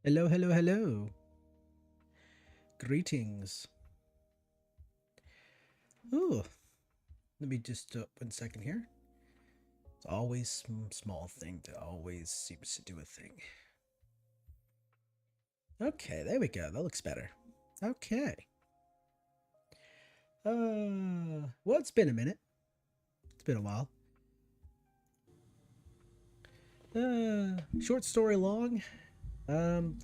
Hello, hello, hello. Greetings. Oh, let me just 1 second here. It's always some small thing that always seems to do a thing. Okay, there we go. That looks better. Okay. Well, it's been a minute. It's been a while. Short story long. Um,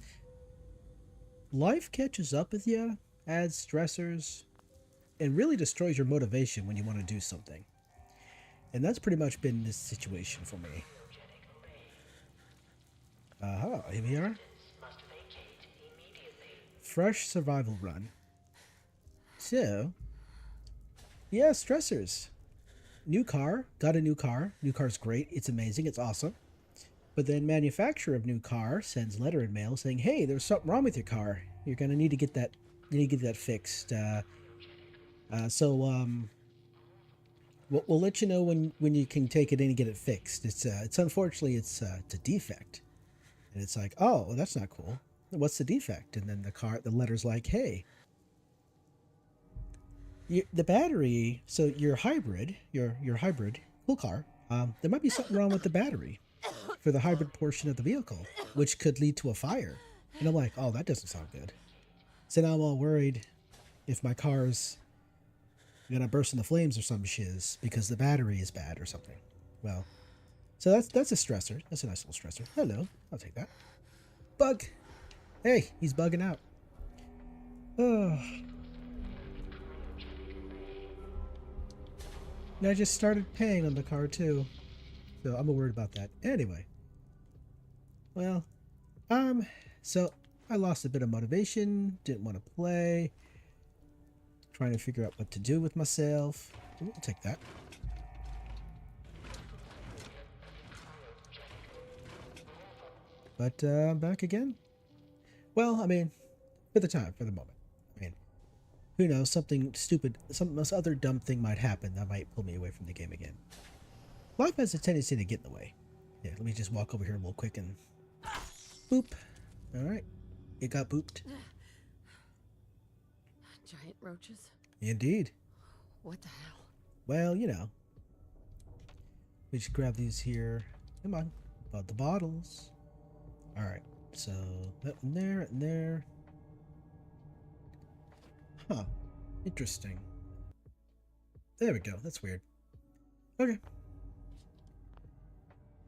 Life catches up with you, adds stressors, and really destroys your motivation when you want to do something. And that's pretty much been this situation for me. Here we are. Fresh survival run. So, yeah, stressors. New car, got a new car. New car's great. It's amazing. It's awesome. But then manufacturer of new car sends letter in mail saying, "Hey, there's something wrong with your car. You're gonna need to get that. You need to get that fixed. So we'll let you know when you can take it in and get it fixed. It's unfortunately it's a defect." And it's like, oh, well, that's not cool. What's the defect? And then the letter's like, "Hey, the battery. So your hybrid cool car. There might be something wrong with the battery for the hybrid portion of the vehicle, which could lead to a fire." And I'm like, "Oh, that doesn't sound good." So now I'm all worried if my car's gonna burst into flames or some shiz because the battery is bad or something. Well, so that's a stressor. That's a nice little stressor. Hello, I'll take that. Bug. Hey, he's bugging out. Oh, and I just started paying on the car too, so I'm worried about that. Anyway, well, um, so I lost a bit of motivation. Didn't want to play. Trying to figure out what to do with myself. Ooh, I'll take that. But I'm back again. Well, I mean, for the time, for the moment. I mean, who knows? Something stupid, some other dumb thing might happen that might pull me away from the game again. Life has a tendency to get in the way. Yeah, let me just walk over here real quick and boop. All right, it got booped. Giant roaches? Indeed. What the hell? Well, we just grab these here. Come on, about the bottles. All right, so that one there and there. Huh. Interesting. There we go. That's weird. Okay.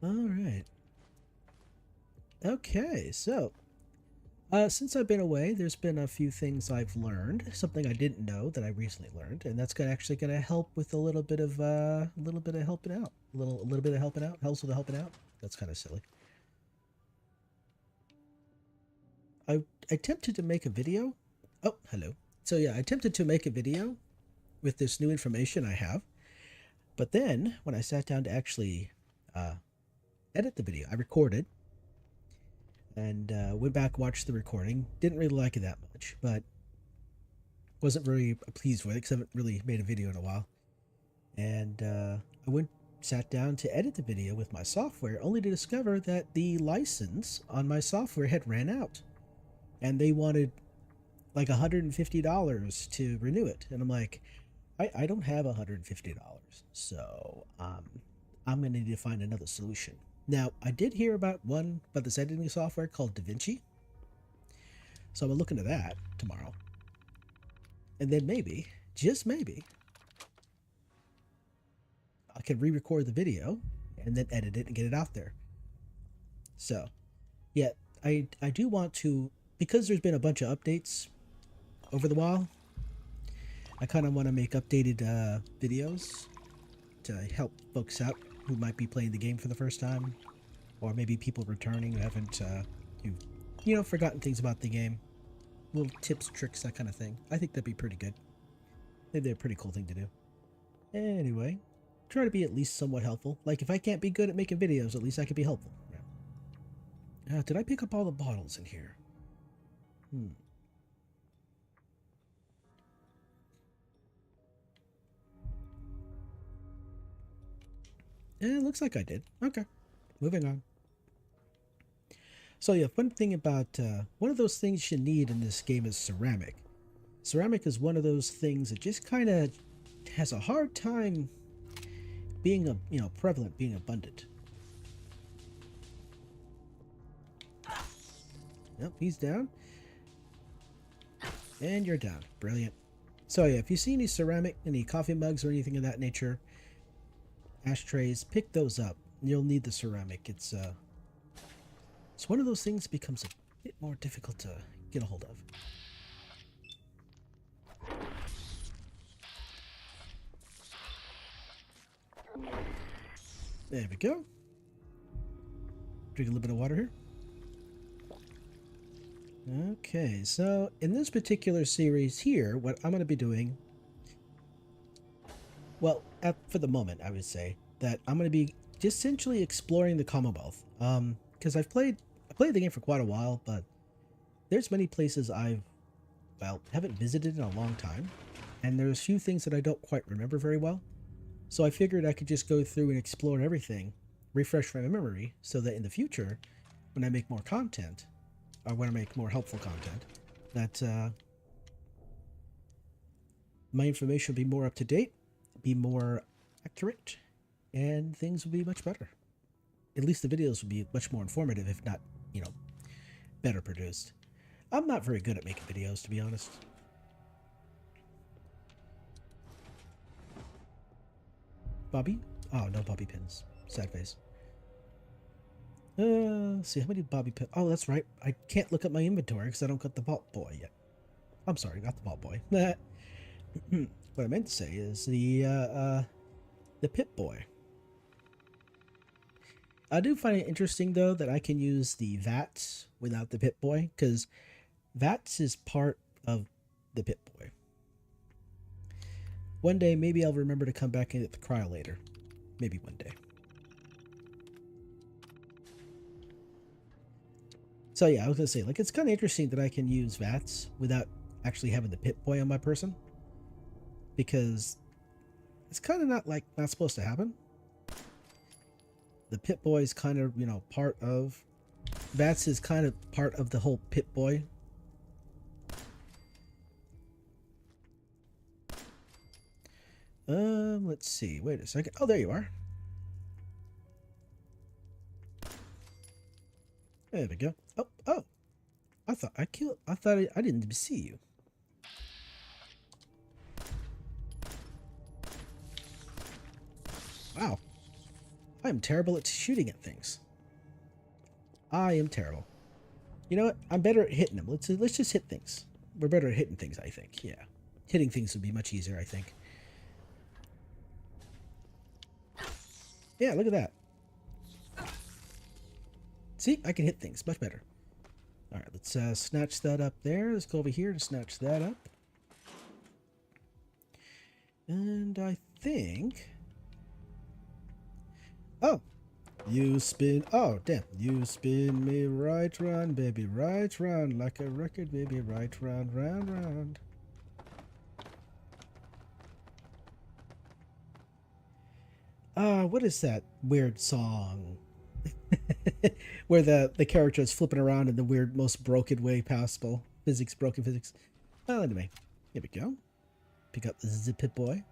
All right. Okay, so since I've been away, there's been a few things I've learned. Something I didn't know that I recently learned, and that's actually going to help with a little bit of helping out. A little bit of helping out helps with the helping out. That's kind of silly. I attempted to make a video. Oh, hello. So yeah, I attempted to make a video with this new information I have, but then when I sat down to actually uh, edit the video, I recorded and went back watched the recording. Didn't really like it that much, but wasn't very pleased with it because I haven't really made a video in a while. And I went sat down to edit the video with my software, only to discover that the license on my software had ran out, and they wanted like $150 to renew it. And I'm like, I don't have $150, so I'm gonna need to find another solution. Now, I did hear about this editing software called DaVinci, so I'm gonna look into that tomorrow, and then maybe, just maybe, I can re-record the video and then edit it and get it out there. So, yeah, I do want to, because there's been a bunch of updates over the while. I kind of want to make updated videos to help folks out who might be playing the game for the first time, or maybe people returning who haven't who forgotten things about the game. Little tips, tricks, that kind of thing. I think that'd be pretty good. Maybe they're a pretty cool thing to do. Anyway, try to be at least somewhat helpful. Like if I can't be good at making videos, at least I can be helpful. Did I pick up all the bottles in here? Yeah, it looks like I did. Okay, moving on. So yeah, one thing about one of those things you need in this game is ceramic. Ceramic is one of those things that just kind of has a hard time being prevalent, being abundant. Yep, he's down. And you're down. Brilliant. So yeah, if you see any ceramic, any coffee mugs or anything of that nature, ashtrays, pick those up. You'll need the ceramic. It's one of those things that becomes a bit more difficult to get a hold of. There we go. Drink a little bit of water here. Okay, so in this particular series here, what I'm going to be doing, well, for the moment, I would say that I'm going to be just essentially exploring the Commonwealth. Because I played the game for quite a while, but there's many places haven't visited in a long time, and there's a few things that I don't quite remember very well. So I figured I could just go through and explore everything, refresh my memory, so that in the future, when I make more content, or when I make more helpful content, that my information will be more up to date, be more accurate, and things will be much better. At least the videos will be much more informative, if not, better produced. I'm not very good at making videos, to be honest. Bobby? Oh, no bobby pins. Sad face. Let's see, how many bobby pins? Oh, that's right. I can't look at my inventory because I don't got the Vault Boy yet. I'm sorry, not the Vault Boy. What I meant to say is the Pip Boy. I do find it interesting, though, that I can use the VATS without the Pip Boy, because VATS is part of the Pip Boy. One day, maybe I'll remember to come back and get the cryo later. Maybe one day. So yeah, I was going to say, like, it's kind of interesting that I can use VATS without actually having the Pip Boy on my person, because it's kind of not supposed to happen. The Pip Boy is kind of, part of... VATS is kind of part of the whole Pip Boy. Let's see. Wait a second. Oh, there you are. There we go. Oh. I thought I didn't see you. Wow. I am terrible at shooting at things. I am terrible. You know what? I'm better at hitting them. Let's just hit things. We're better at hitting things, I think. Yeah. Hitting things would be much easier, I think. Yeah, look at that. See? I can hit things much better. Alright, let's snatch that up there. Let's go over here to snatch that up. And I think... Oh! You spin... Oh, damn. You spin me right round, baby. Right round. Like a record, baby. Right round, round, round. What is that weird song? Where the character is flipping around in the weird, most broken way possible. Broken physics. Well, anyway. Here we go. Pick up the Pip Boy.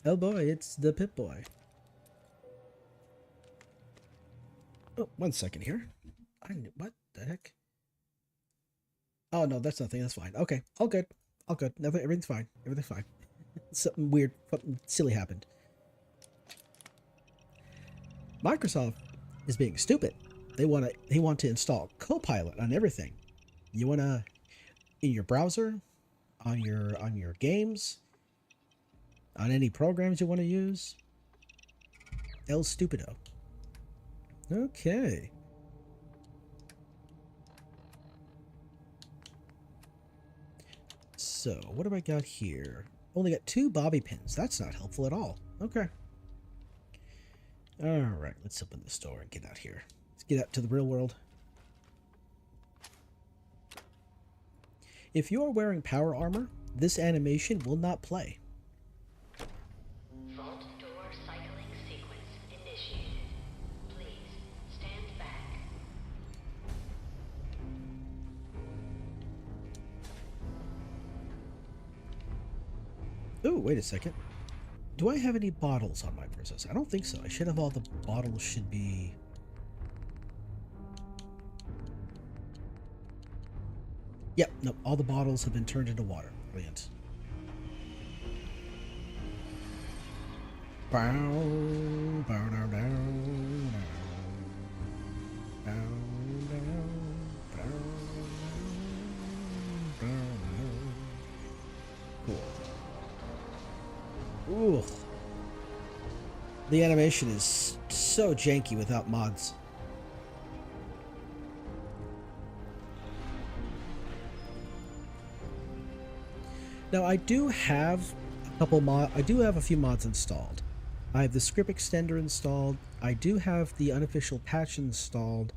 Oh boy, it's the Pip Boy. Oh, 1 second here. What the heck? Oh no, that's nothing. That's fine. Okay, all good. All good. Nothing. Everything's fine. Everything's fine. Something weird, something silly happened. Microsoft is being stupid. They want to install Copilot on everything. You wanna in your browser, on your games, on any programs you want to use. El Stupido. Okay. So, what have I got here? Only got 2 bobby pins. That's not helpful at all. Okay. Alright, let's open the store and get out here. Let's get out to the real world. If you're wearing power armor, this animation will not play. Vault door cycling sequence initiated. Please Oh, wait a second. Do I have any bottles on my process? I don't think so. I should have all the bottles should be... Yep, no, all the bottles have been turned into water. Brilliant. Bow, bow, bow, bow, bow, bow, bow, bow. Cool. Ooh. The animation is so janky without mods. Now I do have a few mods installed. I have the script extender installed. I do have the unofficial patch installed.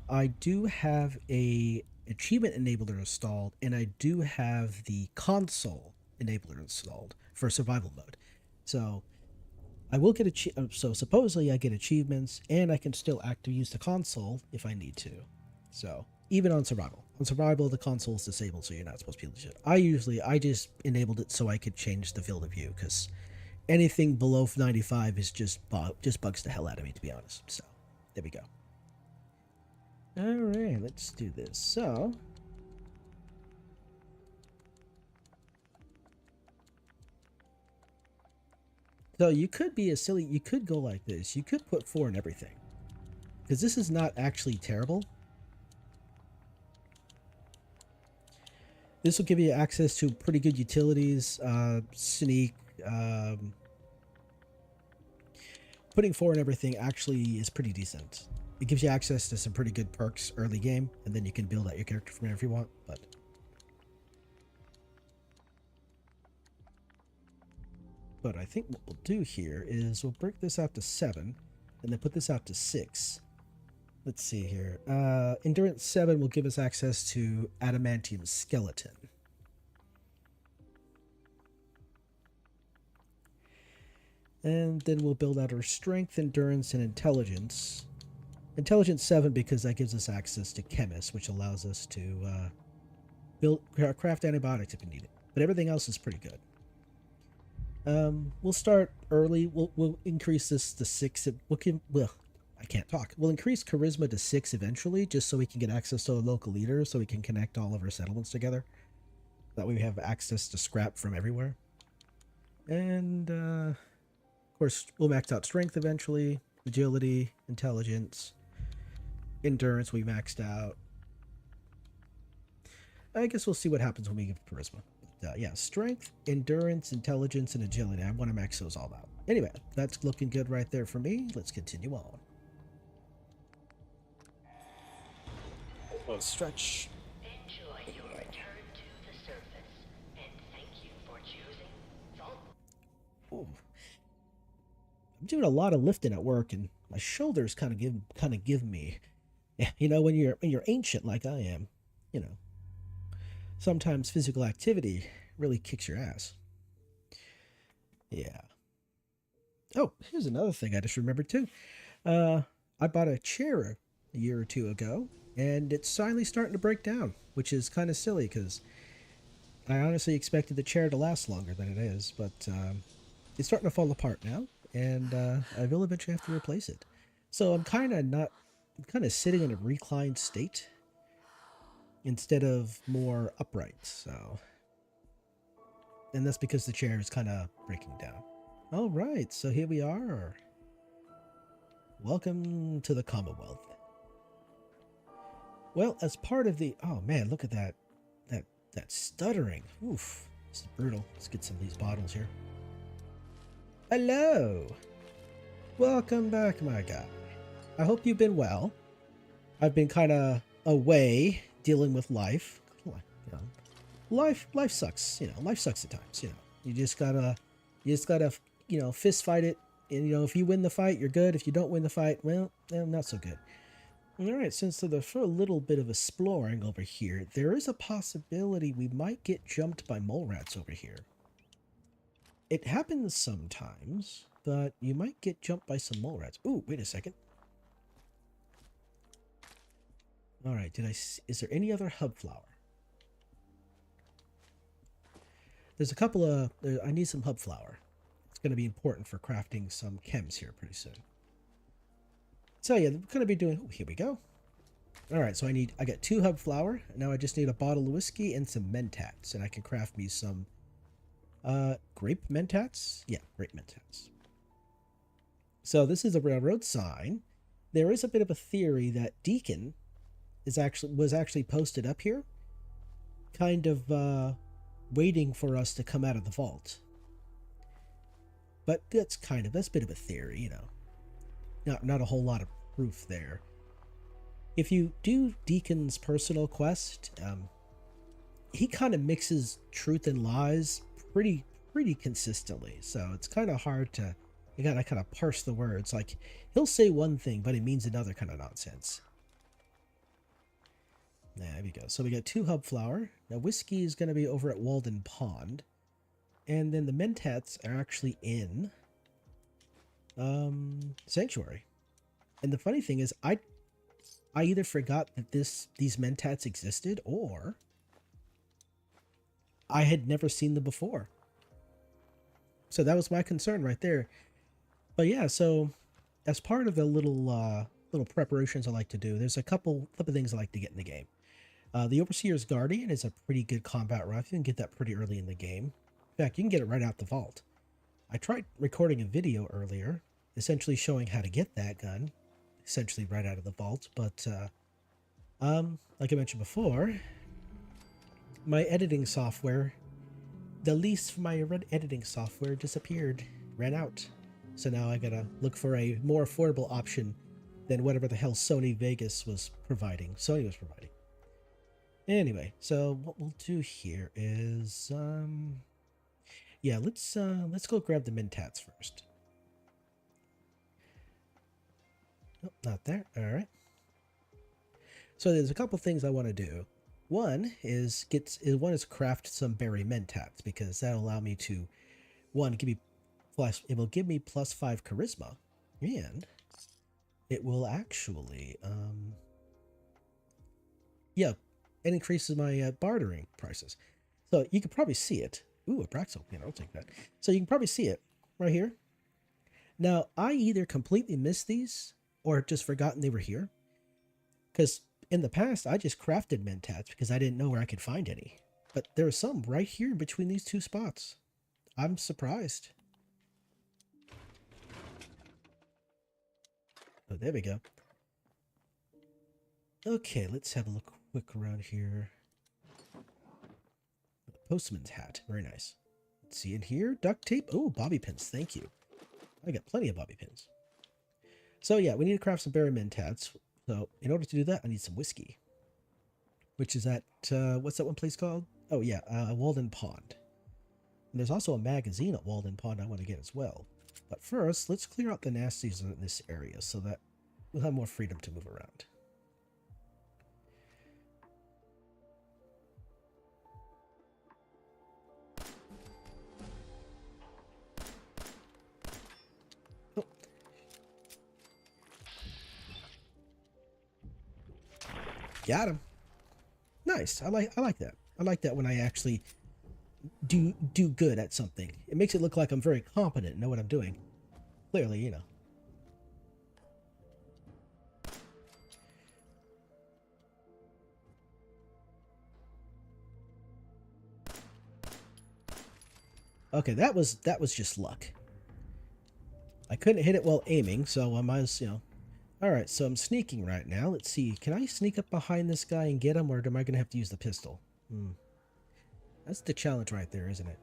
I do have a achievement enabler installed, and I do have the console enabler installed for survival mode. So I will get so supposedly I get achievements, and I can still use the console if I need to. So even on survival, the console is disabled, so you're not supposed to be able to do it. I just enabled it so I could change the field of view, because anything below 95 is just bugs the hell out of me, to be honest. So there we go. All right, let's do this. So you could be you could go like this. You could put 4 in everything, because this is not actually terrible. This will give you access to pretty good utilities, sneak. Putting 4 in everything actually is pretty decent. It gives you access to some pretty good perks early game, and then you can build out your character from there if you want. But I think what we'll do here is we'll break this out to 7, and then put this out to 6. Let's see here. Endurance 7 will give us access to Adamantium Skeleton. And then we'll build out our Strength, Endurance, and Intelligence. Intelligence 7 because that gives us access to Chemist, which allows us to craft antibiotics if we need it. But everything else is pretty good. We'll start early. We'll increase this to 6. I can't talk. We'll increase charisma to 6 eventually, just so we can get access to the local leaders, so we can connect all of our settlements together. That way we have access to scrap from everywhere. And of course, we'll max out strength eventually, agility, intelligence, endurance we maxed out. I guess we'll see what happens when we give charisma. Yeah, strength, endurance, intelligence, and agility. I want to max those all out. Anyway, that's looking good right there for me. Let's continue on. Let's stretch. Enjoy your return to the surface, and thank you for choosing Vault. Ooh. I'm doing a lot of lifting at work, and my shoulders kind of give me, you know, when you're ancient like I am, you know, sometimes physical activity really kicks your ass. Yeah. Oh, here's another thing I just remembered too. I bought a chair a year or 2 ago, and it's finally starting to break down, which is kind of silly because I honestly expected the chair to last longer than it is, but it's starting to fall apart now, and I will eventually have to replace it. So I'm kind of sitting in a reclined state instead of more upright. So, and that's because the chair is kind of breaking down. All right, so here we are. Welcome to the Commonwealth. Well, as part of the... Oh, man, look at that stuttering. Oof. This is brutal. Let's get some of these bottles here. Hello. Welcome back, my guy. I hope you've been well. I've been kind of away dealing with life. You know, life sucks. You know, life sucks at times. You know, you just gotta, you know, fist fight it. And, you know, if you win the fight, you're good. If you don't win the fight, well, not so good. All right, since for a little bit of exploring over here, there is a possibility we might get jumped by mole rats over here. It happens sometimes, but you might get jumped by some mole rats. Ooh, wait a second. All right, is there any other hub flower? there's a couple of... I need some hub flour. It's going to be important for crafting some chems here pretty soon. So yeah, we're going to be doing... Oh, here we go. Alright, so I got 2 hub flour. Now I just need a bottle of whiskey and some mentats. And I can craft me some... grape mentats? Yeah, grape mentats. So this is a railroad sign. There is a bit of a theory that Deacon was actually posted up here, kind of waiting for us to come out of the vault. But that's a bit of a theory, you know. Not a whole lot of proof there. If you do Deacon's personal quest, he kind of mixes truth and lies pretty consistently. So it's kind of hard to... You gotta kind of parse the words. Like, he'll say one thing, but it means another kind of nonsense. There we go. So we got 2 hub flour. Now, whiskey is going to be over at Walden Pond. And then the mentats are actually in Sanctuary. And the funny thing is, I either forgot that these mentats existed, or I had never seen them before. So that was my concern right there. But yeah, so as part of the little preparations I like to do, there's a couple of things I like to get in the game. The Overseer's Guardian is a pretty good combat rifle. You can get that pretty early in the game. In fact, you can get it right out the vault. I tried recording a video earlier, essentially showing how to get that gun, essentially right out of the vault. But like I mentioned before, my editing software, the lease for my editing software disappeared, ran out. So now I gotta look for a more affordable option than whatever the hell Sony Vegas was providing. Sony was providing. Anyway, so what we'll do here is, yeah, let's go grab the mentats first. Oh, not there. All right. So there's a couple things I want to do. One is craft some berry mentats, because that'll allow me to, it will give me +5 charisma, and it will actually, yeah, it increases my bartering prices. So you can probably see it. Ooh, a Braxo. Yeah, I'll take that. So you can probably see it right here. Now, I either completely missed these or just forgotten they were here. Because in the past, I just crafted mentats because I didn't know where I could find any. But there are some right here between these 2 spots. I'm surprised. Oh, there we go. Okay, let's have a look quick around here. Postman's hat. Very nice. Let's see in here. Duct tape. Oh, bobby pins. Thank you. I got plenty of bobby pins. So yeah, we need to craft some berry mentats. So in order to do that, I need some whiskey. Which is at, what's that one place called? Oh yeah, Walden Pond. And there's also a magazine at Walden Pond I want to get as well. But first, let's clear out the nasties in this area so that we'll have more freedom to move around. Oh. Got him. Nice. I like that. I like that when I actually do good at something. It makes it look like I'm very competent and know what I'm doing. Clearly, you know. Okay, that was just luck. I couldn't hit it while aiming, so I might as, you know. Alright, so I'm sneaking right now. Let's see. Can I sneak up behind this guy and get him, or am I going to have to use the pistol? That's the challenge right there, isn't it?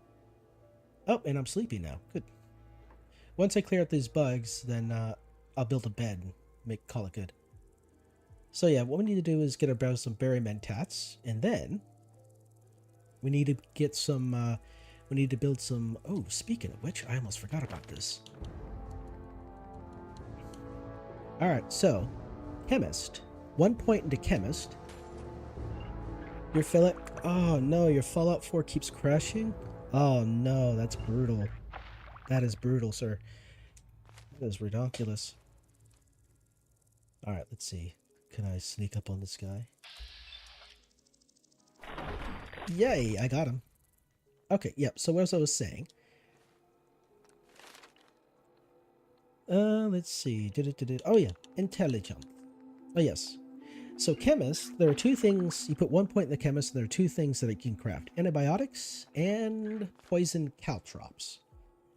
Oh, and I'm sleepy now. Good. Once I clear out these bugs, then I'll build a bed and call it good. So yeah, what we need to do is get ourselves some berry mentats, and then we need to get some, we need to build some... Oh, speaking of which, I almost forgot about this. Alright, so, chemist. 1 point into chemist. Your fillet... Oh no, your Fallout 4 keeps crashing? Oh no, that's brutal. That is brutal, sir. That is ridiculous. Alright, let's see. Can I sneak up on this guy? Yay, I got him. Okay, yep. So as I was saying, let's see. Oh yeah, intelligence. Oh yes. So chemists, there are two things. You put 1 point in the chemist, and there are two things that you can craft: antibiotics and poison caltrops.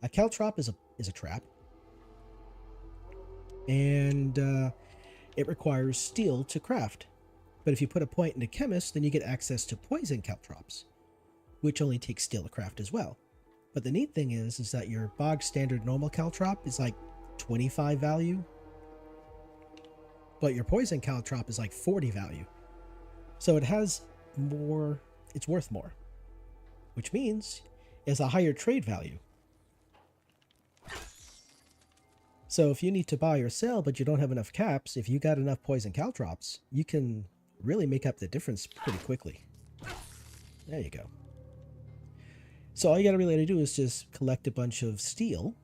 A caltrop is a trap, and it requires steel to craft. But if you put a point into chemist, then you get access to poison caltrops, which only takes steel to craft as well. But the neat thing is that your bog standard normal caltrop is like 25 value, but your poison caltrop is like 40 value. So it has more, it's worth more, which means it's a higher trade value. So if you need to buy or sell, but you don't have enough caps, if you got enough poison caltrops, you can really make up the difference pretty quickly. There you go. So all you gotta really do is just collect a bunch of steel,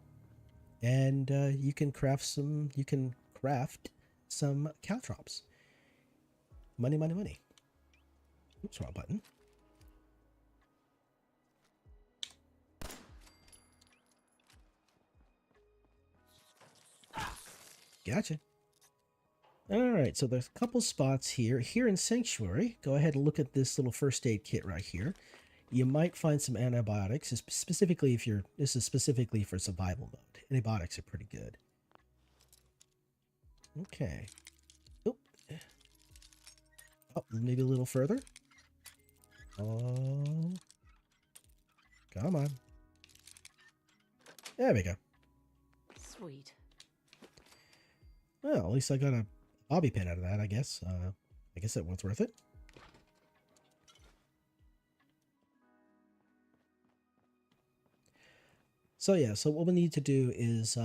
and you can craft some. You can craft some caltrops. Money, money, money. Oops, wrong button. Gotcha. Alright, so there's a couple spots here. Here in Sanctuary, go ahead and look at this little first aid kit right here. You might find some antibiotics, specifically if you're, this is specifically for survival mode. Antibiotics are pretty good. Okay. Oh, maybe a little further. Oh. Come on. There we go. Sweet. Well, at least I got a bobby pin out of that, I guess. I guess that one's worth it. So yeah, so what we need to do is,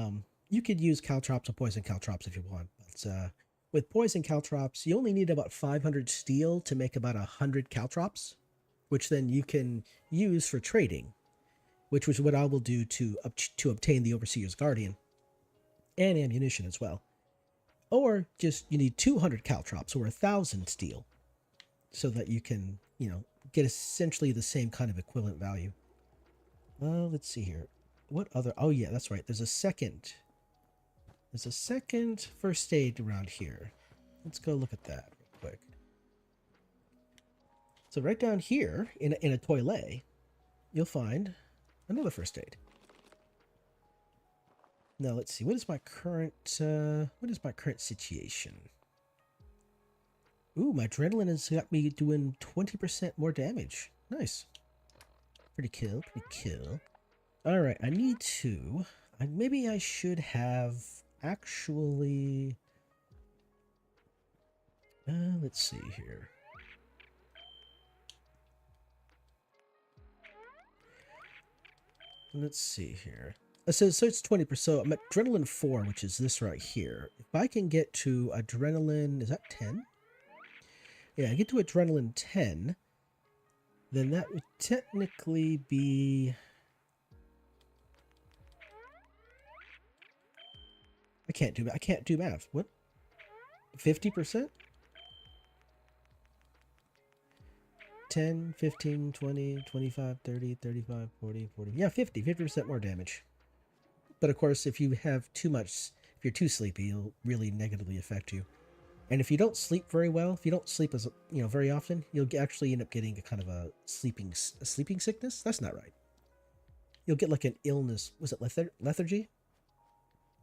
you could use caltrops or poison caltrops if you want, but with poison caltrops, you only need about 500 steel to make about 100 caltrops, which then you can use for trading, which was what I will do to obtain the Overseer's Guardian and ammunition as well. Or just you need 200 caltrops or 1,000 steel, so that you can, you know, get essentially the same kind of equivalent value. Let's see here. What other? Oh yeah, that's right. There's a second first aid around here. Let's go look at that real quick. So right down here in a toilet, you'll find another first aid. Now let's see. What is my current situation? Ooh, my adrenaline has got me doing 20% more damage. Nice. Pretty cool. Pretty cool. All right, I need to. Maybe I should have actually. Let's see here. Let's see here. So it's 20%. So I'm at adrenaline 4, which is this right here. If I can get to adrenaline, is that 10? Yeah, I get to adrenaline 10, then that would technically be. I can't do math. What? 50%? 10, 15, 20, 25, 30, 35, 40, 40. Yeah, 50% more damage. But of course, if you have too much, if you're too sleepy, it'll really negatively affect you. And if you don't sleep very well, if you don't sleep as very often, you'll actually end up getting a kind of a sleeping sickness. That's not right. You'll get like an illness. Was it lethargy?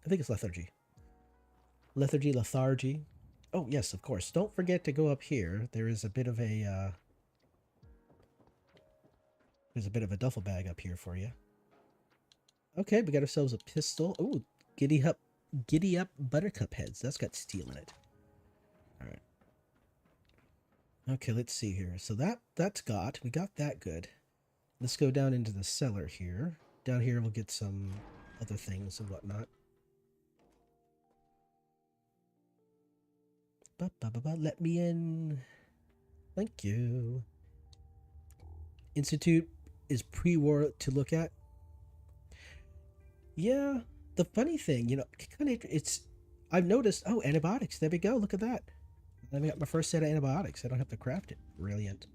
I think it's lethargy. Lethargy. Oh, yes, of course. Don't forget to go up here. There is a bit of a, there's a bit of a duffel bag up here for you. Okay, we got ourselves a pistol. Ooh, giddy up buttercup heads. That's got steel in it. All right. Okay, let's see here. So we got that good. Let's go down into the cellar here. Down here we'll get some other things and whatnot. Let me in. Thank you. Institute is pre-war to look at. Yeah, the funny thing, I've noticed, oh, antibiotics. There we go. Look at that. I got my first set of antibiotics. I don't have to craft it. Brilliant.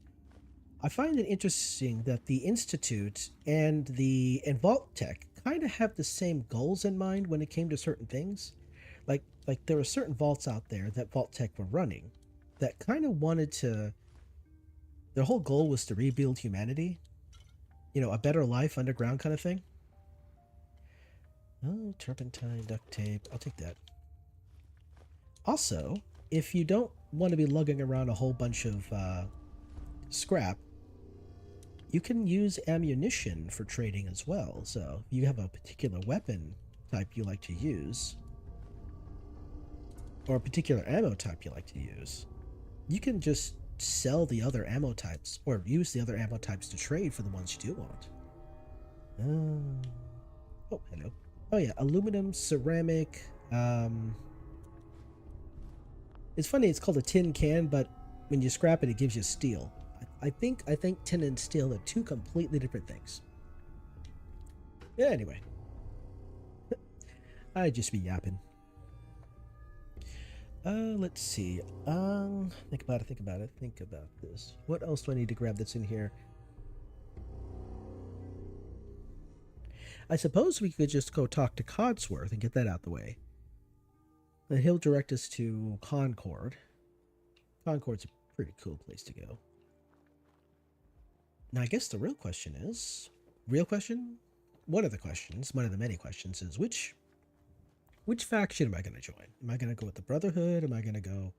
I find it interesting that the Institute and the Vault Tech kind of have the same goals in mind when it came to certain things. Like there were certain vaults out there that Vault Tech were running that kind of wanted to. Their whole goal was to rebuild humanity. You know, a better life underground kind of thing. Oh, turpentine, duct tape. I'll take that. Also, if you don't want to be lugging around a whole bunch of scrap, you can use ammunition for trading as well. So if you have a particular weapon type you like to use, or a particular ammo type you like to use, you can just sell the other ammo types or use the other ammo types to trade for the ones you do want. Oh, hello. Oh yeah, aluminum, ceramic. It's funny. It's called a tin can, but when you scrap it, it gives you steel. I think tin and steel are two completely different things. Yeah. Anyway, I just be yapping. Let's see. Think about it. Think about it. Think about this. What else do I need to grab that's in here? I suppose we could just go talk to Codsworth and get that out the way. Then he'll direct us to Concord. Concord's a pretty cool place to go. Now, I guess the real question is... Real question? One of the questions, one of the many questions is, which faction am I going to join? Am I going to go with the Brotherhood? Am I going to go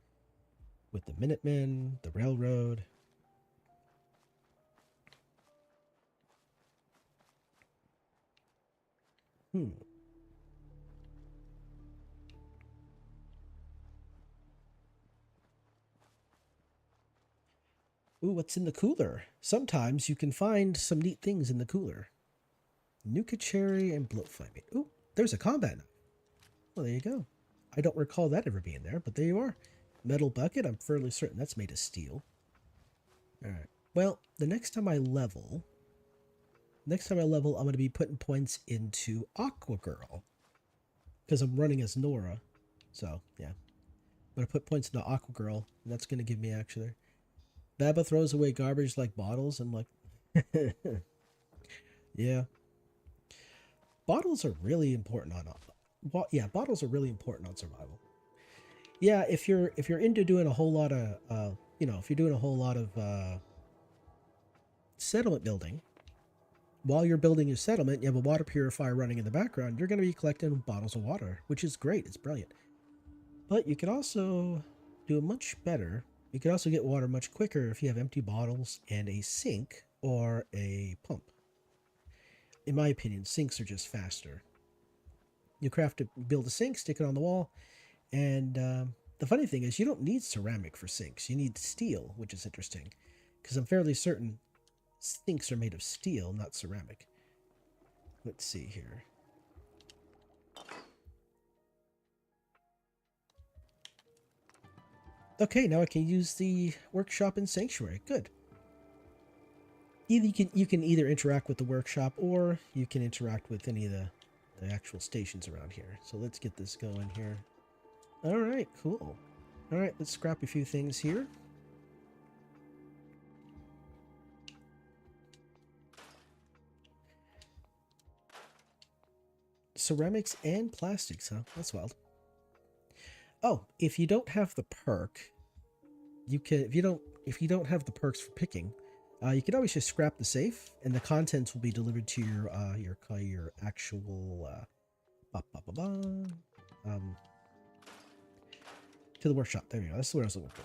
with the Minutemen? The Railroad? Ooh, what's in the cooler? Sometimes you can find some neat things in the cooler. Nuka Cherry and Bloat Flaming. Ooh, there's a combat knife. Well, there you go. I don't recall that ever being there, but there you are. Metal bucket, I'm fairly certain that's made of steel. Alright. Well, the next time I level, I'm going to be putting points into Aqua Girl. Because I'm running as Nora. So, yeah. I'm going to put points into Aqua Girl, and that's going to give me actually. Baba throws away garbage like bottles. I'm like, yeah. Bottles are really important on bottles are really important on survival. Yeah, if you're into doing a whole lot of if you're doing a whole lot of settlement building, while you're building your settlement, you have a water purifier running in the background, you're going to be collecting bottles of water, which is great. It's brilliant. But you can also do it much better. You can also get water much quicker if you have empty bottles and a sink or a pump. In my opinion, sinks are just faster. You have to build a sink, stick it on the wall, and the funny thing is you don't need ceramic for sinks. You need steel, which is interesting, because I'm fairly certain sinks are made of steel, not ceramic. Let's see here. Okay, now I can use the workshop in Sanctuary. Good. Either you can either interact with the workshop or you can interact with any of the actual stations around here. So let's get this going here. All right, cool. All right, let's scrap a few things here. Ceramics and plastics, huh? That's wild. Oh, if you don't have the perk, you can if you don't have the perks for picking, you can always just scrap the safe, and the contents will be delivered to your actual to the workshop. There you go. That's what I was looking for.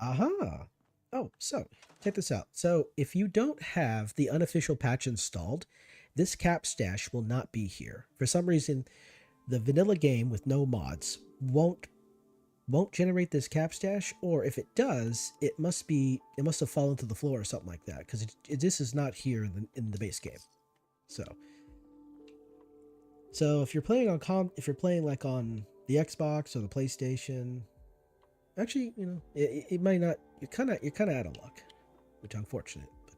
Aha. Oh, so check this out. So if you don't have the unofficial patch installed, this cap stash will not be here. For some reason, the vanilla game with no mods won't generate this cap stash, or if it does, it must have fallen to the floor or something like that, because this is not here in the base game. So if you're playing like on the Xbox or the PlayStation, actually, it might not. You're kind of out of luck, which is unfortunate, but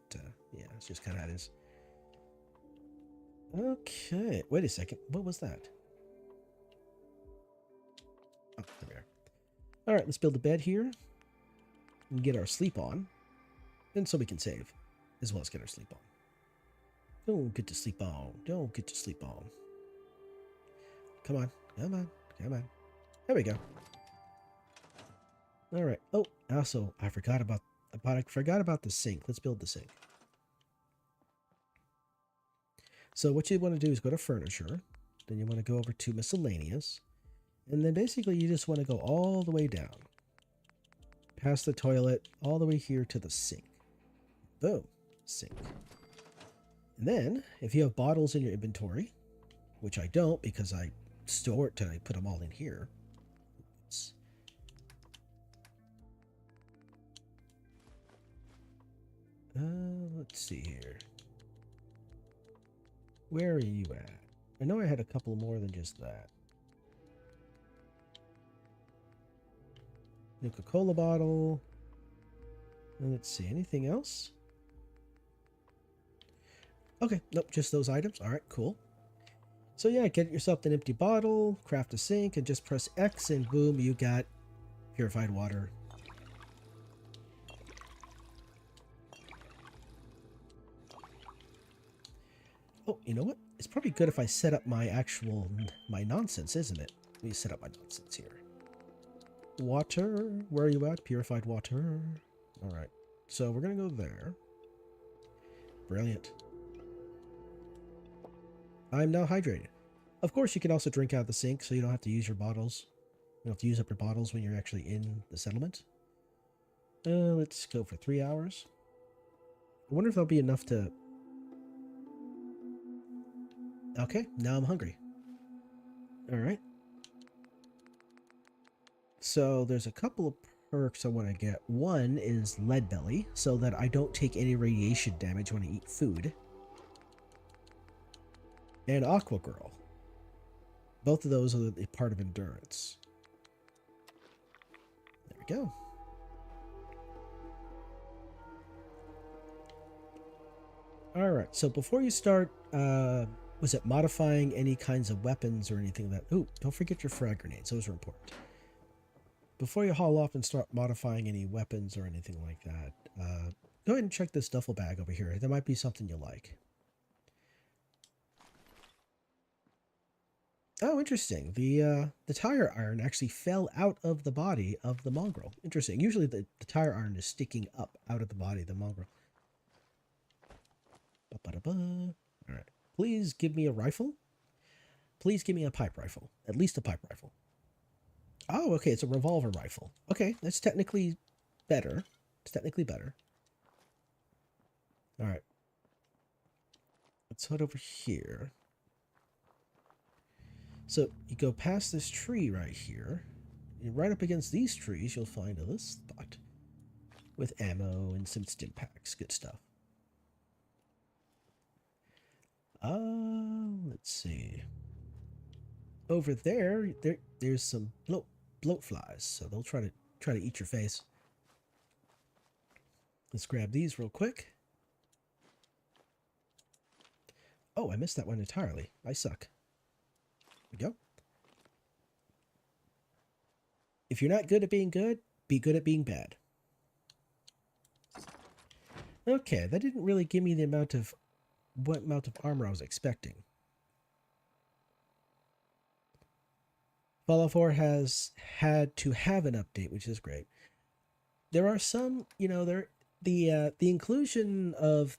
yeah, it's just kind of how it is. Okay, wait a second. What was that? Oh, there we are. All right, let's build a bed here and get our sleep on. And so we can save, as well as get our sleep on. Don't get to sleep on. Don't get to sleep on. Come on. Come on. Come on. There we go. All right. Oh, also, I forgot about the sink. Let's build the sink. So what you want to do is go to furniture. Then you want to go over to miscellaneous. And then basically you just want to go all the way down. Past the toilet, all the way here to the sink. Boom. Sink. And then, if you have bottles in your inventory, which I don't because I store it and I put them all in here. Oops. Let's see here. Where are you at? I know I had a couple more than just that. Coca-Cola bottle. Let's see, anything else? Okay, nope, just those items. All right, cool. So yeah, get yourself an empty bottle, craft a sink, and just press X, and boom, you got purified water. Oh, you know what? It's probably good if I set up my nonsense, isn't it? Let me set up my nonsense here. Water, where are you at? Purified water. All right, so we're gonna go there. Brilliant. I'm now hydrated. Of course, you can also drink out of the sink, so you don't have to use your bottles. You don't have to use up your bottles when you're actually in the settlement. Let's go for 3 hours. I wonder if that'll be enough to... Okay, now I'm hungry. Alright. So there's a couple of perks I want to get. One is lead belly, so that I don't take any radiation damage when I eat food. And Aqua Girl. Both of those are a part of endurance. There we go. Alright, so before you start, was it modifying any kinds of weapons or anything that... Ooh, don't forget your frag grenades. Those are important. Before you haul off and start modifying any weapons or anything like that, go ahead and check this duffel bag over here. There might be something you like. Oh, interesting. The tire iron actually fell out of the body of the mongrel. Interesting. Usually the tire iron is sticking up out of the body of the mongrel. All right. Please give me a rifle. Please give me a pipe rifle. At least a pipe rifle. Oh, okay. It's a revolver rifle. Okay, that's technically better. It's technically better. All right. Let's head over here. So you go past this tree right here. And right up against these trees, you'll find a little spot with ammo and some stim packs. Good stuff. Let's see. Over there's some bloat flies, so they'll try to eat your face. Let's grab these real quick. Oh, I missed that one entirely. I suck. There we go. If you're not good at being good, be good at being bad. Okay, that didn't really give me the amount of armor I was expecting. Fallout 4 has had to have an update, which is great. There are some, the inclusion of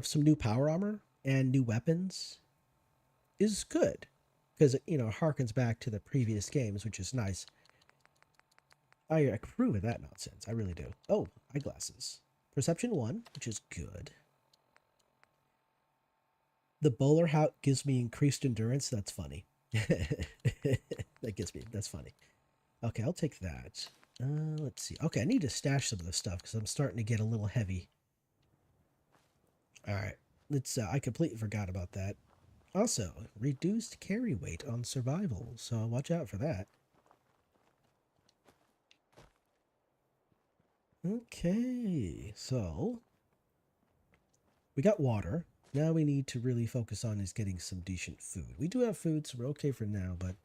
some new power armor and new weapons is good because it harkens back to the previous games, which is nice. I approve of that nonsense. I really do. Oh, eyeglasses. Perception 1, which is good. The bowler hat gives me increased endurance. That's funny. That's funny. Okay, I'll take that. Let's see. Okay, I need to stash some of this stuff because I'm starting to get a little heavy. All right. I completely forgot about that. Also, reduced carry weight on survival, so watch out for that. Okay, so we got water. Now we need to really focus on is getting some decent food. We do have food, so we're okay for now, but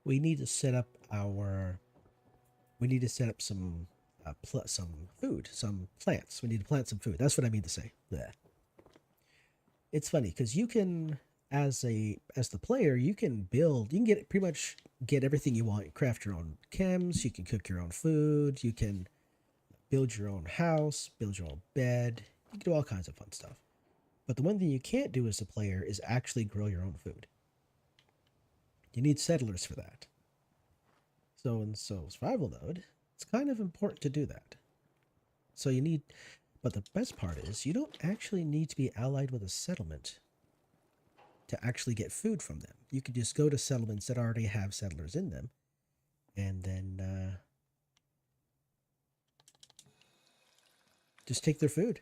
we need to set up some some food, some plants. We need to plant some food. That's what I mean to say. Blech. It's funny because you can, as the player, you can build. You can get pretty much get everything you want. You craft your own chems. You can cook your own food. You can build your own house, build your own bed. You can do all kinds of fun stuff. But the one thing you can't do as a player is actually grow your own food. You need settlers for that. So in survival mode, it's kind of important to do that. So you need, but the best part is you don't actually need to be allied with a settlement to actually get food from them. You can just go to settlements that already have settlers in them, and then just take their food.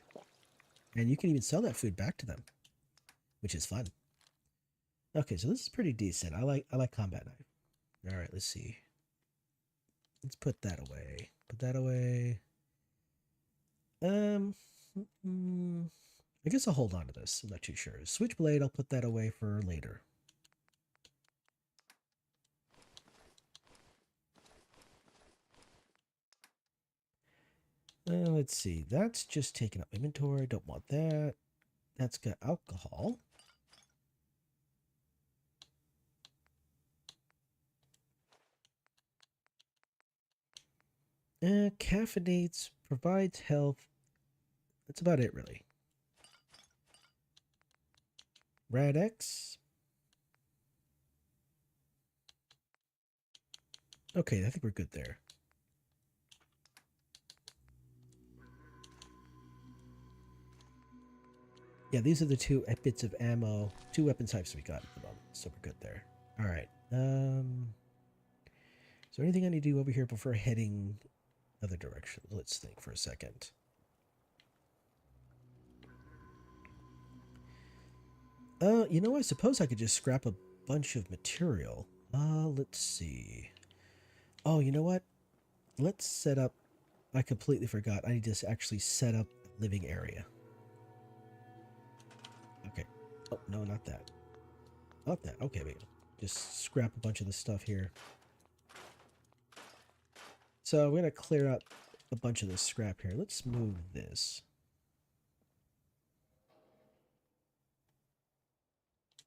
And you can even sell that food back to them, which is fun. Okay, so this is pretty decent. I like combat knife. All right, let's see. Let's put that away. Put that away. I guess I'll hold on to this. I'm not too sure. Switchblade, I'll put that away for later. Let's see. That's just taking up inventory. Don't want that. That's got alcohol. Caffeinates, provides health. That's about it, really. Radex. Okay, I think we're good there. Yeah, these are the two bits of ammo, two weapon types we got at the moment, so we're good there. All right. Is there anything I need to do over here before heading other direction? Let's think for a second. You know, I suppose I could just scrap a bunch of material. Let's see. Oh, you know what? Let's set up. I completely forgot. I need to actually set up a living area. Okay. Oh, no, not that. Not that. Okay, wait. Just scrap a bunch of the stuff here. So we're going to clear up a bunch of this scrap here. Let's move this.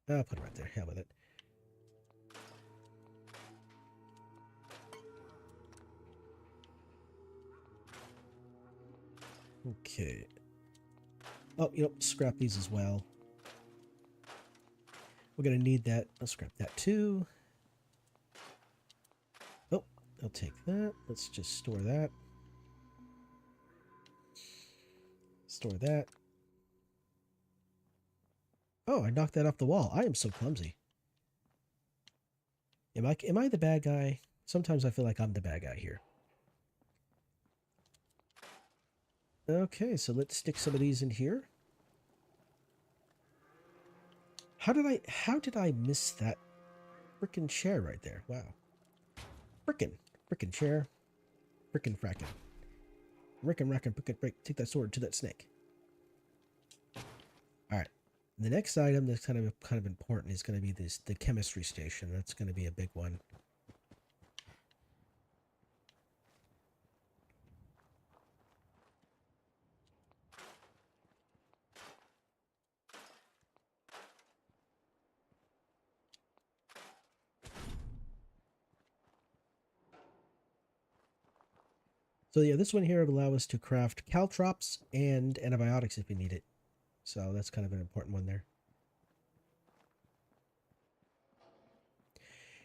I'll put it right there. Hell with it. Okay. Oh, you know, scrap these as well. We're going to need that. I'll scrap that too. Oh, I'll take that. Let's just store that. Store that. Oh, I knocked that off the wall. I am so clumsy. Am I the bad guy? Sometimes I feel like I'm the bad guy here. Okay, so let's stick some of these in here. How did I miss that frickin' chair right there? Wow. Frickin' chair. Frickin' frackin'. Frickin' rackin' frickin' break. Take that sword to that snake. Alright. The next item that's kind of important is gonna be the chemistry station. That's gonna be a big one. So yeah, this one here will allow us to craft caltrops and antibiotics if we need it. So that's kind of an important one there.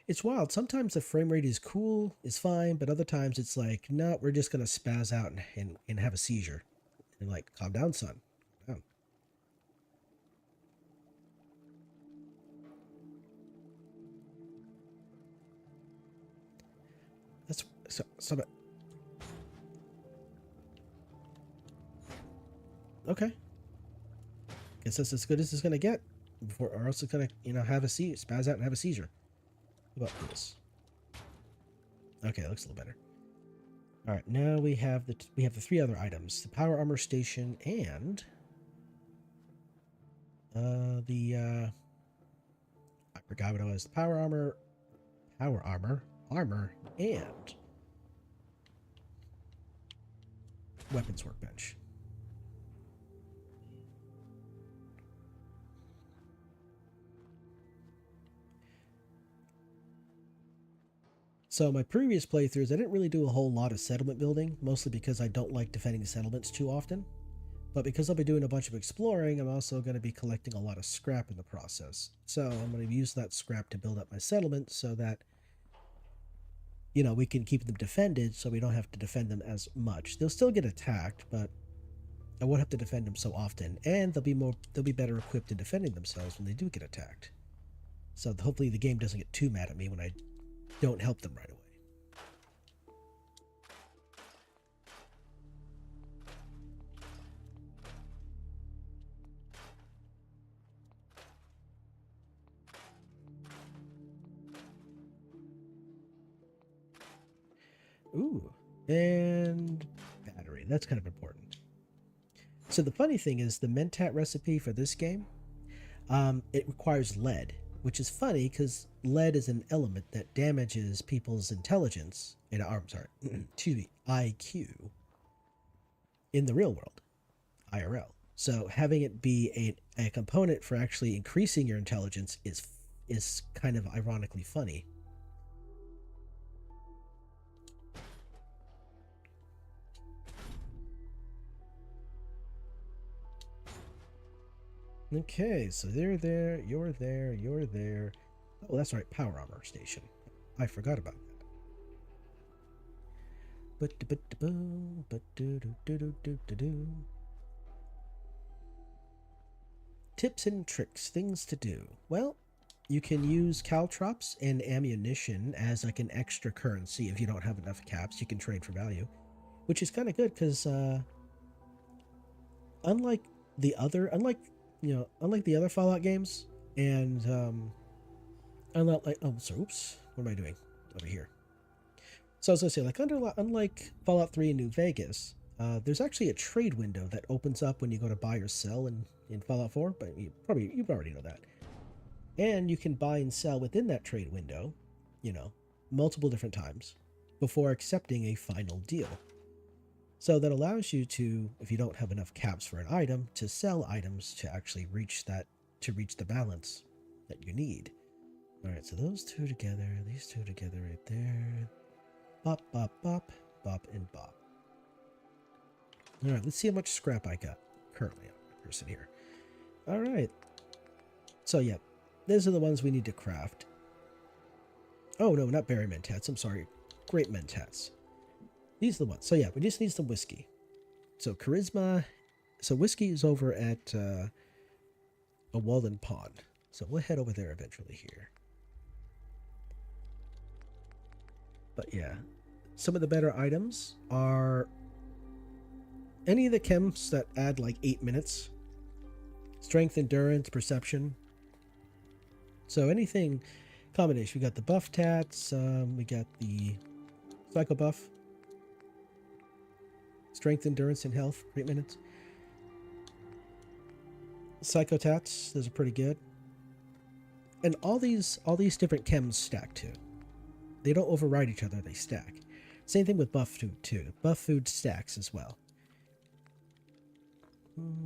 It's wild. Sometimes the frame rate is cool, is fine, but other times it's like, no, we're just gonna spaz out and have a seizure. And like, calm down, son. Calm down. That's so okay. Guess that's as good as it's gonna get. Before, or else it's gonna, you know, have a spaz out and have a seizure. What about this? Okay, it looks a little better. All right, now we have the three other items: the power armor station and I forgot what it was. The power armor, armor, and weapons workbench. So my previous playthroughs, I didn't really do a whole lot of settlement building, mostly because I don't like defending settlements too often. But because I'll be doing a bunch of exploring, I'm also going to be collecting a lot of scrap in the process. So I'm going to use that scrap to build up my settlement so that, you know, we can keep them defended so we don't have to defend them as much. They'll still get attacked, but I won't have to defend them so often, and they'll be better equipped in defending themselves when they do get attacked. So hopefully the game doesn't get too mad at me when I don't help them right away. Ooh, and battery. That's kind of important. So the funny thing is the Mentat recipe for this game, it requires lead, which is funny because lead is an element that damages people's intelligence, I'm sorry, excuse me, IQ in the real world, IRL. So having it be a component for actually increasing your intelligence is kind of ironically funny. Okay, so they're there, you're there, you're there. Oh, that's right, power armor station. I forgot about that. Tips and tricks, things to do. Well, you can use caltrops and ammunition as like an extra currency if you don't have enough caps. You can trade for value, which is kind of good because unlike unlike the other Fallout games, and unlike oops, what am I doing over here? So I was gonna say, like unlike Fallout 3 in New Vegas, there's actually a trade window that opens up when you go to buy or sell in Fallout 4, but you already know that. And you can buy and sell within that trade window, you know, multiple different times before accepting a final deal. So that allows you to, if you don't have enough caps for an item, to sell items to actually reach the balance that you need. All right, so those two together, these two together right there. Bop, bop, bop, bop, and bop. All right, let's see how much scrap I got currently on my person here. All right. So, yeah, these are the ones we need to craft. Oh, no, not berry mentats. I'm sorry. Grape mentats. These are the ones. So, yeah, we just need some whiskey. So, charisma. So, whiskey is over at a Walden Pond. So, we'll head over there eventually here. But, yeah. Some of the better items are any of the chems that add like 8 minutes. Strength, endurance, perception. So anything combination. We got the buff tats. We got the psycho buff. Strength, endurance, and health. 8 minutes. Psycho tats. Those are pretty good. And all these different chems stack too. They don't override each other. They stack. Same thing with buff food too. Buff food stacks as well.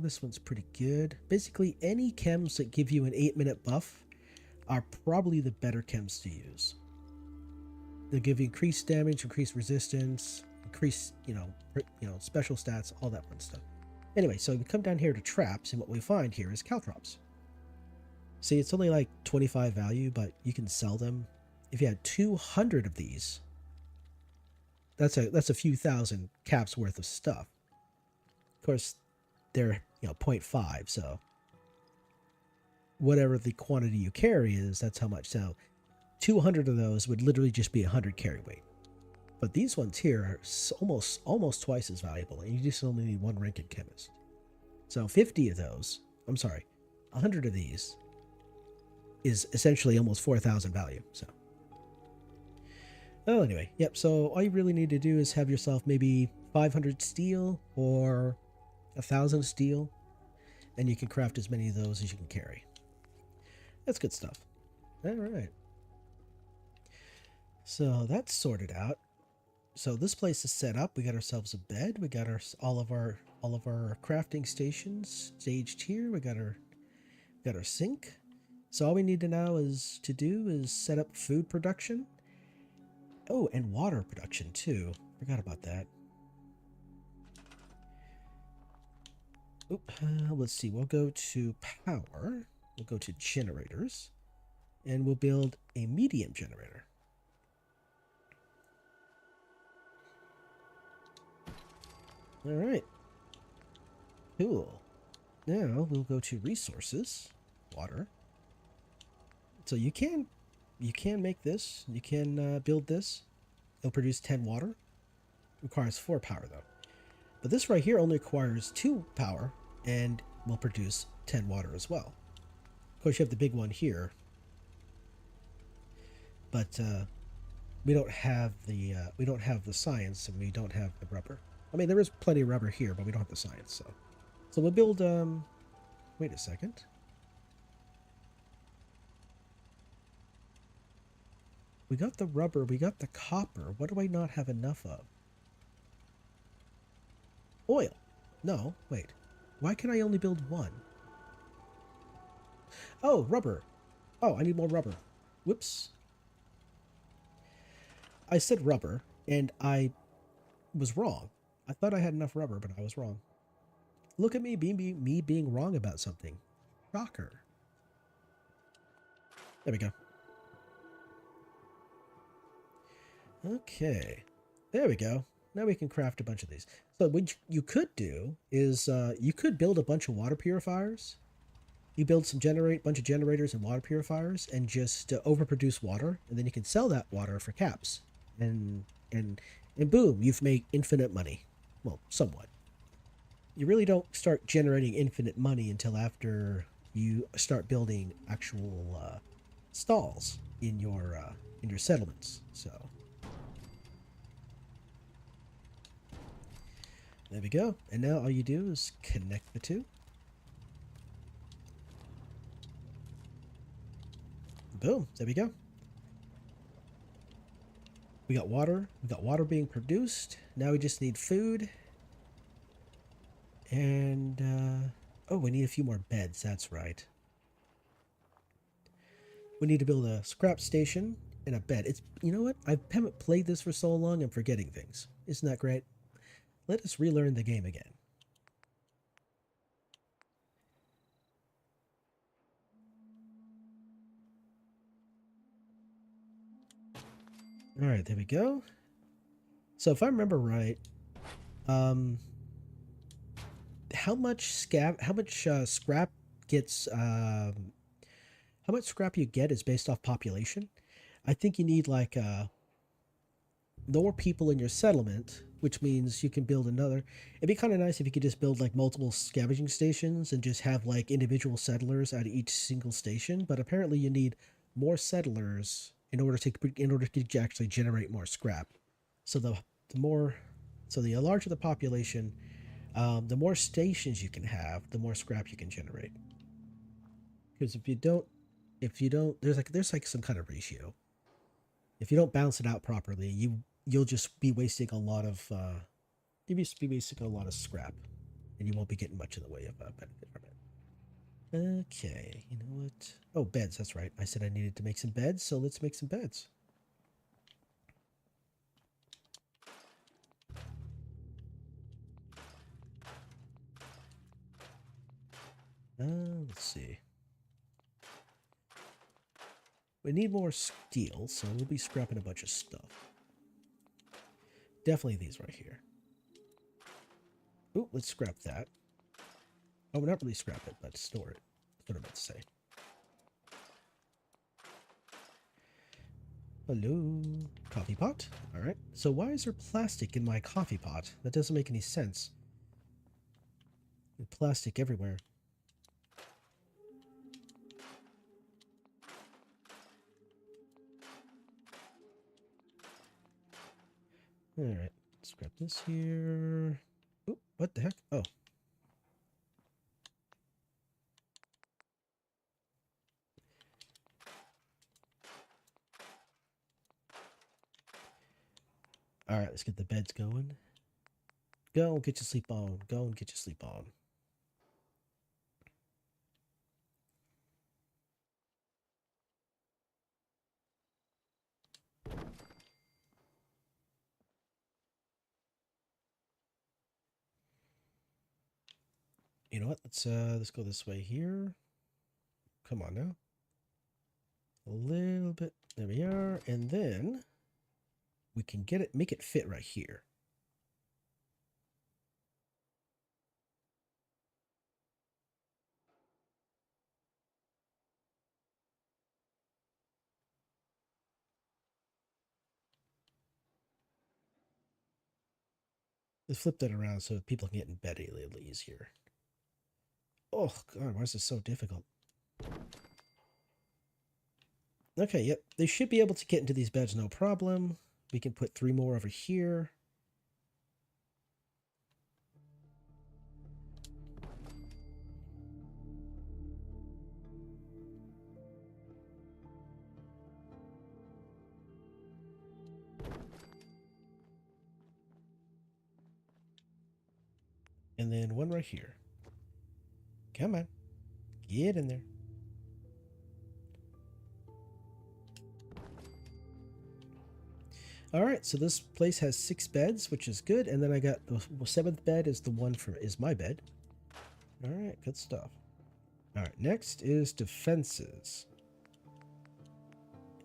This one's pretty good. Basically, any chems that give you an 8-minute buff are probably the better chems to use. They'll give you increased damage, increased resistance, increased, special stats, all that fun stuff. Anyway, so we come down here to traps, and what we find here is caltrops. See, it's only like 25 value, but you can sell them. If you had 200 of these, that's a few thousand caps worth of stuff. Of course, they're 0.5, so whatever the quantity you carry is, that's how much. So 200 of those would literally just be 100 carry weight. But these ones here are almost twice as valuable, and you just only need one rank in chemist. So 50 of those, 100 of these is essentially almost 4,000 value. So, oh, anyway, yep. So all you really need to do is have yourself maybe 500 steel or 1,000 steel, and you can craft as many of those as you can carry. That's good stuff. All right. So that's sorted out. So this place is set up. We got ourselves a bed. We got all of our crafting stations staged here. We got our sink. So all we need to now is set up food production. Oh, and water production too. Forgot about that. Oop, let's see. We'll go to power. We'll go to generators, and we'll build a medium generator. All right. Cool. Now we'll go to resources, water. So you can make this. You can build this. It'll produce 10 water. Requires 4 power though. But this right here only requires 2 power and will produce 10 water as well. Of course, you have the big one here, but we don't have the science, and we don't have the rubber. I mean, there is plenty of rubber here, but we don't have the science. So we'll build. Wait a second. We got the rubber. We got the copper. What do I not have enough of? Oil. No, wait. Why can I only build one? Oh, rubber. Oh, I need more rubber. Whoops. I said rubber, and I was wrong. I thought I had enough rubber, but I was wrong. Look at me being wrong about something. Shocker. There we go. Okay. There we go. Now we can craft a bunch of these. So what you could do is you could build a bunch of water purifiers. You build bunch of generators and water purifiers, and just overproduce water, and then you can sell that water for caps, and boom, you've made infinite money. Well, somewhat. You really don't start generating infinite money until after you start building actual stalls in your settlements. So. There we go. And now all you do is connect the two. Boom. There we go. We got water. We got water being produced. Now we just need food. And, oh, we need a few more beds. That's right. We need to build a scrap station and a bed. You know what? I haven't played this for so long, I'm forgetting things. Isn't that great? Let us relearn the game again. All right, there we go. So if I remember right, how much scrap gets how much scrap you get is based off population. I think you need like more people in your settlement, which means you can build another. It'd be kind of nice if you could just build like multiple scavenging stations and just have like individual settlers at each single station. But apparently, you need more settlers in order to actually generate more scrap. So the larger the population, the more stations you can have, the more scrap you can generate. Because if you don't, there's like some kind of ratio. If you don't balance it out properly, you'll just be wasting a lot of scrap, and you won't be getting much in the way of benefit from it. Okay, you know what? Oh, beds. That's right. I said I needed to make some beds, so let's make some beds. Let's see. We need more steel, so we'll be scrapping a bunch of stuff. Definitely these right here. Ooh, let's scrap that. Oh, not really scrap it, but store it. That's what I meant to say. Hello. Coffee pot. All right. So why is there plastic in my coffee pot? That doesn't make any sense. There's plastic everywhere. All right. Scrap this here. Ooh, what the heck? Oh. All right, let's get the beds going. Go and get your sleep on. Go and get your sleep on. You know what? Let's go this way here. Come on now. A little bit. There we are. And then we can get it, make it fit right here. Let's flip that around so people can get in bed a little easier. Oh, God, why is this so difficult? Okay, yep. They should be able to get into these beds no problem. We can put 3 more over here. And then 1 right here. Come on. Get in there. All right, so this place has 6 beds, which is good. And then I got the 7th bed is the one for is my bed. All right, good stuff. All right, next is defenses.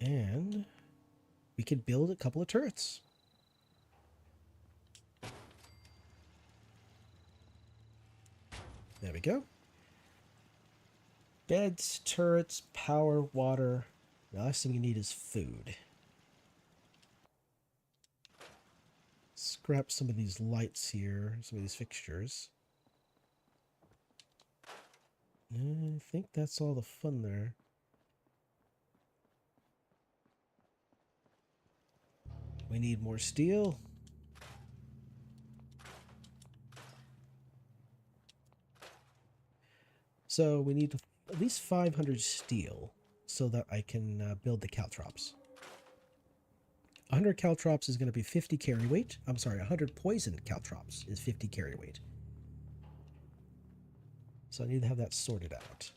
And we could build a couple of turrets. There we go. Beds, turrets, power, water. The last thing you need is food. Scrap some of these lights here, some of these fixtures. I think that's all the fun there. We need more steel. So we need at least 500 steel so that I can build the caltrops. 100 caltrops is going to be 50 carry weight. I'm sorry, 100 poison caltrops is 50 carry weight. So I need to have that sorted out.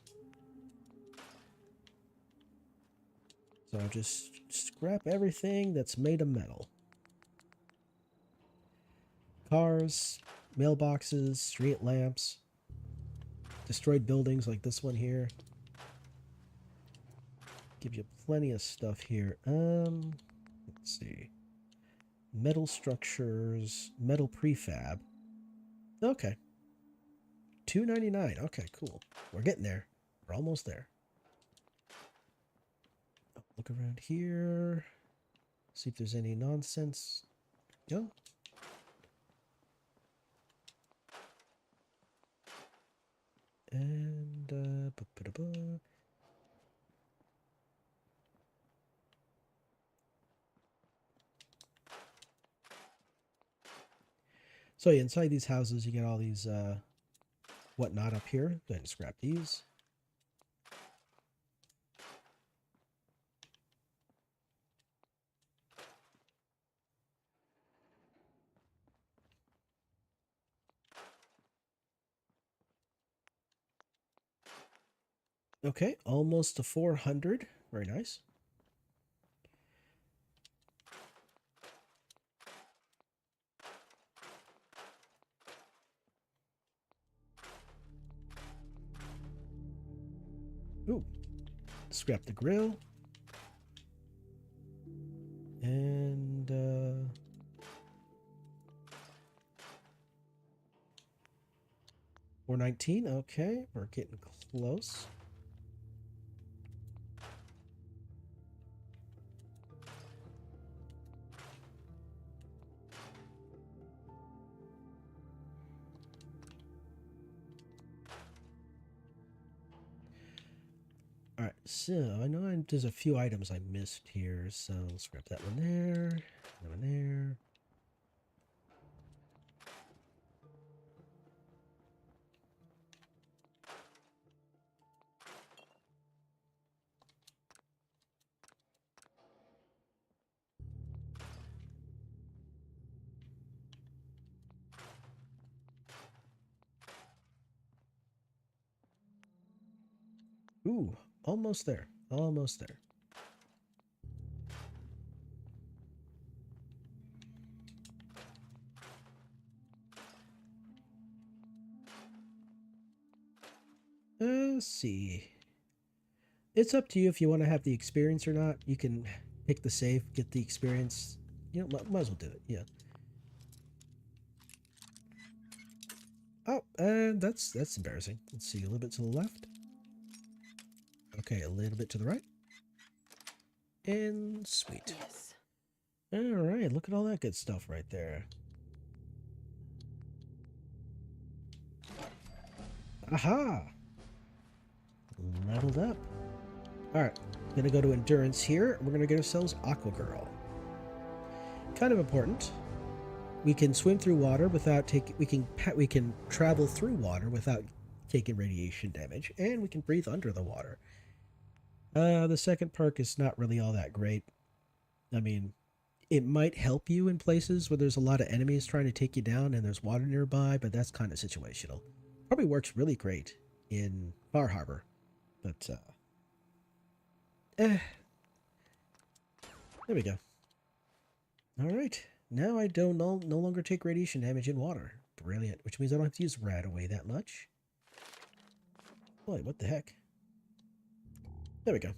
So I'll just scrap everything that's made of metal. Cars, mailboxes, street lamps, destroyed buildings like this one here. Give you plenty of stuff here. Let's see. Metal structures, metal prefab. Okay. $2.99. Okay, cool. We're getting there. We're almost there. Oh, look around here. See if there's any nonsense. No. And so yeah, inside these houses you get all these whatnot up here. Go ahead and scrap these. Okay, almost to 400. Very nice. Ooh, scrap the grill. And 419. Okay, we're getting close. All right, so I know there's a few items I missed here, so let's scrap that one there, that one there. Ooh, almost there. Almost there. Let's see. It's up to you if you want to have the experience or not. You can pick the safe, get the experience. You know, might as well do it. Yeah. Oh, that's embarrassing. Let's see, a little bit to the left. Okay, a little bit to the right. And sweet. Yes. All right, look at all that good stuff right there. Aha! Leveled up. All right, gonna go to endurance here. We're gonna get ourselves Aqua Girl. Kind of important. We can swim through water without taking. We can travel through water without taking radiation damage, and we can breathe under the water. The second perk is not really all that great. I mean, it might help you in places where there's a lot of enemies trying to take you down and there's water nearby, but that's kind of situational. Probably works really great in Far Harbor, but there we go. All right, now I don't no longer take radiation damage in water. Brilliant, which means I don't have to use Rad away that much. Boy, what the heck? There we go.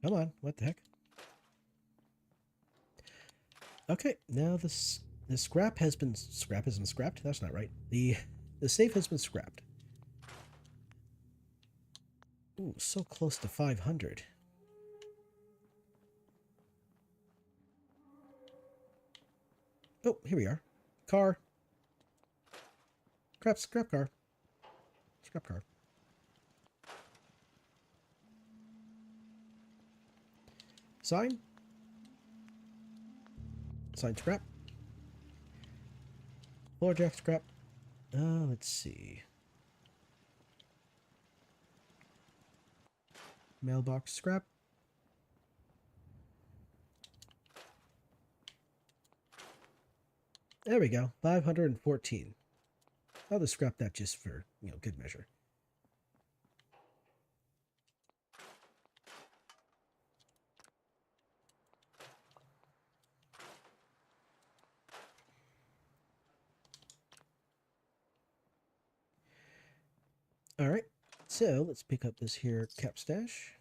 Come on, what the heck? Okay, now the scrap has been scrapped. That's not right. The safe has been scrapped. Ooh, so close to 500. Oh, here we are. Car. Scrap car. Scrap car. Sign. Sign scrap. Floor jack scrap. Let's see. Mailbox scrap. There we go. 514. I'll just scrap that just for, good measure. All right, so let's pick up this here cap stash.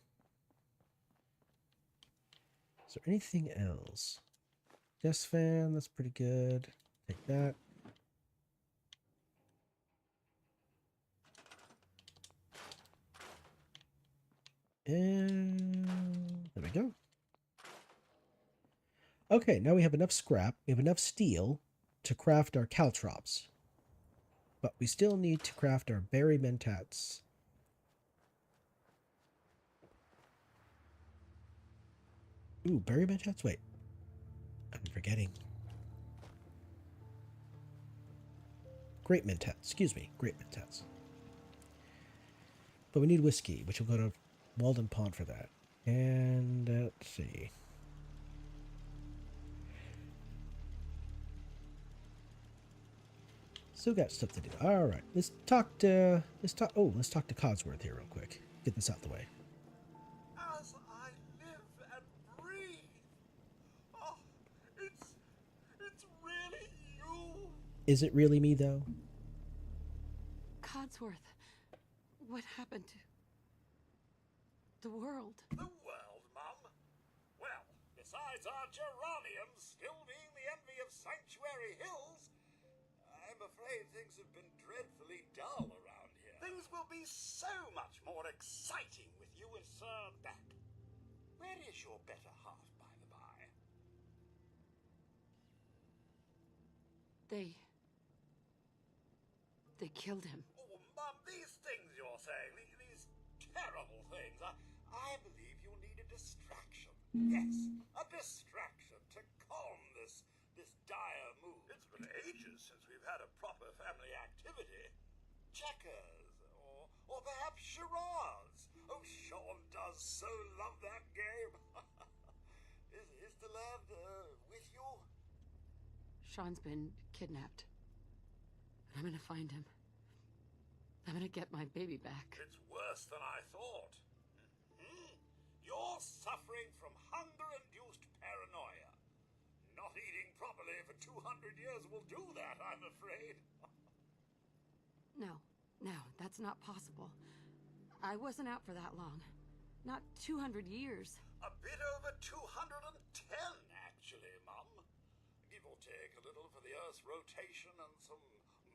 Is there anything else? Desk fan, that's pretty good. Take that. And there we go. Okay, now we have enough scrap. We have enough steel to craft our caltrops. But we still need to craft our berry mentats. Ooh, berry mentats? Wait. I'm forgetting. Grape mentats. Excuse me. Grape mentats. But we need whiskey, which will go to Walden Pond for that. And let's see. Still got stuff to do. All right, let's talk to Codsworth here real quick. Get this out the way. As I live and breathe. Oh, it's really you. Is it really me though? Codsworth, what happened to the world? The world, Mum. Well, besides our geraniums still being the envy of Sanctuary Hills, I'm afraid things have been dreadfully dull around here. Things will be so much more exciting with you and Sir back. Where is your better half, by the by? They killed him. Oh, Mum, these things you're saying, these terrible things, I believe you need a distraction. Yes, a distraction to calm this dire mood. It's been ages since we've had a proper family activity. Checkers, or perhaps charades. Oh, Sean does so love that game. Is the lad with you? Sean's been kidnapped. But I'm gonna find him. I'm gonna get my baby back. It's worse than I thought. You're suffering from hunger-induced paranoia. Not eating properly for 200 years will do that, I'm afraid. No, that's not possible. I wasn't out for that long. Not 200 years. A bit over 210, actually, Mum. Give or take a little for the Earth's rotation and some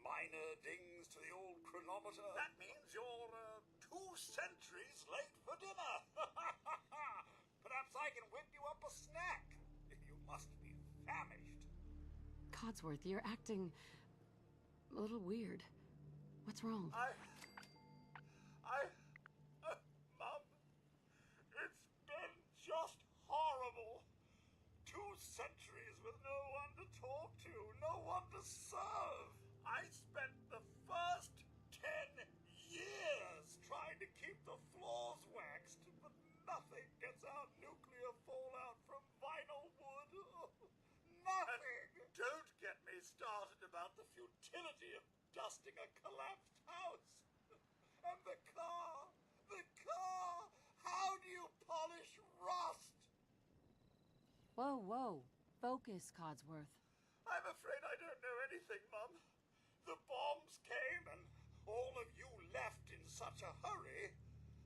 minor dings to the old chronometer. That means you're 2 centuries late for dinner. Perhaps I can whip you up a snack. You must be famished. Codsworth, you're acting a little weird. What's wrong? Mum, it's been just horrible. 2 centuries with no one to talk to, no one to serve. I spent the first 10 years trying to keep the floors waxed, but nothing gets out nuclear fallout from vinyl wood. Nothing! And don't get me started about the futility of dusting a collapsed house. And the car! How do you polish rust? Whoa. Focus, Codsworth. I'm afraid I don't know anything, Mum. The bombs came and all of you left in such a hurry.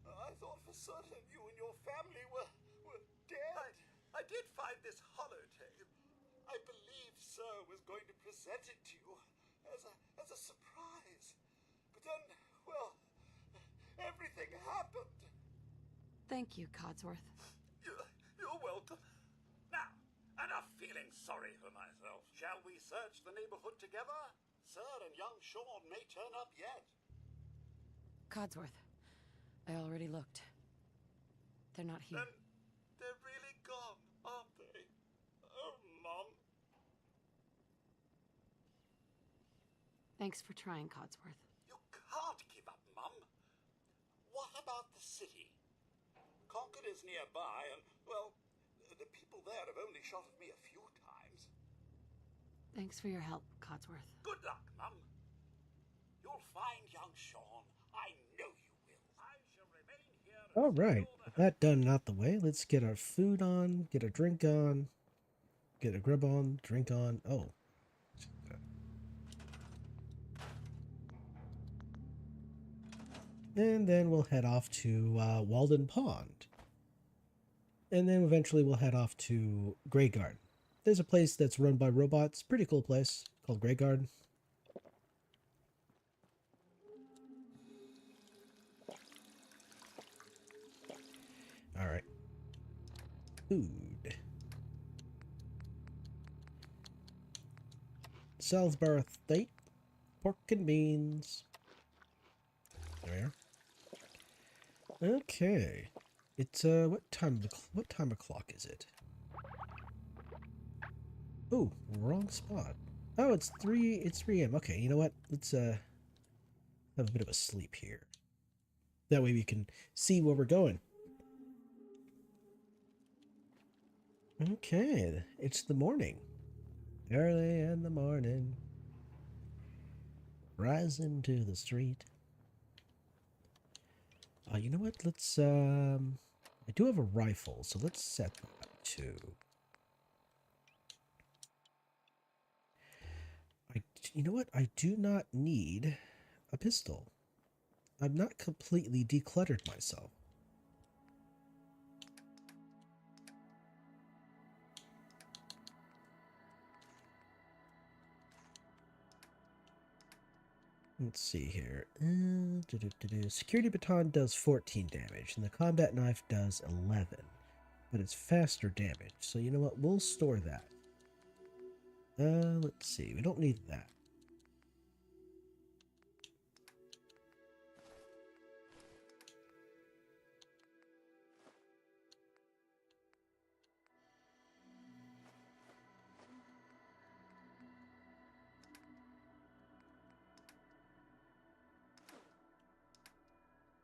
I thought for certain you and your family were dead. I did find this holotape. I believed Sir was going to present it to you as a surprise. But then, well, everything happened. Thank you, Codsworth. You're welcome. Now, enough feeling sorry for myself. Shall we search the neighborhood together? Sir and young Sean may turn up yet. Codsworth, I already looked. They're not here. Then they're really gone, aren't they? Oh, Mum. Thanks for trying, Codsworth. You can't give up, Mum. What about the city? Concord is nearby, and, well, the people there have only shot at me a few times. Thanks for your help, Codsworth. Good luck, Mum. You'll find young Sean. I know you will. I shall remain here. All right, that done and out the way. Let's get our food on, get a drink on, get a grub on, drink on. Oh. And then we'll head off to Walden Pond. And then eventually we'll head off to Greyguard. There's a place that's run by robots. Pretty cool place called Greyguard. Alright. Food. Salisbury steak, pork and beans. There we are. Okay. It's what time o'clock is it? Oh, wrong spot. Oh, it's 3 a.m. Okay, you know what? Let's have a bit of a sleep here. That way we can see where we're going. Okay, it's the morning. Early in the morning. Rising to the street. You know what? Let's, I do have a rifle, so let's set that to... You know what? I do not need a pistol. I've not completely decluttered myself. Let's see here. Security baton does 14 damage, and the combat knife does 11. But it's faster damage, so you know what? We'll store that. Let's see. We don't need that.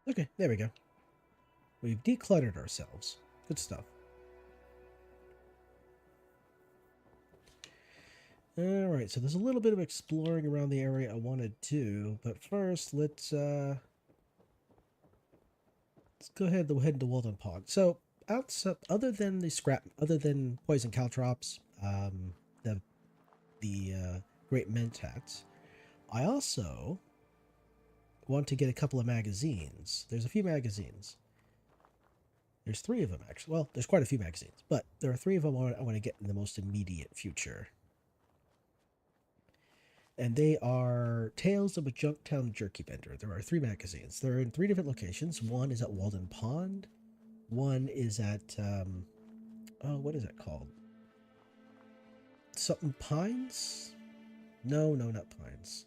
Okay, there we go. We've decluttered ourselves. Good stuff. Alright, so there's a little bit of exploring around the area I want to do, but first let's go ahead and head into Walden Pond. So outside, other than poison caltrops, the great mentats, I also want to get a couple of magazines. There's a few magazines. There's 3 of them, actually. Well, there's quite a few magazines, but there are 3 of them I want to get in the most immediate future. And they are Tales of a Junktown Jerky Vendor. There are 3 magazines. They're in 3 different locations. One is at Walden Pond. One is at, oh, what is that called? Something Pines? No, not Pines.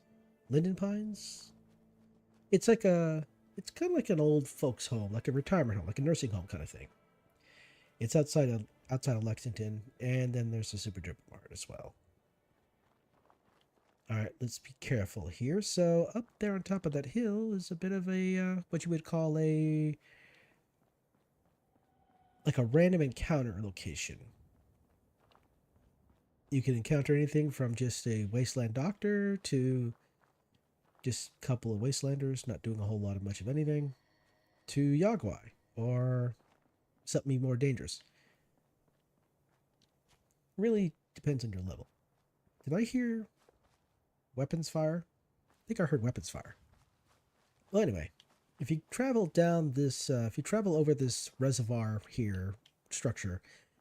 Linden Pines? It's kind of like an old folks home, like a retirement home, like a nursing home kind of thing. It's outside of Lexington, and then there's the Super Drip Mart as well. All right, let's be careful here. So up there on top of that hill is a bit of a what you would call like a random encounter location. You can encounter anything from just a wasteland doctor to just a couple of wastelanders not doing a whole lot of much of anything, to Yagwai or something even more dangerous. Really depends on your level. Did I hear weapons fire? I think I heard weapons fire. Well, anyway, if you travel down this, if you travel over this reservoir here structure,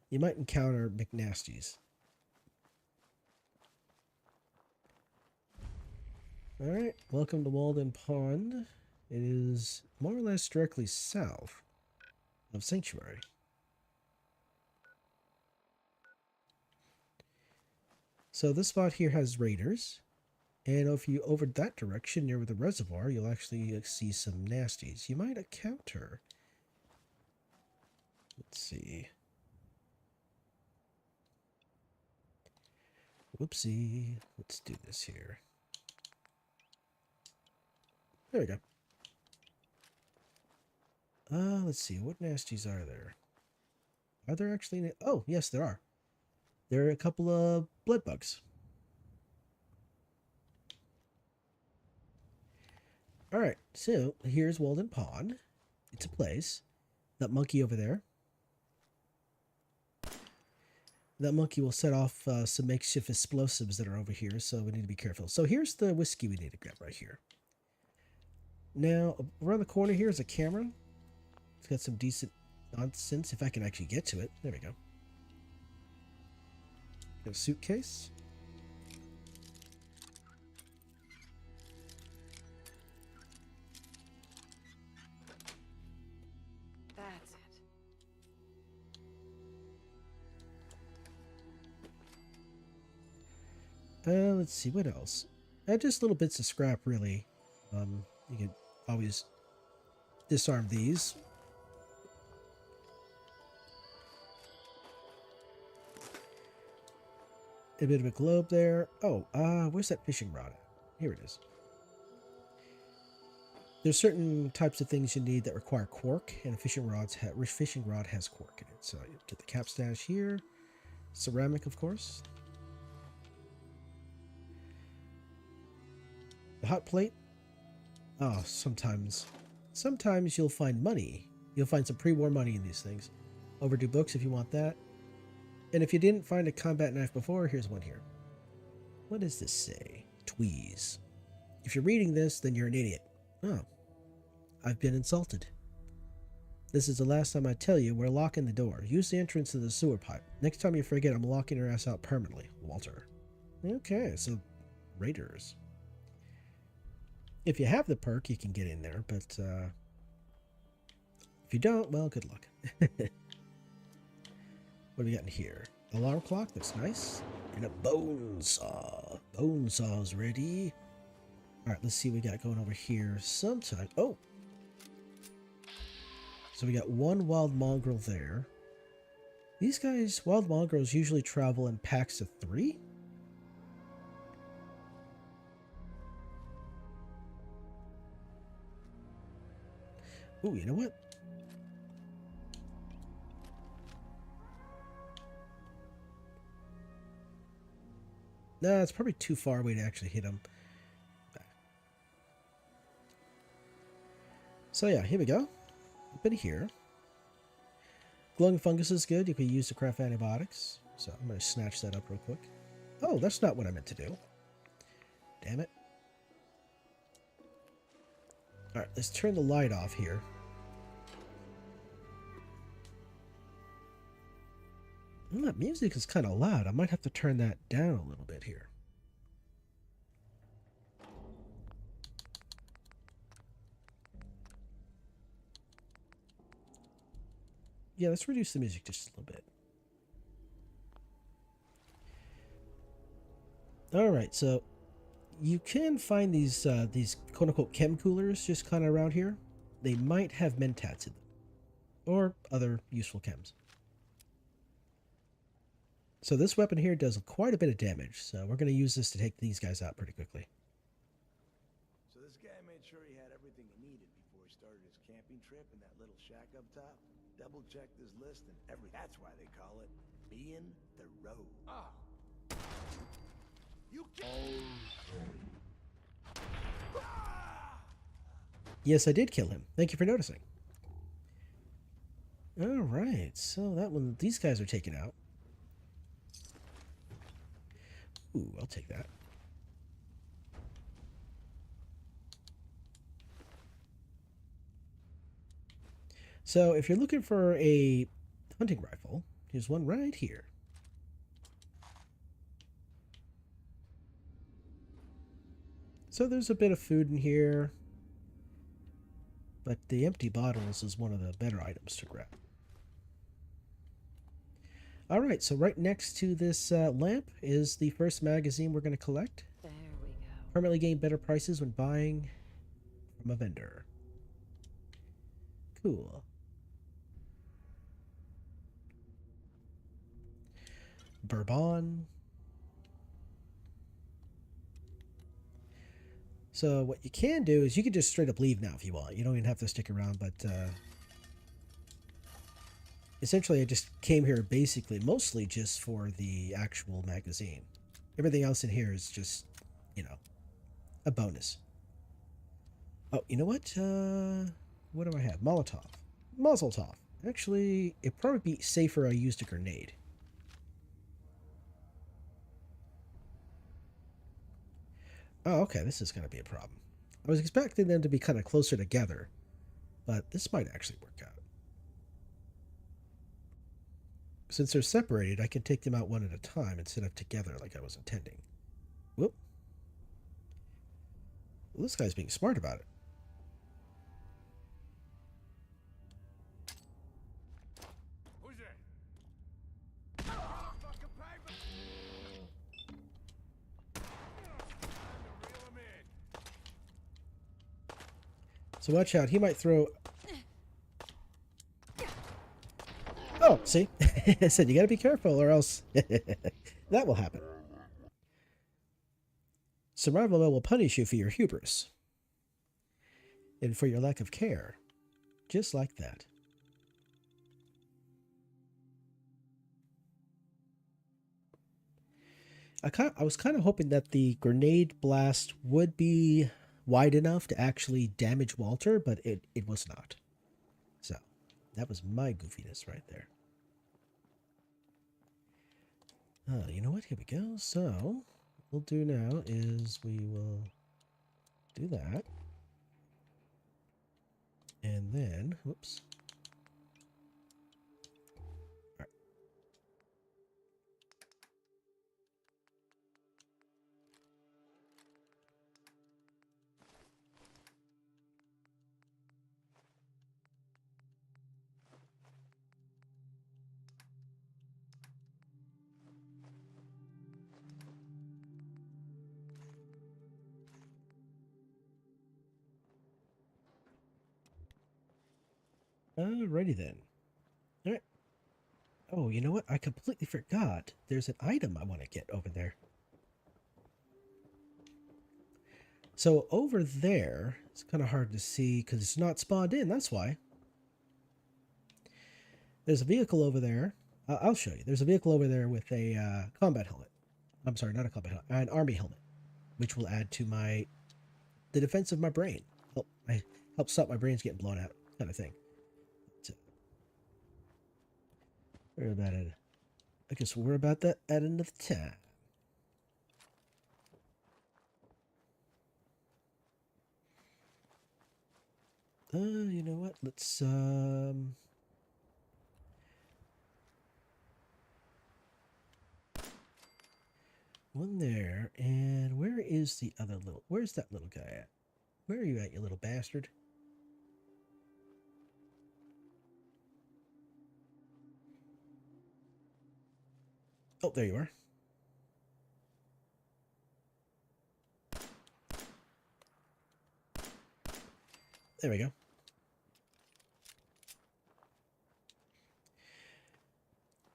you might encounter McNasties. All right, welcome to Walden Pond. It is more or less directly south of Sanctuary. So this spot here has raiders. And if you over that direction near the reservoir, you'll actually see some nasties. You might encounter. Let's see. Whoopsie. Let's do this here. There we go. Let's see. What nasties are there? Are there actually? Oh, yes, there are. There are a couple of blood bugs. All right, so here's Walden Pond. It's a place. That monkey over there. That monkey will set off some makeshift explosives that are over here, so we need to be careful. So here's the whiskey we need to grab right here. Now, around the corner here is a camera. It's got some decent nonsense, if I can actually get to it. There we go. Got a suitcase. That's it. Let's see, what else? Just little bits of scrap, really. You can always disarm these. A bit of a globe there. Oh, where's that fishing rod? Here it is. There's certain types of things you need that require quark, and a fishing rod has quark in it. So you get the capstash here. Ceramic, of course. The hot plate. Oh, sometimes you'll find money. You'll find some pre-war money in these things. Overdue books if you want that. And if you didn't find a combat knife before, here's one here. What does this say? Tweeze. If you're reading this, then you're an idiot. Oh. I've been insulted. This is the last time I tell you, we're locking the door. Use the entrance to the sewer pipe. Next time you forget, I'm locking your ass out permanently, Walter. Okay, so raiders. If you have the perk, you can get in there, but if you don't, well, good luck. What do we got in here? Alarm clock, that's nice. And a bone saw. Bone saw's ready. Alright, let's see what we got going over here. Sometime. Oh! So we got one wild mongrel there. These guys, wild mongrels, usually travel in packs of 3. Ooh, you know what? Nah, it's probably too far away to actually hit him. So yeah, here we go. Up in here. Glowing fungus is good. You can use to craft antibiotics. So I'm going to snatch that up real quick. Oh, that's not what I meant to do. Damn it. Alright, let's turn the light off here. That music is kind of loud. I might have to turn that down a little bit here. Yeah, let's reduce the music just a little bit. Alright, so you can find these quote-unquote chem coolers just kind of around here. They might have mentats in them. Or other useful chems. So this weapon here does quite a bit of damage, so we're going to use this to take these guys out pretty quickly. So this guy made sure he had everything he needed before he started his camping trip in that little shack up top. Double-checked his list and that's why they call it being the road. Ah. You can't. Yes, I did kill him. Thank you for noticing. Alright, so that one, these guys are taken out. Ooh, I'll take that. So if you're looking for a hunting rifle, here's one right here. So there's a bit of food in here, but the empty bottles is one of the better items to grab. Alright, so right next to this lamp is the first magazine we're going to collect. There we go. Permanently gain better prices when buying from a vendor. Cool. Bourbon. So what you can do is you can just straight up leave now if you want. You don't even have to stick around, but essentially I just came here basically mostly just for the actual magazine. Everything else in here is just, you know, a bonus. Oh, you know what? What do I have? Molotov. Muzzle top. Actually, it'd probably be safer I used a grenade. Oh, okay, this is going to be a problem. I was expecting them to be kind of closer together, but this might actually work out. Since they're separated, I can take them out one at a time instead of together like I was intending. Whoop. Well, this guy's being smart about it. Who's that? Fucking paper. Time to reel him in. So watch out, he might throw... Oh, see? I said you gotta be careful or else that will happen. Survival mode will punish you for your hubris. And for your lack of care. Just like that. I was kind of hoping that the grenade blast would be wide enough to actually damage Walter, but it was not. So, that was my goofiness right there. You know what? Here we go. So, what we'll do now is we will do that. And then, whoops. Alrighty then. Alright. Oh, you know what? I completely forgot. There's an item I want to get over there. So over there, it's kind of hard to see because it's not spawned in. That's why. There's a vehicle over there. I'll show you. There's a vehicle over there with a combat helmet. I'm sorry, not a combat helmet, an army helmet, which will add to the defense of my brain. Help stop my brains getting blown out, kind of thing. So, worry about it. I guess we'll worry about that at another time. You know what? Let's one there, and where is the other little? Where's that little guy at? Where are you at, you little bastard? Oh, there you are. There we go.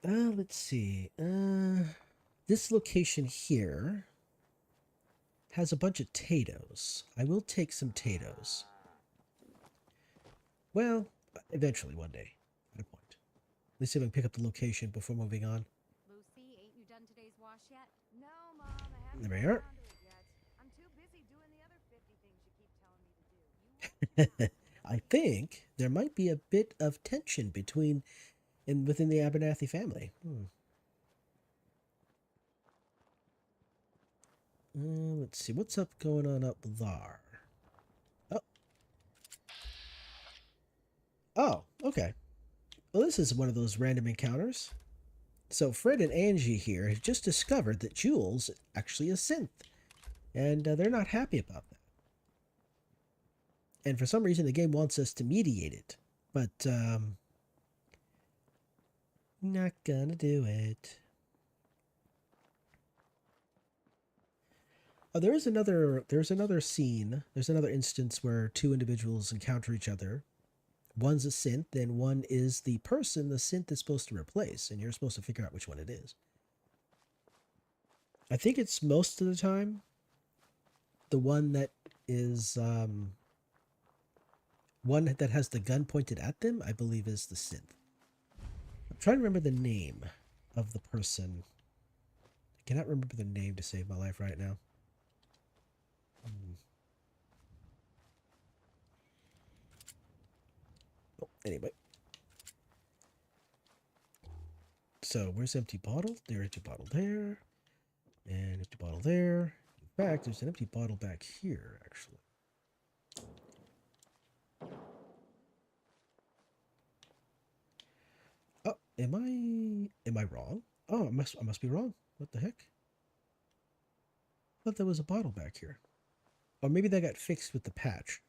Let's see. This location here has a bunch of potatoes. I will take some potatoes. Well, eventually, one day, at a point. Let's see if I can pick up the location before moving on. Lucy, ain't you done today's wash yet? No, Mom, I haven't There we gotten are. around to it yet. I'm too busy doing the other 50 things you keep telling me to do. I think there might be a bit of tension within the Abernathy family. Let's see, what's going on up there? Oh, okay. Well, this is one of those random encounters. So Fred and Angie here have just discovered that Jules actually a synth, and they're not happy about that. And for some reason, the game wants us to mediate it, but not gonna do it. Oh, there's another scene. There's another instance where two individuals encounter each other. One's a synth, and one is the person the synth is supposed to replace, and you're supposed to figure out which one it is. I think it's most of the time the one that is one that has the gun pointed at them, I believe, is the synth. I'm trying to remember the name of the person. I cannot remember the name to save my life right now. Oh, anyway. So where's empty bottle? There's empty bottle there. And empty bottle there. In fact, there's an empty bottle back here, actually. Oh, am I wrong? Oh, I must be wrong. What the heck? I thought there was a bottle back here. Or maybe that got fixed with the patch.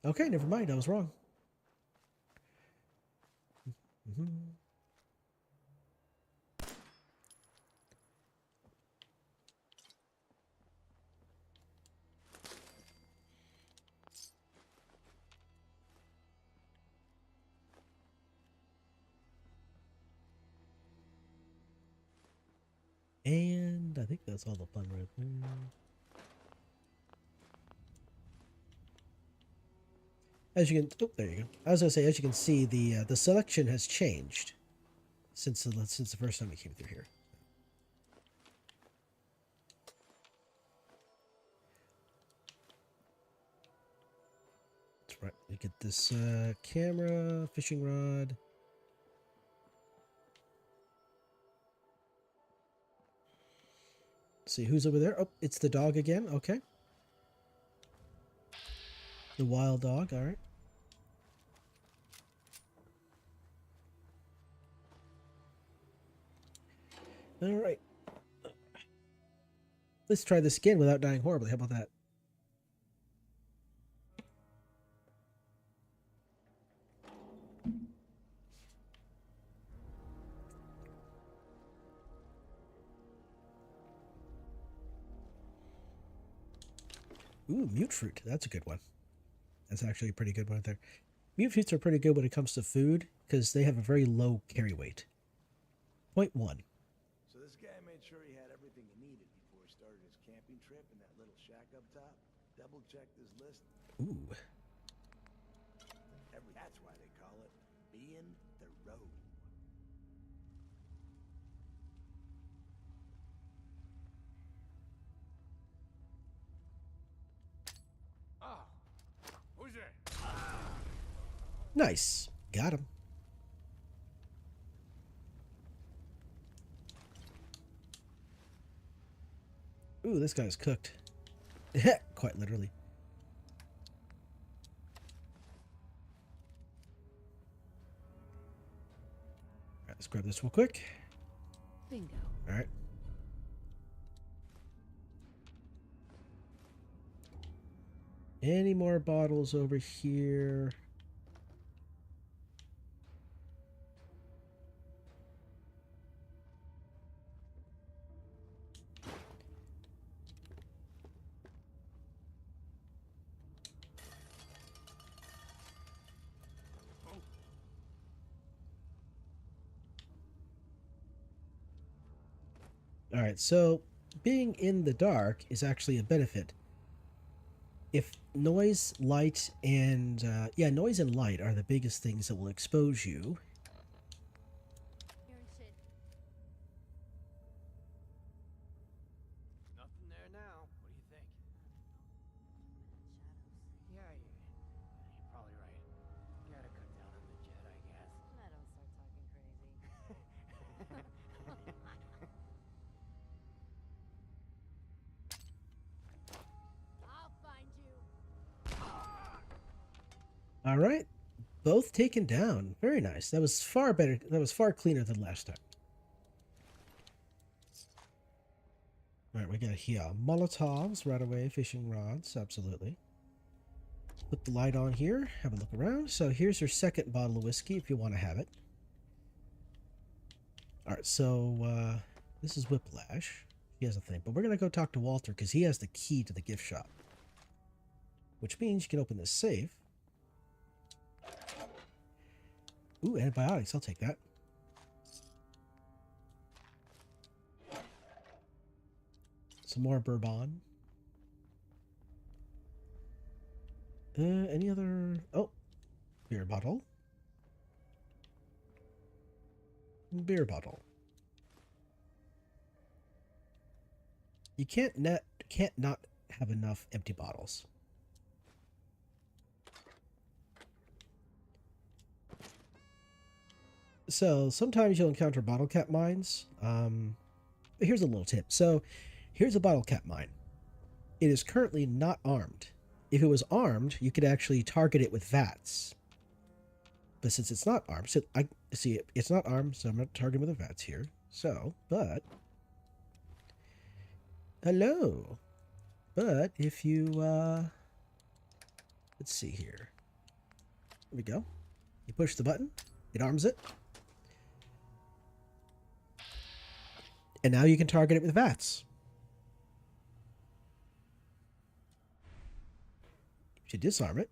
Okay, never mind. I was wrong. And I think that's all the fun right there. As you can, oh, there you go. I was gonna say, as you can see, the selection has changed since the first time we came through here. That's right. We get this camera, fishing rod. Let's see who's over there. Oh, it's the dog again. Okay. The wild dog. All right. All right. Let's try this again without dying horribly. How about that? Ooh, mute fruit. That's a good one. That's actually a pretty good one there. Mute fruits are pretty good when it comes to food because they have a very low carry weight. 0.1. So this guy made sure he had everything he needed before he started his camping trip in that little shack up top. Double-checked his list. Ooh. That's why they call it being the road. Nice. Got him. Ooh, this guy's cooked. Quite literally. All right, let's grab this real quick. Bingo. All right. Any more bottles over here? All right, so being in the dark is actually a benefit. If noise, light, and noise and light are the biggest things that will expose you. Hearing shit. Nothing there now. What do you think? Shadows. Yeah, you're probably right. Gotta cut down on the jet, I guess. I don't start talking crazy. I'll find you. All right, both taken down. Very nice. That was far better. That was far cleaner than last time. All right, we got here Molotovs right away, fishing rods, absolutely. Put the light on here, have a look around. So here's your second bottle of whiskey if you want to have it. All right, so this is Whiplash. He has a thing, but we're going to go talk to Walter because he has the key to the gift shop. Which means you can open this safe. Ooh, antibiotics, I'll take that. Some more bourbon. Any other... Oh, beer bottle. Beer bottle. You can't not have enough empty bottles. So sometimes you'll encounter bottle cap mines. Here's a little tip. So here's a bottle cap mine. It is currently not armed. If it was armed, you could actually target it with VATS. But since it's not armed, so I see it's not armed, so I'm not targeting with the VATS here. So, but hello. But if you let's see here. There we go. You push the button, it arms it. And now you can target it with VATS. You disarm it.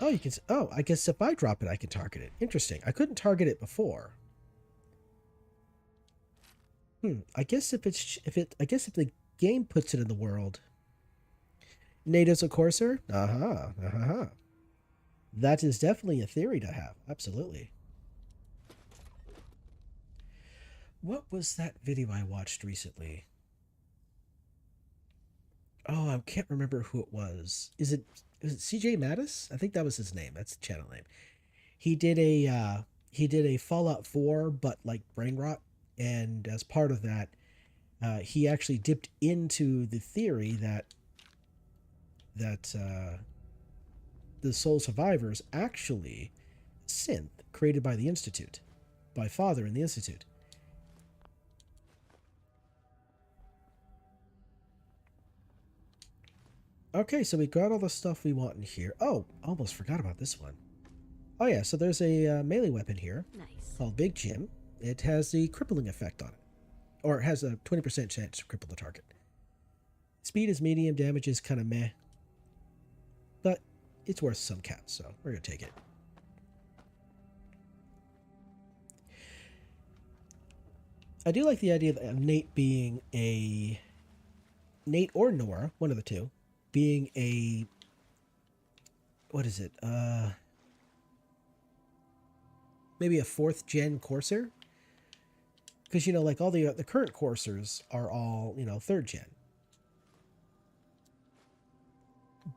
Oh, you can. Oh, I guess if I drop it, I can target it. Interesting. I couldn't target it before. I guess if the game puts it in the world. NATO's a Corsair? That is definitely a theory to have. Absolutely. What was that video I watched recently? Oh, I can't remember who it was. Was it CJ Mattis? I think that was his name. That's the channel name. He did a Fallout 4, but like brain rot, and as part of that, he actually dipped into the theory that the Soul Survivors actually synth created by the Institute, by Father in the Institute. Okay, so we got all the stuff we want in here. Oh, almost forgot about this one. Oh yeah, so there's a melee weapon here. Nice. Called Big Jim. It has the crippling effect on it. Or it has a 20% chance to cripple the target. Speed is medium, damage is kind of meh. But it's worth some caps, so we're going to take it. I do like the idea of Nate being a... Nate or Nora, one of the two, being a... What is it? Maybe a 4th gen Corsair? Because, you know, like all the current Corsairs are all, you know, 3rd gen.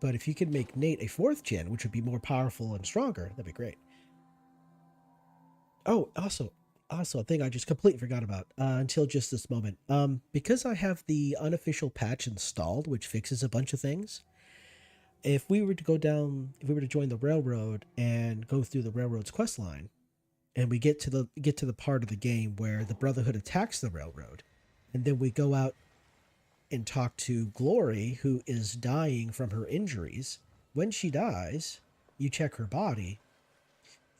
But if you could make Nate a 4th gen, which would be more powerful and stronger, that'd be great. Oh, also a thing I just completely forgot about until just this moment. Because I have the unofficial patch installed, which fixes a bunch of things. If we were to if we were to join the railroad and go through the railroad's quest line, and we get to the part of the game where the Brotherhood attacks the railroad, and then we go out and talk to Glory, who is dying from her injuries. When she dies, you check her body.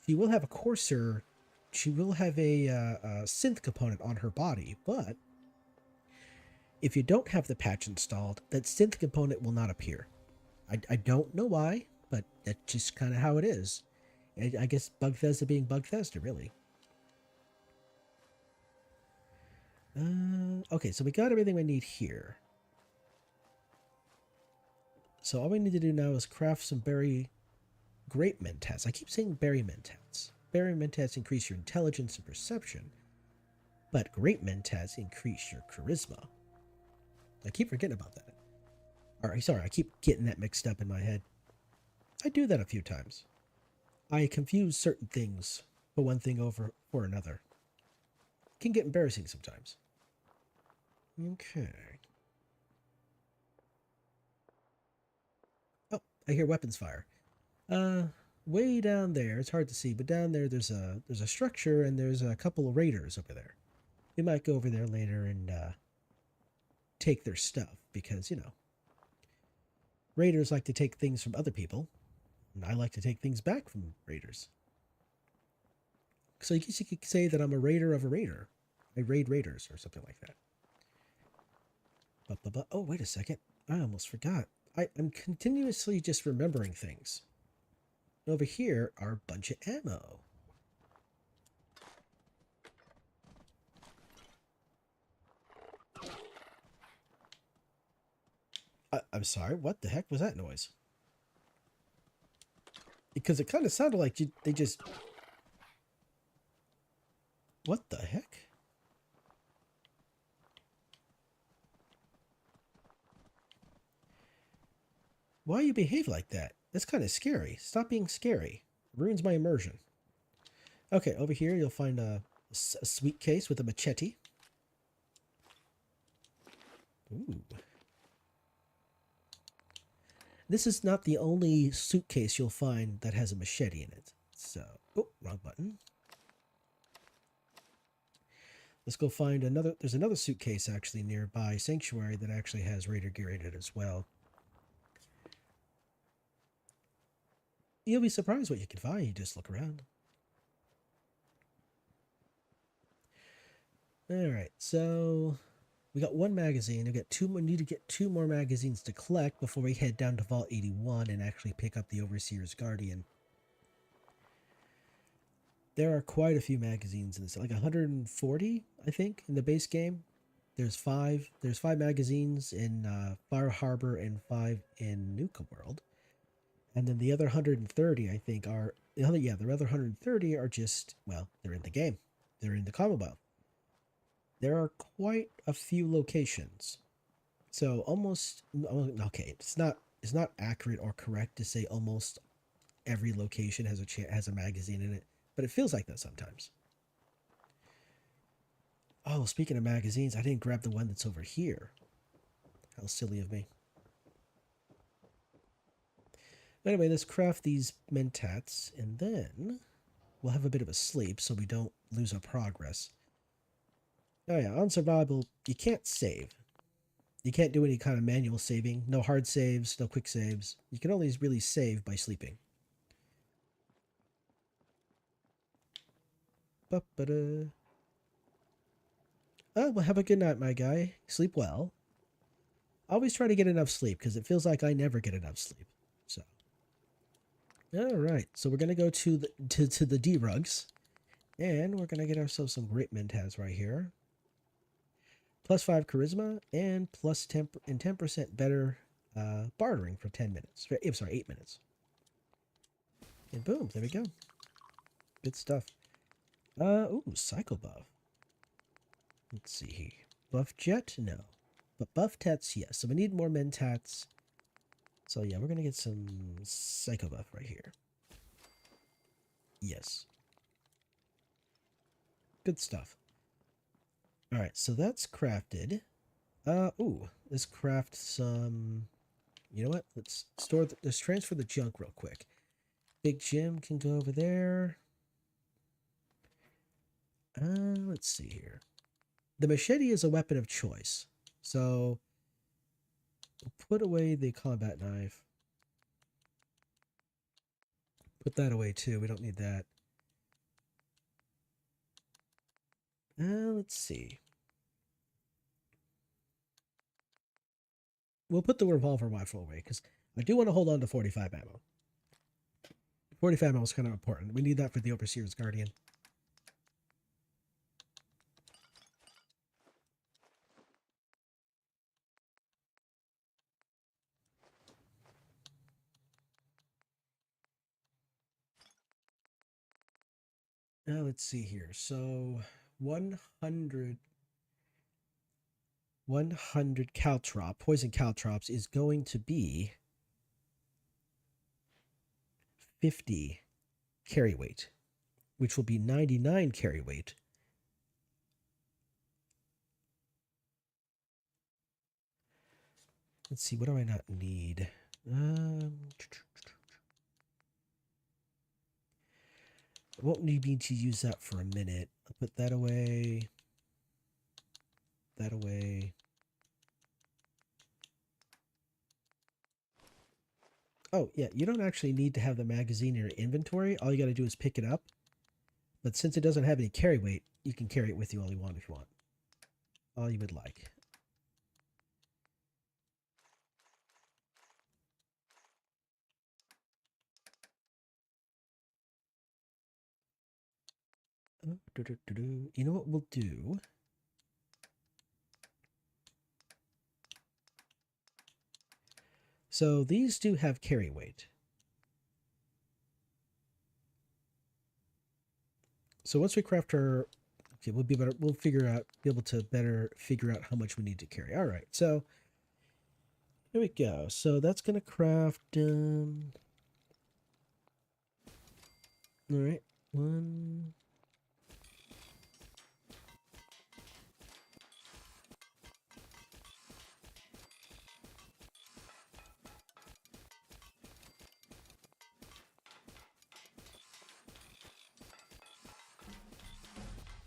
She will have a courser. She will have a synth component on her body, but if you don't have the patch installed, that synth component will not appear. I don't know why, but that's just kind of how it is. I guess Bugthesda being Bugthesda, really. Okay, so we got everything we need here. So all we need to do now is craft some berry grape mentats. I keep saying berry mentats. Berry mentats increase your intelligence and perception, but grape mentats increase your charisma. I keep forgetting about that. Or, sorry, I keep getting that mixed up in my head. I do that a few times. I confuse certain things for one thing over for another. It can get embarrassing sometimes. Okay. Oh, I hear weapons fire. Way down there, it's hard to see, but down there there's a structure and there's a couple of raiders over there. We might go over there later and take their stuff because, you know, raiders like to take things from other people, and I like to take things back from raiders. So I guess you could say that I'm a raider of a raider. I raid raiders or something like that. Oh, wait a second. I almost forgot. I'm continuously just remembering things. Over here are a bunch of ammo. I'm sorry, what the heck was that noise? Because it kind of sounded like they just... What the heck? Why you behave like that? That's kind of scary. Stop being scary. It ruins my immersion. Okay, over here you'll find a sweet case with a machete. Ooh. This is not the only suitcase you'll find that has a machete in it. So, oh, wrong button. Let's go find another. There's another suitcase actually nearby Sanctuary that actually has Raider gear in it as well. You'll be surprised what you can find. You just look around. All right, so we got one magazine. We got two more. Need to get 2 more magazines to collect before we head down to Vault 81 and actually pick up the Overseer's Guardian. There are quite a few magazines in this, like 140, I think, in the base game. There's 5 magazines in Fire Harbor and 5 in Nuka World. And then the other 130, I think, are... the other 130 are just, well, they're in the game. They're in the Commonwealth. There are quite a few locations. So almost... okay, it's not accurate or correct to say almost every location has a magazine in it. But it feels like that sometimes. Oh, speaking of magazines, I didn't grab the one that's over here. How silly of me. Anyway, let's craft these mentats, and then we'll have a bit of a sleep so we don't lose our progress. Oh yeah, on survival, you can't save. You can't do any kind of manual saving. No hard saves, no quick saves. You can only really save by sleeping. Ba-ba-da. Oh, well, have a good night, my guy. Sleep well. Always try to get enough sleep, because it feels like I never get enough sleep. So, all right. So we're gonna go to the D-rugs, and we're gonna get ourselves some great mentats right here. +5 charisma and plus 10% better bartering for 10 minutes. I'm sorry, 8 minutes. And boom, there we go. Good stuff. Ooh, Psycho Buff. Let's see here. Buff Jet? No. But Buff Tats, yes. So we need more Mentats. So yeah, we're gonna get some Psycho Buff right here. Yes. Good stuff. Alright, so that's crafted. Ooh, let's craft some... You know what? Let's transfer the junk real quick. Big Jim can go over there. Let's see here. The machete is a weapon of choice. So, we'll put away the combat knife. Put that away too. We don't need that. Let's see. We'll put the revolver rifle away because I do want to hold on to 45 ammo. 45 ammo is kind of important. We need that for the Overseer's Guardian. Now let's see here. So 100 caltrop, poison caltrops is going to be 50 carry weight, which will be 99 carry weight. Let's see, what do I not need? I won't need me to use that for a minute. I'll put that away. That away. Oh, yeah, you don't actually need to have the magazine in your inventory. All you got to do is pick it up. But since it doesn't have any carry weight, you can carry it with you all you want if you want. All you would like. You know what we'll do? So these do have carry weight. So once we craft our, okay, we'll be able to better figure out how much we need to carry. All right, so here we go. So that's gonna craft. All right, one.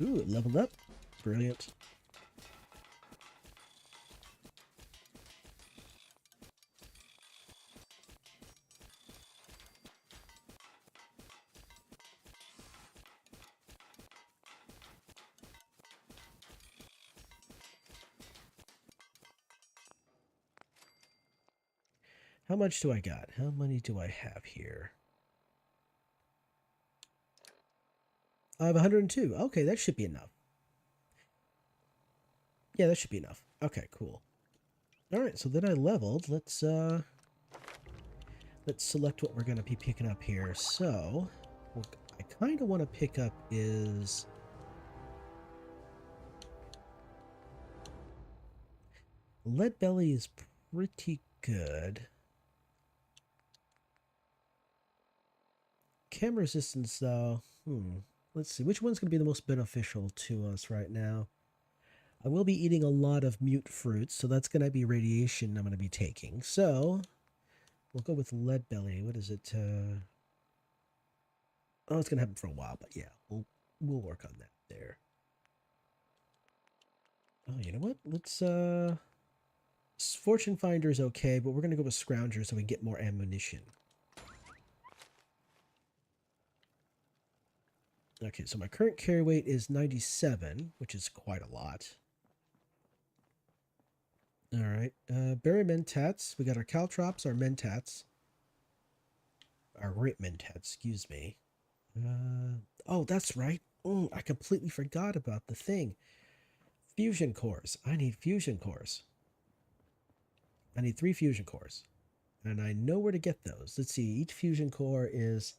Ooh, it leveled up. Brilliant. How much do I got? How many do I have here? I have 102. Okay, that should be enough. Yeah, that should be enough. Okay, cool. All right, so then I leveled. Let's select what we're going to be picking up here. So, what I kind of want to pick up is lead belly is pretty good. Chem resistance, though. Let's see. Which one's going to be the most beneficial to us right now? I will be eating a lot of mute fruits, so that's going to be radiation I'm going to be taking. So, we'll go with lead belly. What is it? Oh, it's going to happen for a while, but yeah, we'll work on that there. Oh, you know what? Let's, Fortune Finder is okay, but we're going to go with Scrounger so we can get more ammunition. Okay, so my current carry weight is 97, which is quite a lot. All right, berry mentats. We got our caltrops, our mentats. Our grape mentats, excuse me. Oh, that's right. I completely forgot about the thing. Fusion cores. I need fusion cores. I need 3 fusion cores. And I know where to get those. Let's see. Each fusion core is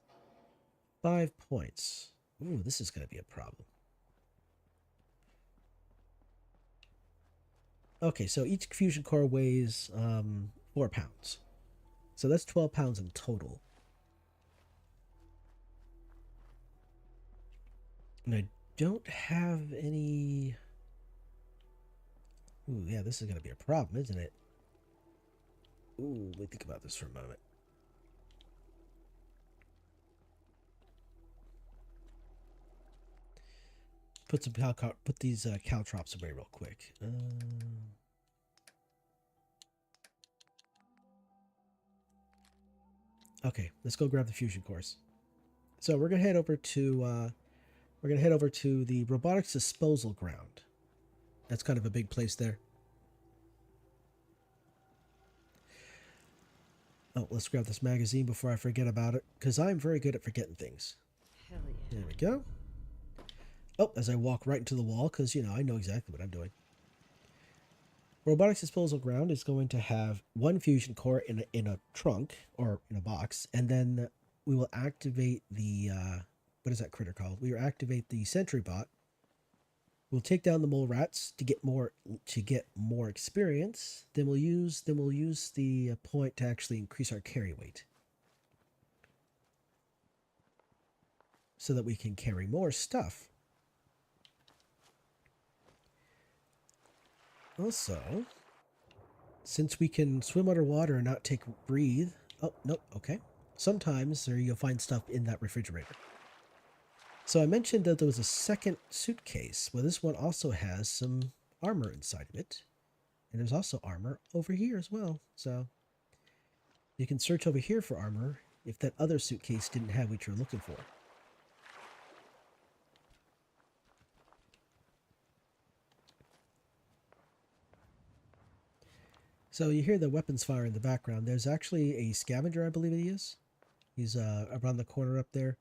5 points. Ooh, this is going to be a problem. Okay, so each fusion core weighs 4 pounds. So that's 12 pounds in total. And I don't have any... Ooh, yeah, this is going to be a problem, isn't it? Ooh, let me think about this for a moment. Put some put these caltrops away real quick. Okay, let's go grab the fusion cores. So we're gonna head over to the robotics disposal ground. That's kind of a big place there. Oh, let's grab this magazine before I forget about it, because I'm very good at forgetting things. Hell yeah. There we go. Oh, as I walk right into the wall, because, you know, I know exactly what I'm doing. Robotics disposal ground is going to have one fusion core in a trunk, or in a box, and then we will activate the, what is that critter called? We will activate the sentry bot. We'll take down the mole rats to get more experience. Then we'll use the point to actually increase our carry weight, so that we can carry more stuff. Also, since we can swim underwater and not breathe. Oh, nope, okay. Sometimes you'll find stuff in that refrigerator. So I mentioned that there was a second suitcase. Well, this one also has some armor inside of it. And there's also armor over here as well. So you can search over here for armor if that other suitcase didn't have what you're looking for. So you hear the weapons fire in the background. There's actually a scavenger, I believe he is. He's around the corner up there.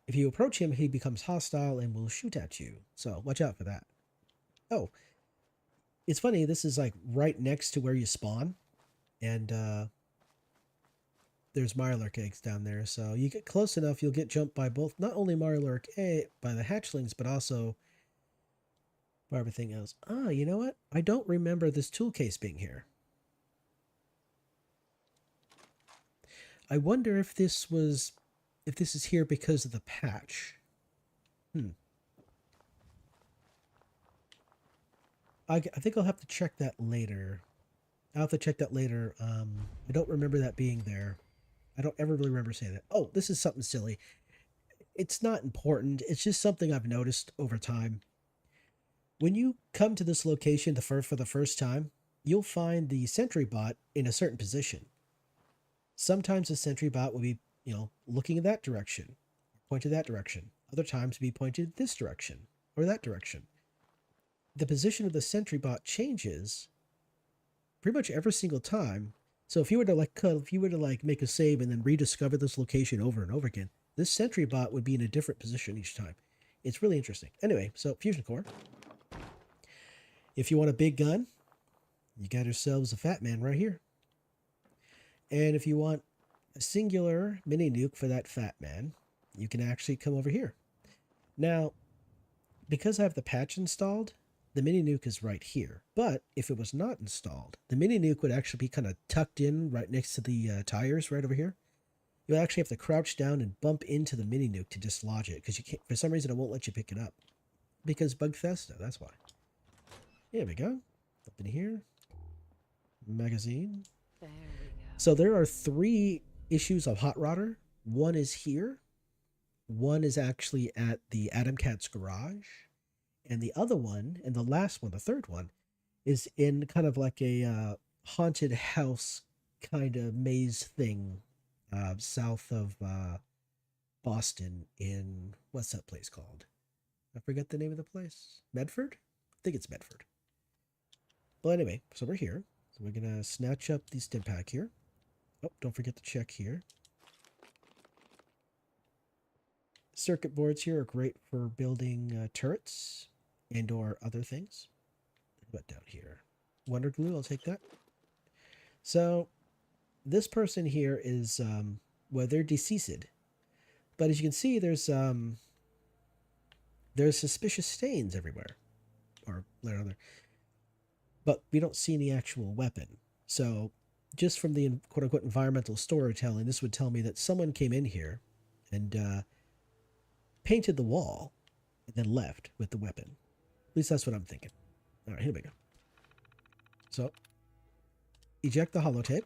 If you approach him, he becomes hostile and will shoot at you. So watch out for that. Oh, it's funny. This is like right next to where you spawn. And there's Mirelurk eggs down there. So you get close enough, you'll get jumped by both, not only Mirelurk by the hatchlings, but also by everything else. Ah, you know what? I don't remember this tool case being here. I wonder if this is here because of the patch. I think I'll have to check that later. I'll have to check that later. I don't remember that being there. I don't ever really remember saying that. Oh, this is something silly. It's not important. It's just something I've noticed over time. When you come to this location for the first time, you'll find the sentry bot in a certain position. Sometimes the sentry bot will be, looking in that direction, pointed that direction. Other times be pointed this direction or that direction. The position of the sentry bot changes pretty much every single time. So if you were to make a save and then rediscover this location over and over again, this sentry bot would be in a different position each time. It's really interesting. Anyway, so fusion core. If you want a big gun, you got yourselves a Fat Man right here. And if you want a singular mini nuke for that Fat Man, you can actually come over here. Now, because I have the patch installed, the mini nuke is right here. But if it was not installed, the mini nuke would actually be kind of tucked in right next to the tires right over here. You'll actually have to crouch down and bump into the mini nuke to dislodge it, because you can't, for some reason it won't let you pick it up. Because Bugfesta, that's why. There we go. Up in here. Magazine. There we go. So there are 3 issues of Hot Rodder. One is here. One is actually at the Adam Cat's garage. And the other one, and the last one, the third one, is in kind of like a haunted house kind of maze thing south of Boston in, what's that place called? I forget the name of the place. Medford? I think it's Medford. Well, anyway, so we're here. So we're going to snatch up the stim pack here. Oh, don't forget to check here. Circuit boards here are great for building turrets and or other things. What down here? Wonder glue, I'll take that. So this person here is, well, they're deceased. But as you can see, there's suspicious stains everywhere. Or rather, but we don't see any actual weapon. So just from the quote unquote environmental storytelling, this would tell me that someone came in here and painted the wall and then left with the weapon. At least that's what I'm thinking. All right, here we go. So, eject the holotape.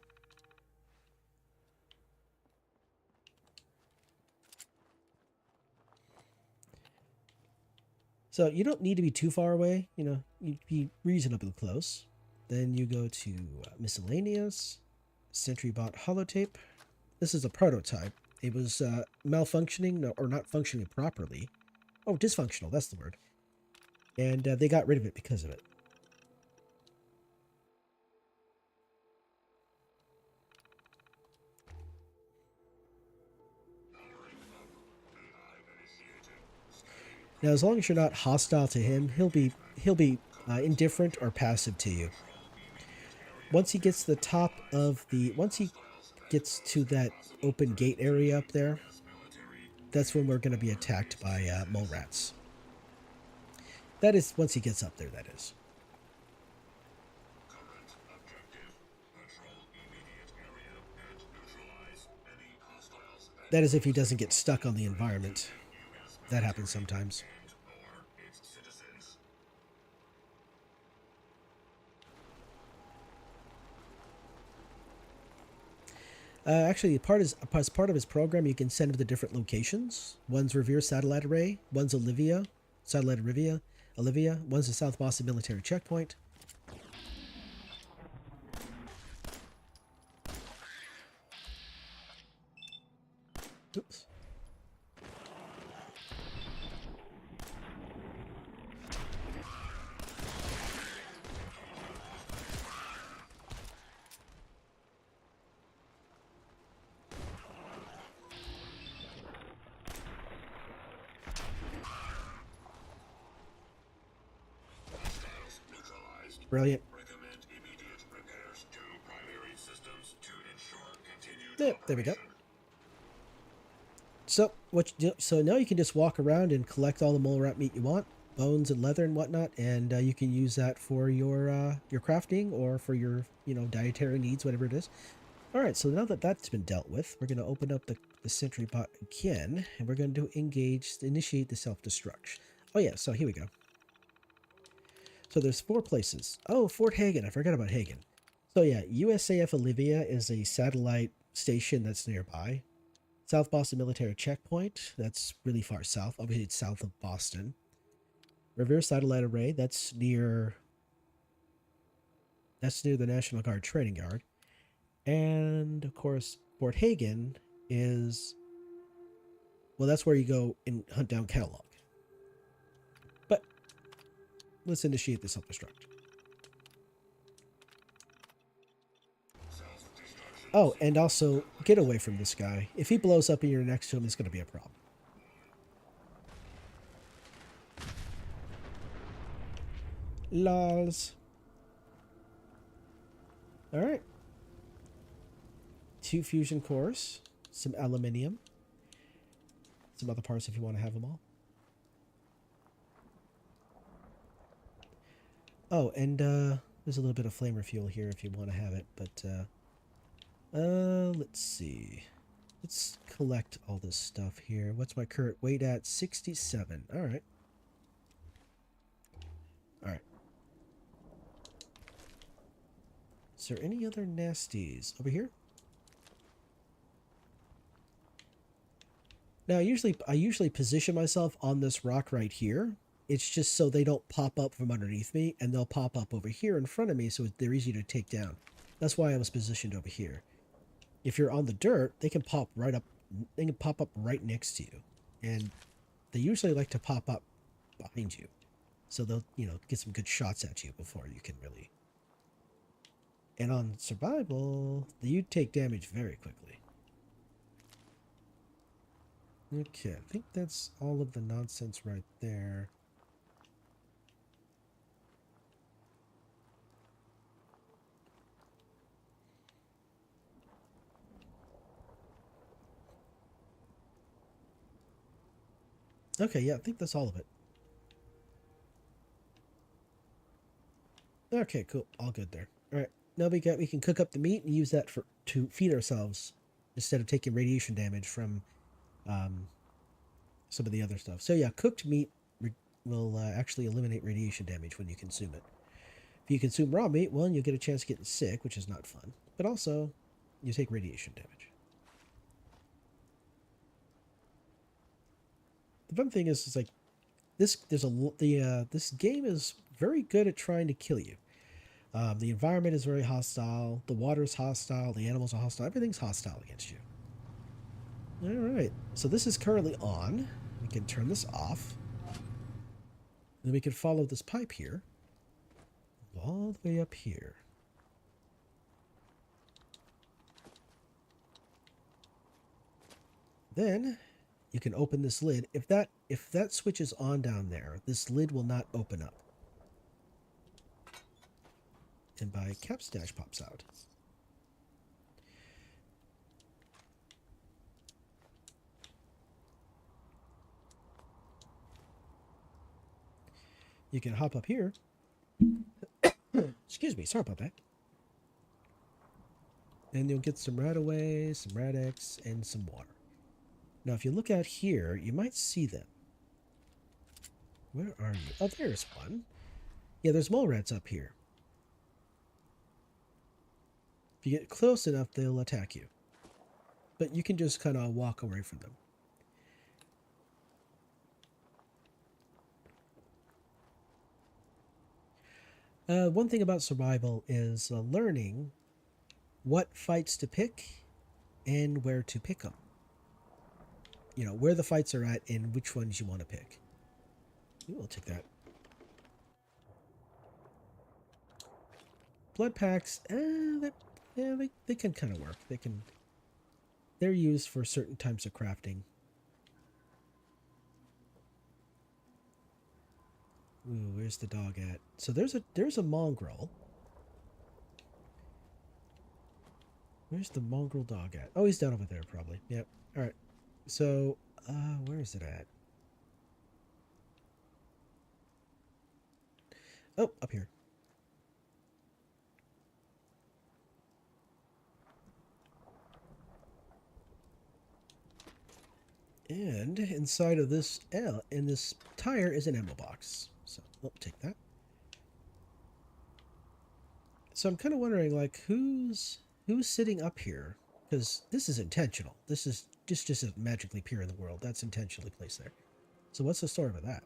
So you don't need to be too far away. You know, you'd be reasonably close. Then you go to miscellaneous, SentryBot holotape. This is a prototype. It was malfunctioning or not functioning properly. Oh, dysfunctional, that's the word. And they got rid of it because of it. Now, as long as you're not hostile to him, he'll be indifferent or passive to you. Once he gets to the top of once he gets to that open gate area up there, that's when we're going to be attacked by mole rats. That is once he gets up there, that is. That is if he doesn't get stuck on the environment. That happens sometimes. Actually, as part of his program, you can send him to different locations. One's Revere Satellite Array, one's Satellite Olivia, one's the South Boston Military Checkpoint. Oops. Brilliant. Yep, there we go. So so now you can just walk around and collect all the mole rat meat you want, bones and leather and whatnot, and you can use that for your crafting or for your dietary needs, whatever it is. All right, so now that that's been dealt with, we're going to open up the SentryBot again, and we're going to initiate the self-destruct. Oh yeah, so here we go. So there's 4 places. Oh, Fort Hagen. I forgot about Hagen. So yeah, USAF Olivia is a satellite station that's nearby. South Boston Military Checkpoint, that's really far south. Obviously, it's south of Boston. Revere Satellite Array, that's near the National Guard Training Yard. And, of course, Fort Hagen is... well, that's where you go and hunt down catalog. But let's initiate the self-destruct. Oh, and also, get away from this guy. If he blows up and you're next to him, it's going to be a problem. Lols. Alright. 2 fusion cores. Some aluminium. Some other parts if you want to have them all. Oh, and there's a little bit of flamer fuel here if you want to have it, but let's see. Let's collect all this stuff here. What's my current weight at? 67. All right. All right. Is there any other nasties over here? Now, I usually position myself on this rock right here. It's just so they don't pop up from underneath me, and they'll pop up over here in front of me, so they're easy to take down. That's why I was positioned over here. If you're on the dirt, they can pop right up. They can pop up right next to you, and they usually like to pop up behind you, so they'll get some good shots at you before you can really. And on survival, you take damage very quickly. Okay, I think that's all of the nonsense right there. Okay, yeah, I think that's all of it. Okay, cool. All good there. All right, now we can cook up the meat and use that to feed ourselves instead of taking radiation damage from some of the other stuff. So yeah, cooked meat will actually eliminate radiation damage when you consume it. If you consume raw meat, well, you'll get a chance of getting sick, which is not fun. But also, you take radiation damage. The fun thing is like this. This game is very good at trying to kill you. The environment is very hostile. The water is hostile. The animals are hostile. Everything's hostile against you. All right. So this is currently on. We can turn this off. Then we can follow this pipe here all the way up here. Then you can open this lid. If that switch is on down there, this lid will not open up. And my cap stash pops out. You can hop up here. Excuse me, sorry about that. And you'll get some Radaway, some Radex, and some water. Now, if you look out here, you might see them. Where are you? Oh, there's one. Yeah, there's mole rats up here. If you get close enough, they'll attack you. But you can just kind of walk away from them. One thing about survival is learning what fights to pick and where to pick them. You know, where the fights are at and which ones you want to pick. Ooh, I'll take that. Blood packs, they can kind of work. They're used for certain types of crafting. Ooh, where's the dog at? So there's a mongrel. Where's the mongrel dog at? Oh, he's down over there probably. Yep. All right. So, where is it at? Oh, up here. And inside of this in this tire is an ammo box. So we'll take that. So I'm kind of wondering, like, who's sitting up here? Because this is intentional. This just isn't magically appear in the world. That's intentionally placed there. So what's the story with that?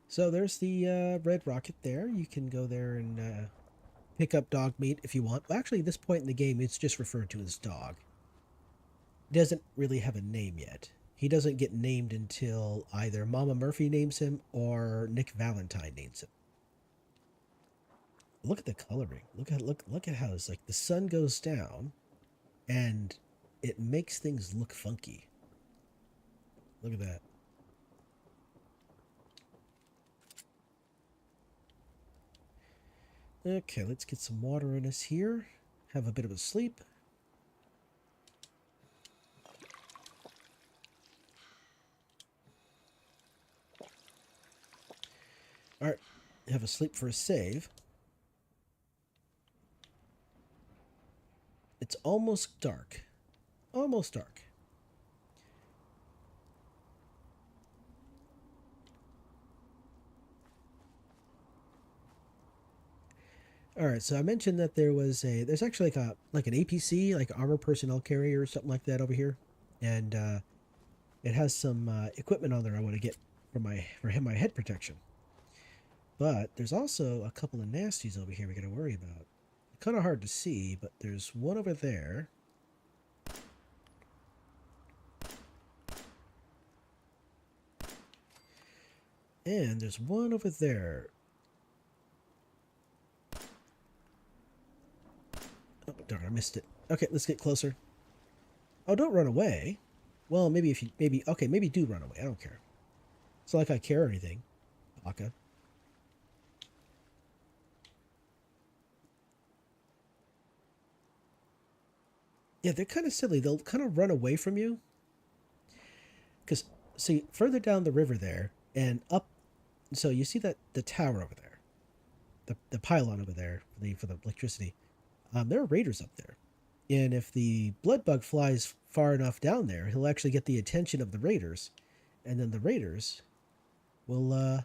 So there's the red rocket there. You can go there and pick up dog meat if you want. Well, actually, at this point in the game, it's just referred to as dog. He doesn't really have a name yet. He doesn't get named until either Mama Murphy names him or Nick Valentine names him. Look at the coloring. Look at how it's like the sun goes down and it makes things look funky. Look at that. Okay, let's get some water in us here. Have a bit of a sleep. Alright, have a sleep for a save. It's almost dark. Almost dark. All right, so I mentioned that there's actually like an APC, like armor personnel carrier or something like that over here, and it has some equipment on there I want to get for my head protection. But there's also a couple of nasties over here we got to worry about. Kind of hard to see, but there's one over there. And there's one over there. Oh, darn, I missed it. Okay, let's get closer. Oh, don't run away. Well, maybe maybe do run away. I don't care. It's not like I care or anything. Baka. Yeah, they're kind of silly. They'll kind of run away from you. Because, see, further down the river there and up, so you see that the tower over there, the pylon over there for the electricity. There are raiders up there. And if the blood bug flies far enough down there, he'll actually get the attention of the raiders. And then the raiders will,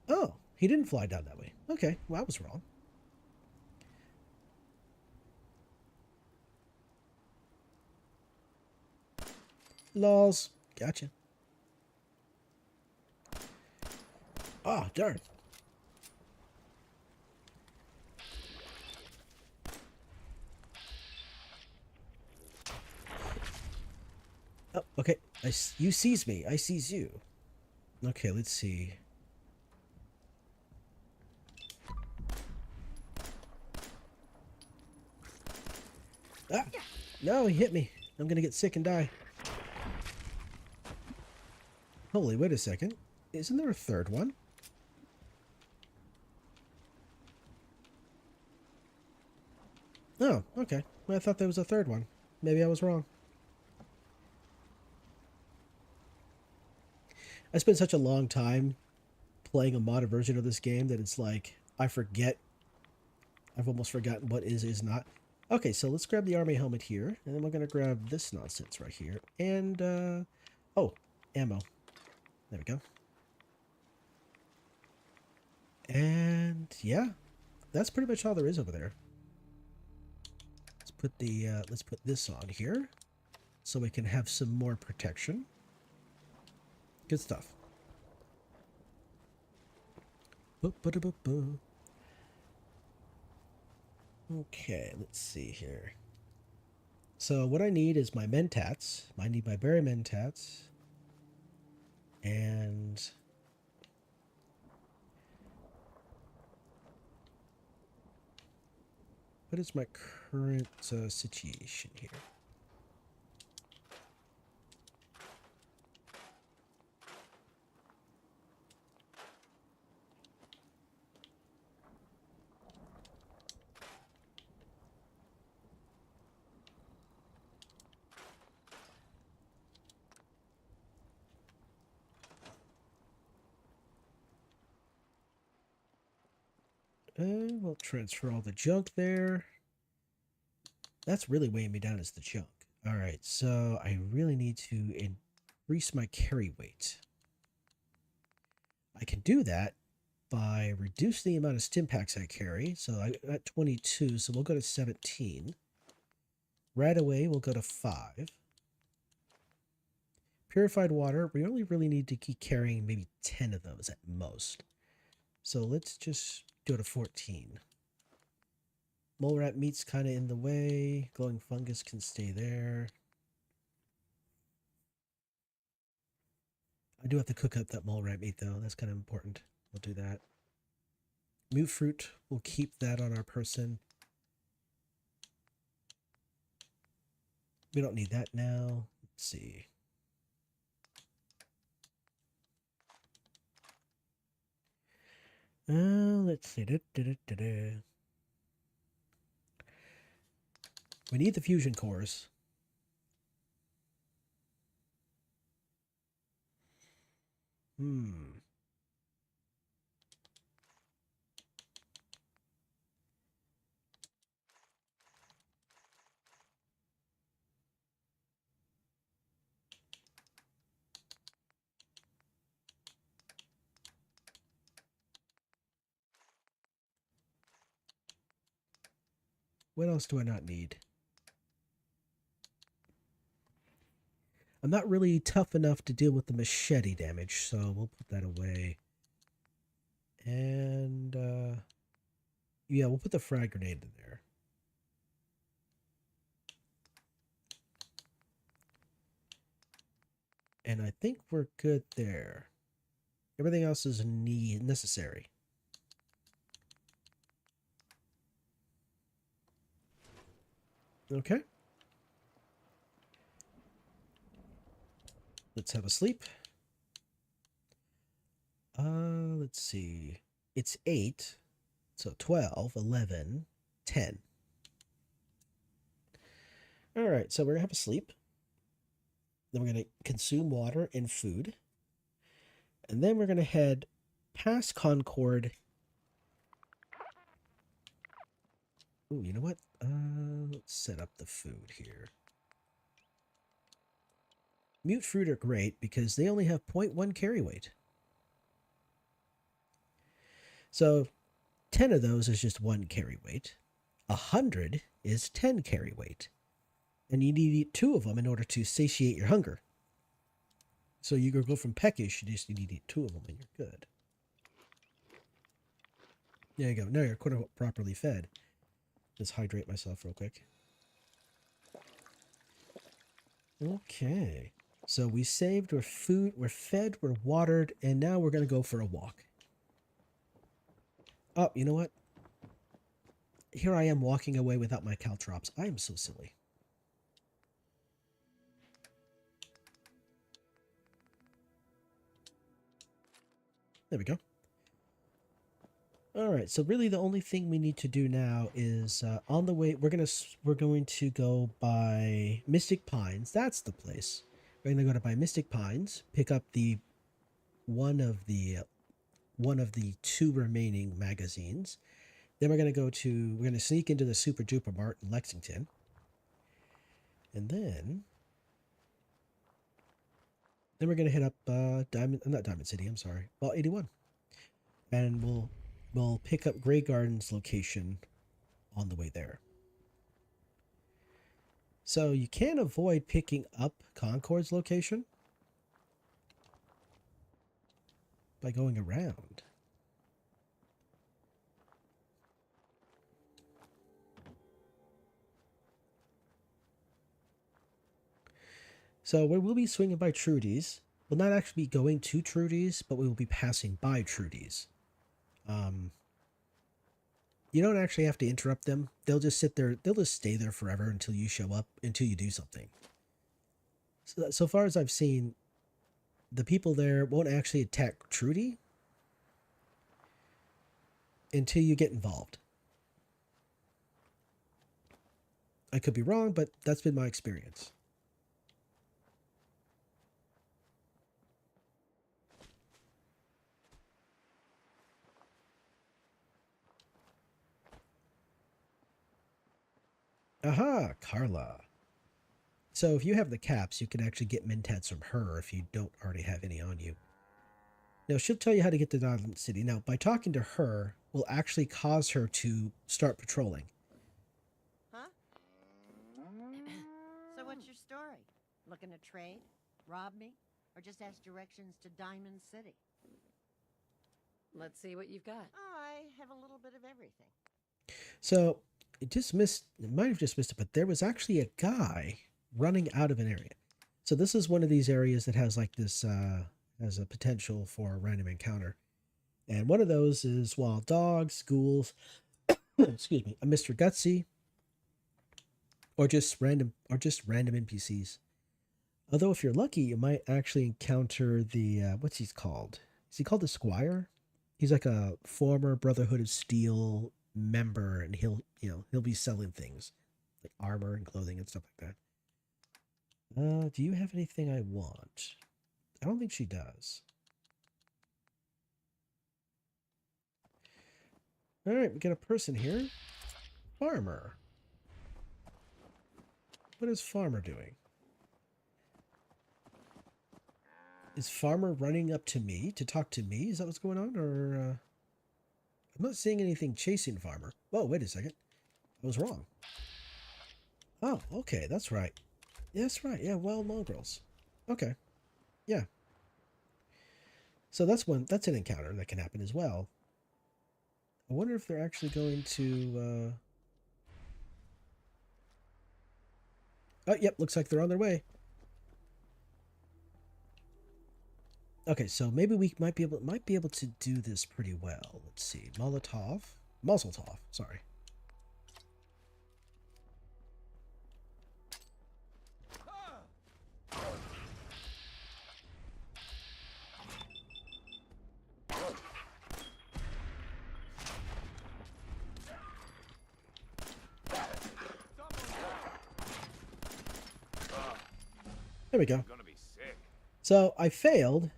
oh, he didn't fly down that way. Okay, well, I was wrong. Lols. Gotcha. Ah, oh, darn. Oh, okay. You seize me. I seize you. Okay, let's see. Ah! No, he hit me. I'm gonna get sick and die. Holy, wait a second. Isn't there a third one? Oh, okay. Well, I thought there was a third one. Maybe I was wrong. I spent such a long time playing a modded version of this game that it's like I forget. I've almost forgotten what is not. Okay, so let's grab the army helmet here, and then we're gonna grab this nonsense right here, and oh, ammo. There we go. And yeah, that's pretty much all there is over there. Let's put this on here, so we can have some more protection. Good stuff. Okay, let's see here. So what I need is my mentats. I need my berry mentats. And what is my current situation here? We'll transfer all the junk there. That's really weighing me down is the junk. All right, so I really need to increase my carry weight. I can do that by reducing the amount of stim packs I carry. So I'm at 22, so we'll go to 17. Right away, we'll go to 5. Purified water, we only really need to keep carrying maybe 10 of those at most. So let's just go to 14. Mole rat meat's kind of in the way. Glowing fungus can stay there. I do have to cook up that mole rat meat, though. That's kind of important. We'll do that. Mute fruit, we'll keep that on our person. We don't need that now. Let's see. Let's see. We need the fusion cores. What else do I not need? I'm not really tough enough to deal with the machete damage, so we'll put that away. And, yeah, we'll put the frag grenade in there. And I think we're good there. Everything else is necessary. Okay. Let's have a sleep. Let's see. It's 8. So 12, 11. 10. All right, so we're going to have a sleep. Then we're going to consume water and food. And then we're going to head past Concord. Ooh, you know what? Let's set up the food here. Mute fruit are great because they only have 0.1 carry weight. So 10 of those is just 1 carry weight. 100 is 10 carry weight. And you need to eat 2 of them in order to satiate your hunger. So you go from peckish, you just need to eat 2 of them and you're good. There you go. Now you're quote unquote properly fed. Just hydrate myself real quick. Okay. So we saved, we're food, we're fed, we're watered, and now we're going to go for a walk. Oh, you know what? Here I am walking away without my caltrops. I am so silly. There we go. All right, so really the only thing we need to do now is on the way we're going to go by Mystic Pines. That's the place. We're going to go by Mystic Pines, pick up the one of the 2 remaining magazines. Then we're going to sneak into the Super Duper Mart in Lexington. And then we're going to hit up not Diamond City, I'm sorry. Well, 81. And we'll pick up Grey Garden's location on the way there. So you can avoid picking up Concord's location by going around. So we will be swinging by Trudy's. We'll not actually be going to Trudy's, but we will be passing by Trudy's. You don't actually have to interrupt them. They'll just sit there. They'll just stay there forever until you show up, until you do something. So far as I've seen, the people there won't actually attack Trudy until you get involved. I could be wrong, but that's been my experience. Aha, Carla. So if you have the caps, you can actually get mentats from her if you don't already have any on you. Now, she'll tell you how to get to Diamond City. Now, by talking to her, will actually cause her to start patrolling. Huh? So what's your story? Looking to trade? Rob me? Or just ask directions to Diamond City? Let's see what you've got. Oh, I have a little bit of everything. So it might have just missed it, but there was actually a guy running out of an area. So this is one of these areas that has like this, has a potential for a random encounter. And one of those is wild dogs, ghouls, excuse me, a Mr. Gutsy, or just random NPCs. Although if you're lucky, you might actually encounter the, what's he called? Is he called the Squire? He's like a former Brotherhood of Steel member, and he'll be selling things like armor and clothing and stuff like that. Do you have anything I want? I don't think she does. All right, we got a person here. Farmer. What is Farmer doing? Is Farmer running up to me to talk to me? Is that what's going on? Or I'm not seeing anything chasing Farmer. Whoa, wait a second. I was wrong. Oh, okay, that's right. Yeah, that's right. Yeah, wild mongrels. Okay. Yeah. So that's an encounter that can happen as well. I wonder if they're actually going to Oh, yep, looks like they're on their way. Okay, so maybe we might be able to do this pretty well. Let's see. Mazeltov, sorry. There we go. I'm gonna be sick. So I failed.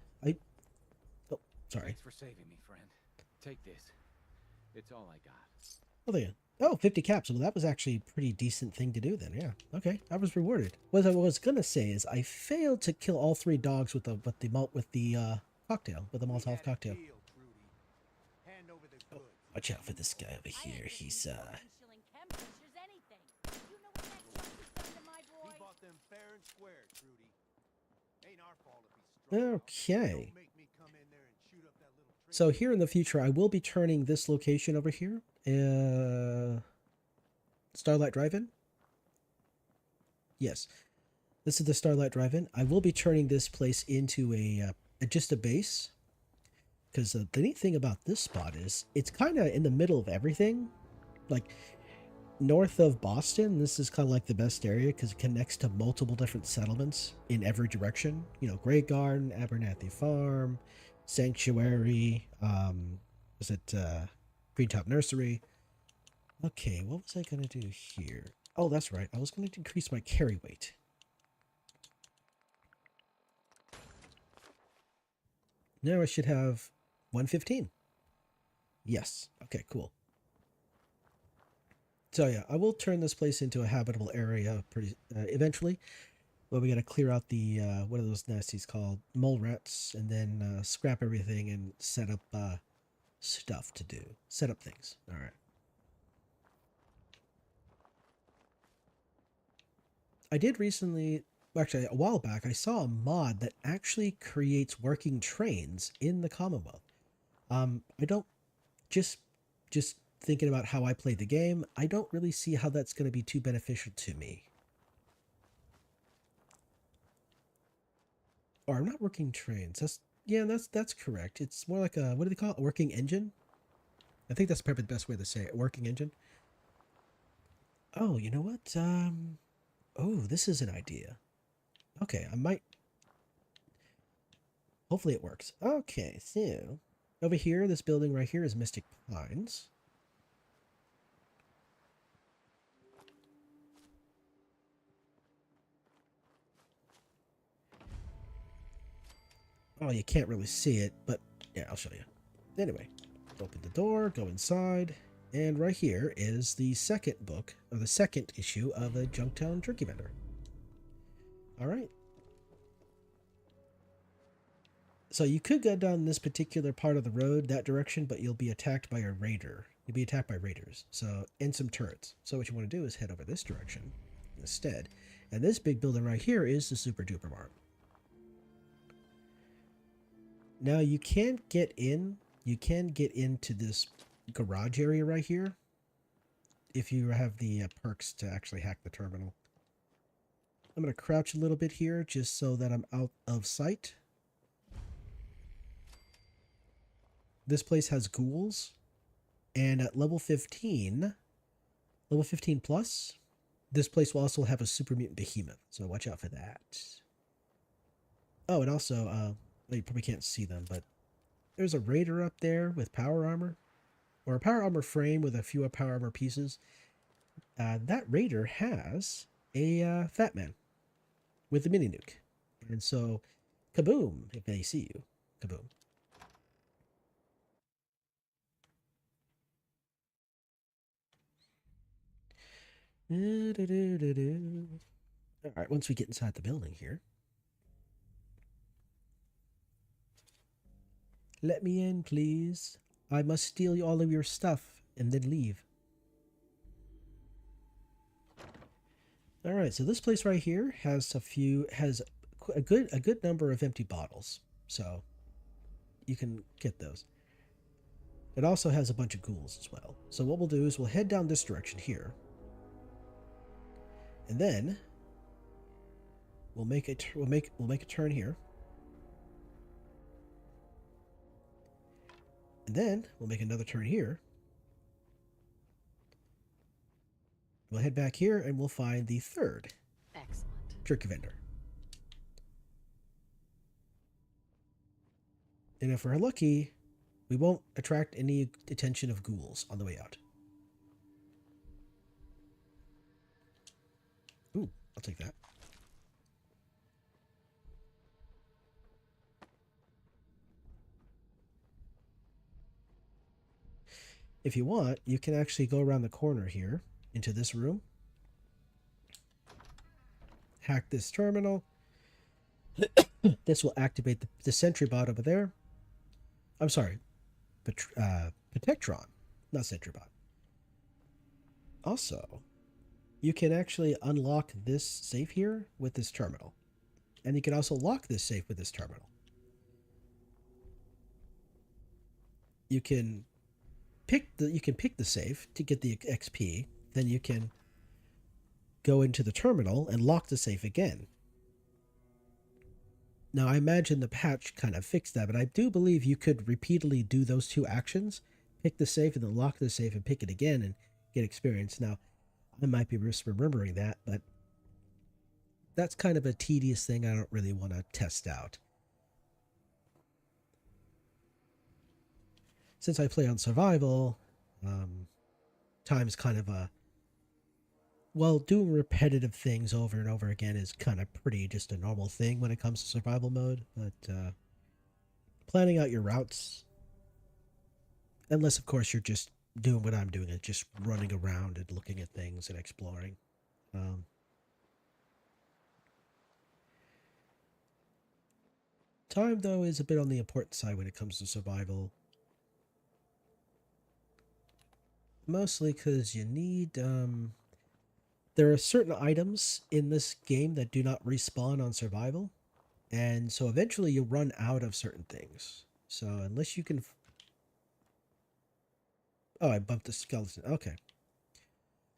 Oh, sorry. Thanks for saving me, friend. Take this. It's all I got. Oh, there you go. Oh, 50 caps. Well, that was actually a pretty decent thing to do then. Yeah. Okay. I was rewarded. What I was gonna say is I failed to kill all 3 dogs with the cocktail, with the Molotov cocktail. Oh, watch out for this guy over here. He's okay. So here in the future, I will be turning this location over here, Starlight Drive-In. Yes, this is the Starlight Drive-In. I will be turning this place into just a base, because the neat thing about this spot is it's kind of in the middle of everything, like north of Boston. This is kind of like the best area because it connects to multiple different settlements in every direction. You know, Grey Garden, Abernathy Farm, Sanctuary, Greentop Nursery. Okay, what was I gonna do here? Oh, that's right. I was going to increase my carry weight. Now I should have 115. Yes. Okay, cool. So yeah, I will turn this place into a habitable area pretty eventually. But we got to clear out the what are those nasties called? Mole rats, and then scrap everything and set up stuff to do. Set up things. All right. I did recently, actually a while back, I saw a mod that actually creates working trains in the Commonwealth. I don't just thinking about how I play the game, I don't really see how that's going to be too beneficial to me. Or I'm not working trains. That's correct. It's more like a, what do they call it? A working engine? I think that's probably the best way to say it. Working engine. Oh, you know what? Oh, this is an idea. Okay, I might. Hopefully it works. Okay, so over here, this building right here is Mystic Pines. Oh, you can't really see it, but yeah, I'll show you. Anyway, open the door, go inside, and right here is the second book, or the second issue of the Junktown Turkey Vendor. All right. So you could go down this particular part of the road, that direction, but you'll be attacked by a raider. You'll be attacked by raiders, so, and some turrets. So what you want to do is head over this direction instead. And this big building right here is the Super Duper Mart. Now you can get into this garage area right here if you have the perks to actually hack the terminal. I'm going to crouch a little bit here just so that I'm out of sight. This place has ghouls, and at level 15 plus, this place will also have a super mutant behemoth, so watch out for that. Oh, and also, you probably can't see them, but there's a raider up there with power armor, or a power armor frame with a few power armor pieces. That raider has a fat man with the mini nuke, and so kaboom if they see you. Kaboom. All right, once we get inside the building here. Let me in, please. I must steal all of your stuff and then leave. All right, so this place right here has a good number of empty bottles, so you can get those. It also has a bunch of ghouls as well. So what we'll do is we'll head down this direction here, and then we'll make a turn here, and then we'll make another turn here. We'll head back here and we'll find the third turkey vendor. And if we're lucky, we won't attract any attention of ghouls on the way out. Ooh, I'll take that. If you want, you can actually go around the corner here into this room, hack this terminal. This will activate the sentry bot over there. I'm sorry, Protectron, not sentry bot. Also, you can actually unlock this safe here with this terminal. And you can also lock this safe with this terminal. You can pick the safe to get the XP, then you can go into the terminal and lock the safe again. Now, I imagine the patch kind of fixed that, but I do believe you could repeatedly do those two actions, pick the safe and then lock the safe and pick it again and get experience. Now, I might be misremembering that, but that's kind of a tedious thing I don't really want to test out. Since I play on survival, time's kind of doing repetitive things over and over again is kind of pretty just a normal thing when it comes to survival mode. But planning out your routes, unless of course you're just doing what I'm doing, just running around and looking at things and exploring. Time, though, is a bit on the important side when it comes to survival. Mostly because you need, there are certain items in this game that do not respawn on survival. And so eventually you run out of certain things. So unless you can... Oh, I bumped the skeleton. Okay.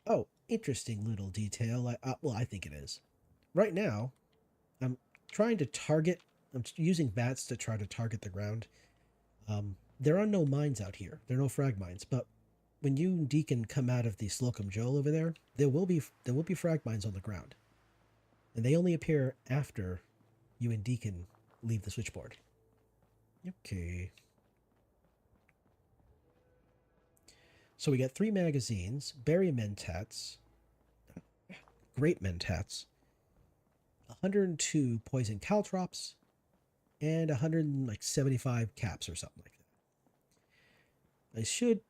Oh, interesting little detail. I think it is. Right now, I'm trying to target... I'm using bats to try to target the ground. There are no mines out here. There are no frag mines. But when you and Deacon come out of the Slocum Joel over there, there will be frag mines on the ground. And they only appear after you and Deacon leave the switchboard. Okay. So we got 3 magazines, berry mentats, grape mentats, 102 poison caltrops, and 175 caps or something like that. I should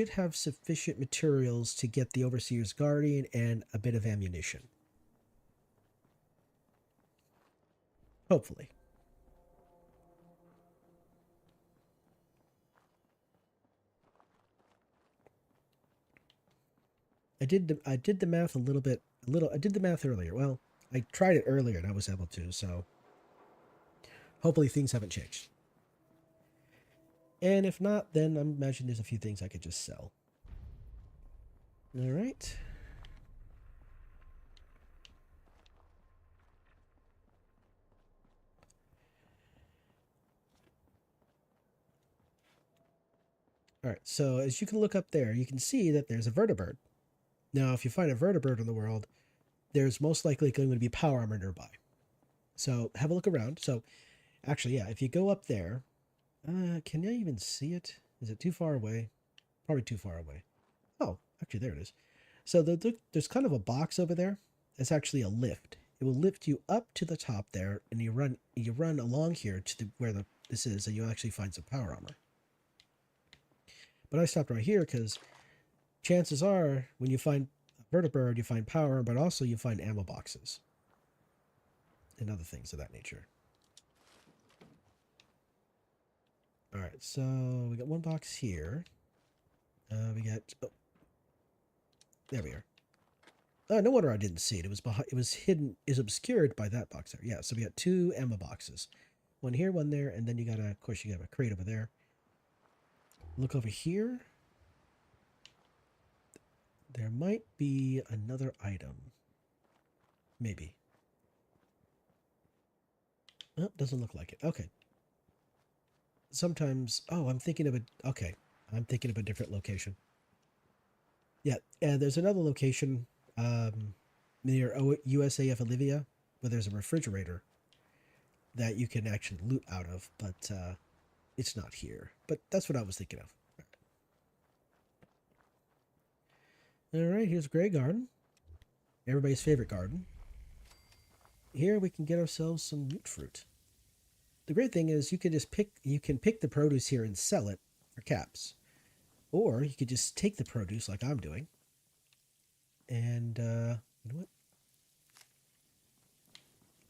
have sufficient materials to get the Overseer's Guardian and a bit of ammunition. Hopefully. I did the math I did the math earlier. Well, I tried it earlier and I was able to, so hopefully things haven't changed. And if not, then I imagine there's a few things I could just sell. All right. All right, so as you can look up there, you can see that there's a vertibird. Now, if you find a vertibird in the world, there's most likely going to be power armor nearby. So have a look around. So actually, yeah, if you go up there, can I even see it? Is it too far away? Probably too far away. Oh, actually, there it is. So there's kind of a box over there. It's actually a lift. It will lift you up to the top there, and you run along here to where this is, and you'll actually find some power armor. But I stopped right here because chances are when you find a vertibird, you find power, but also you find ammo boxes and other things of that nature. All right, so we got one box here. We got... Oh, there we are. No wonder I didn't see it. It was behind. It was hidden. Is obscured by that box there. Yeah. So we got 2 ammo boxes, one here, one there, and then you got of course, you got a crate over there. Look over here. There might be another item. Maybe. Oh, doesn't look like it. Okay. Sometimes. Oh, I'm thinking of a. Okay, I'm thinking of a different location. Yeah, and there's another location near USAF Olivia where there's a refrigerator that you can actually loot out of, but it's not here. But that's what I was thinking of. All right, here's Grey Garden, everybody's favorite garden. Here we can get ourselves some root fruit. The great thing is you can pick the produce here and sell it for caps. Or you could just take the produce like I'm doing. And, you know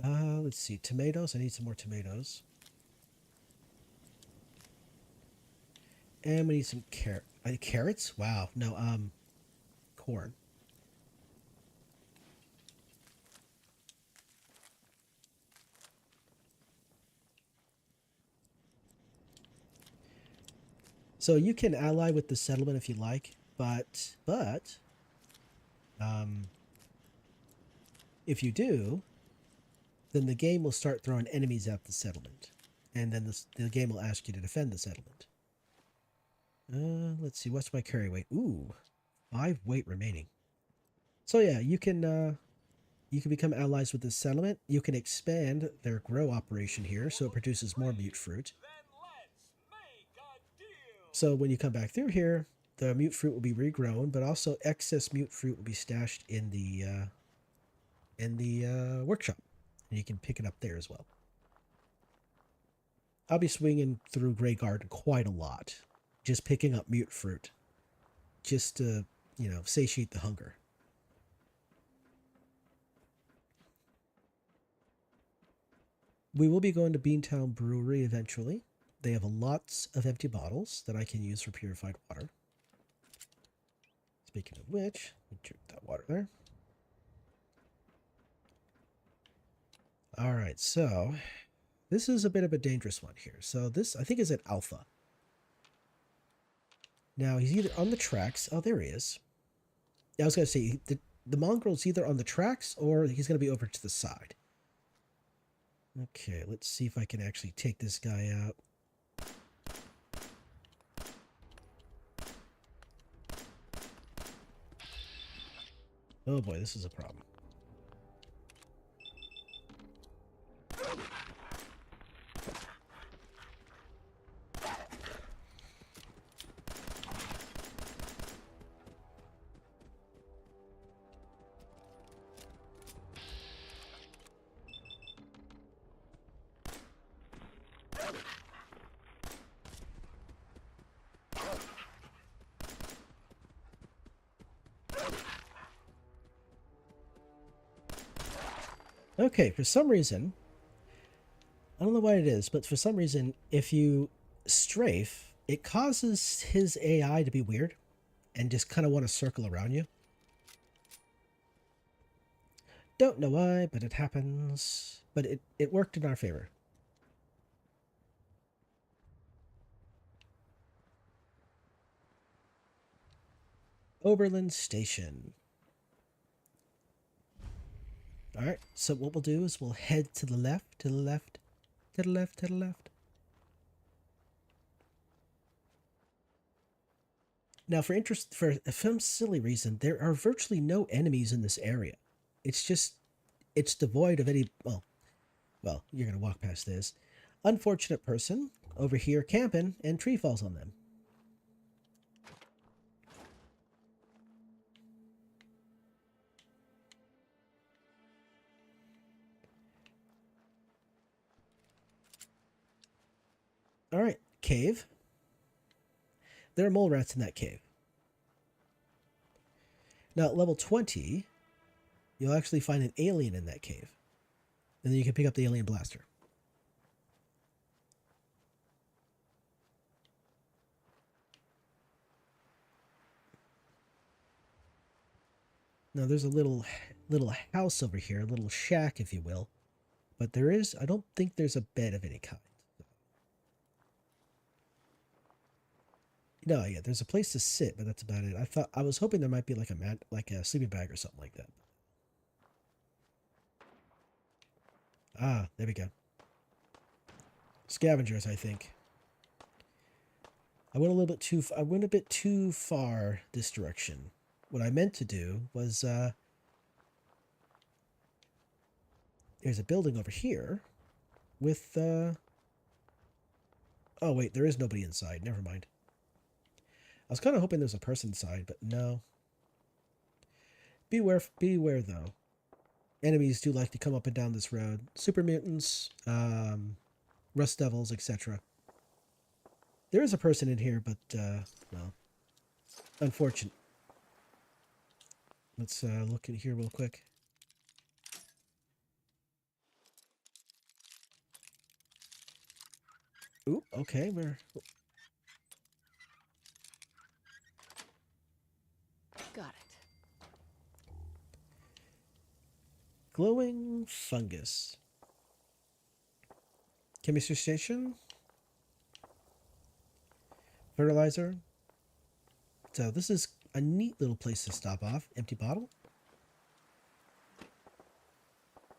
what? Let's see. Tomatoes. I need some more tomatoes. And we need some carrots? Wow. No, corn. So you can ally with the settlement if you like, but if you do, then the game will start throwing enemies at the settlement, and then the game will ask you to defend the settlement. Let's see, what's my carry weight? Ooh, 5 weight remaining. So yeah, you can become allies with this settlement. You can expand their grow operation here, so it produces more mute fruit. So when you come back through here, the mute fruit will be regrown, but also excess mute fruit will be stashed in the workshop, and you can pick it up there as well. I'll be swinging through Grey Garden quite a lot, just picking up mute fruit, just to, you know, satiate the hunger. We will be going to Beantown Brewery eventually. They have lots of empty bottles that I can use for purified water. Speaking of which, let me drink that water there. All right, so this is a bit of a dangerous one here. So this, I think, is an alpha. Now, he's either on the tracks. Oh, there he is. I was going to say, the mongrel's either on the tracks or he's going to be over to the side. Okay, let's see if I can actually take this guy out. Oh boy, this is a problem. Okay, for some reason, I don't know why it is, but for some reason, if you strafe, it causes his AI to be weird and just kind of want to circle around you. Don't know why, but it happens. But it worked in our favor. Oberlin Station. Alright, so what we'll do is we'll head to the left, to the left, to the left, to the left. Now, for some silly reason, there are virtually no enemies in this area. It's just, it's devoid of any, well, you're going to walk past this. Unfortunate person over here camping and tree falls on them. All right, cave. There are mole rats in that cave. Now, at level 20, you'll actually find an alien in that cave. And then you can pick up the alien blaster. Now, there's a little house over here, a little shack, if you will. But there is, I don't think there's a bed of any kind. No, yeah, there's a place to sit, but that's about it. I was hoping there might be like a mat, like a sleeping bag or something like that. Ah, there we go. Scavengers, I think. I went a bit too far this direction. What I meant to do was, there's a building over here with, oh wait, there is nobody inside. Never mind. I was kind of hoping there's a person inside, but no. Beware though. Enemies do like to come up and down this road. Super mutants, rust devils, etc. There is a person in here, but, well. unfortunate. Let's look in here real quick. Ooh, okay, we're Got it. glowing fungus. Chemistry station. Fertilizer. So this is a neat little place to stop off. Empty bottle.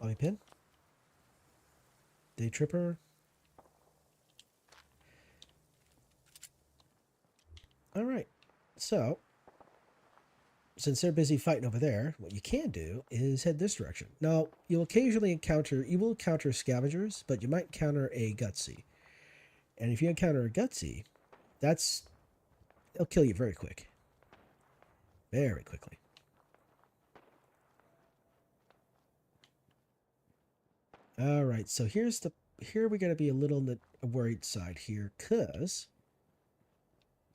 Bobby pin. Day tripper. All right. So, since they're busy fighting over there, what you can do is head this direction. Now, you will encounter scavengers, but you might encounter a gutsy. And if you encounter a gutsy, it'll kill you very quick. Very quickly. All right, so here we got to be a little on the worried side here, cause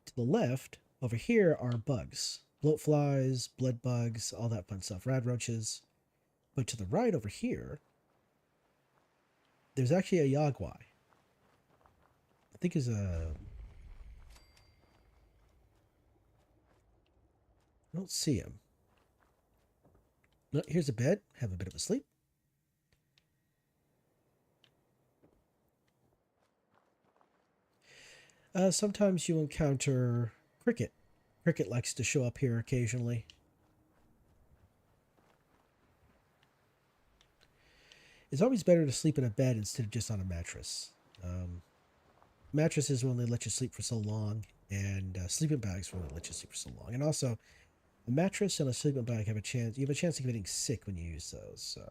to the left over here are bugs, bloat flies, blood bugs, all that fun stuff, rad roaches. But to the right over here, there's actually a yogwai. I think is a. I don't see him. No, here's a bed. Have a bit of a sleep. Sometimes you encounter cricket. Cricket likes to show up here occasionally. It's always better to sleep in a bed instead of just on a mattress. Mattresses will only let you sleep for so long, and sleeping bags will only let you sleep for so long. And also, a mattress and a sleeping bag you have a chance of getting sick when you use those. So,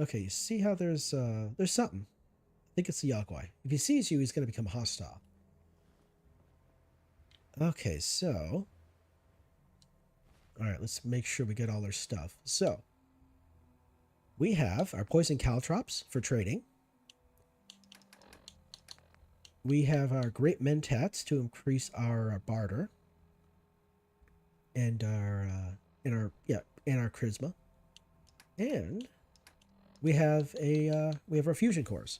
okay, you see how there's something. I think it's the Yagwai. If he sees you, he's going to become hostile. Okay, so, all right, let's make sure we get all our stuff. So, we have our poison caltrops for trading. We have our great mentats to increase our barter and our charisma, and we have our fusion cores.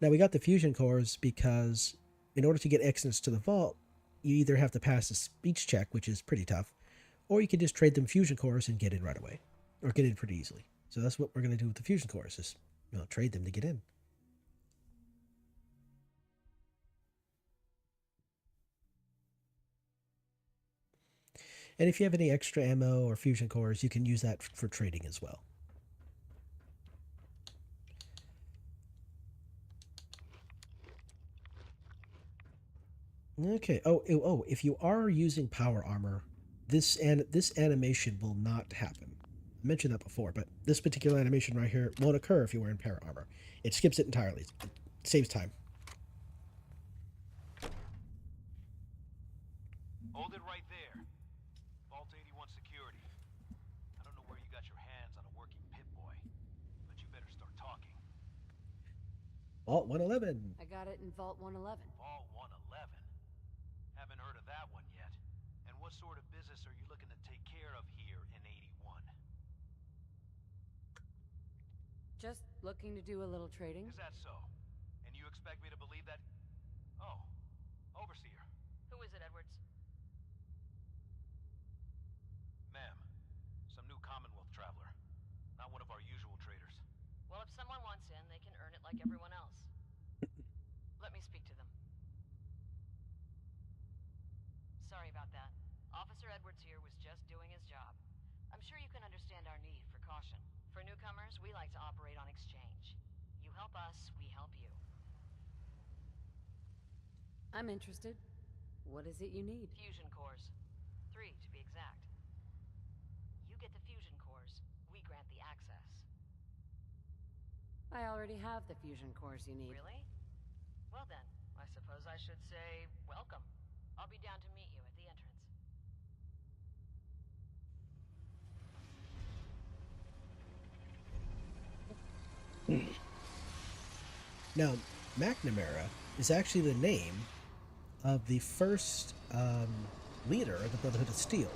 Now we got the fusion cores because in order to get access to the vault, you either have to pass a speech check, which is pretty tough, or you can just trade them fusion cores and get in right away, or get in pretty easily. So that's what we're going to do with the fusion cores, is trade them to get in. And if you have any extra ammo or fusion cores, you can use that for trading as well. Okay. Oh, if you are using power armor, this animation will not happen. I mentioned that before, but this particular animation right here won't occur if you are in power armor. It skips it entirely. It saves time. Hold it right there. Vault 81 security. I don't know where you got your hands on a working Pip-Boy, but you better start talking. Vault 111. I got it in Vault 111. Vault 111? Haven't heard of that one yet. And what sort of business are you looking to take care of here in 81? Just looking to do a little trading. Is that so? And you expect me to believe that? Oh, Overseer. Who is it, Edwards? Ma'am, some new Commonwealth traveler. Not one of our usual traders. Well, if someone wants in, they can earn it like everyone else. Let me speak to them. Sorry about that. Officer Edwards here was just doing his job. I'm sure you can understand our need for caution. For newcomers, we like to operate on exchange. You help us, we help you. I'm interested. What is it you need? Fusion cores. 3, to be exact. You get the fusion cores, we grant the access. I already have the fusion cores you need. Really? Well then, I suppose I should say welcome. I'll be down to meet you at the entrance. Now, McNamara is actually the name of the first leader of the Brotherhood of Steel.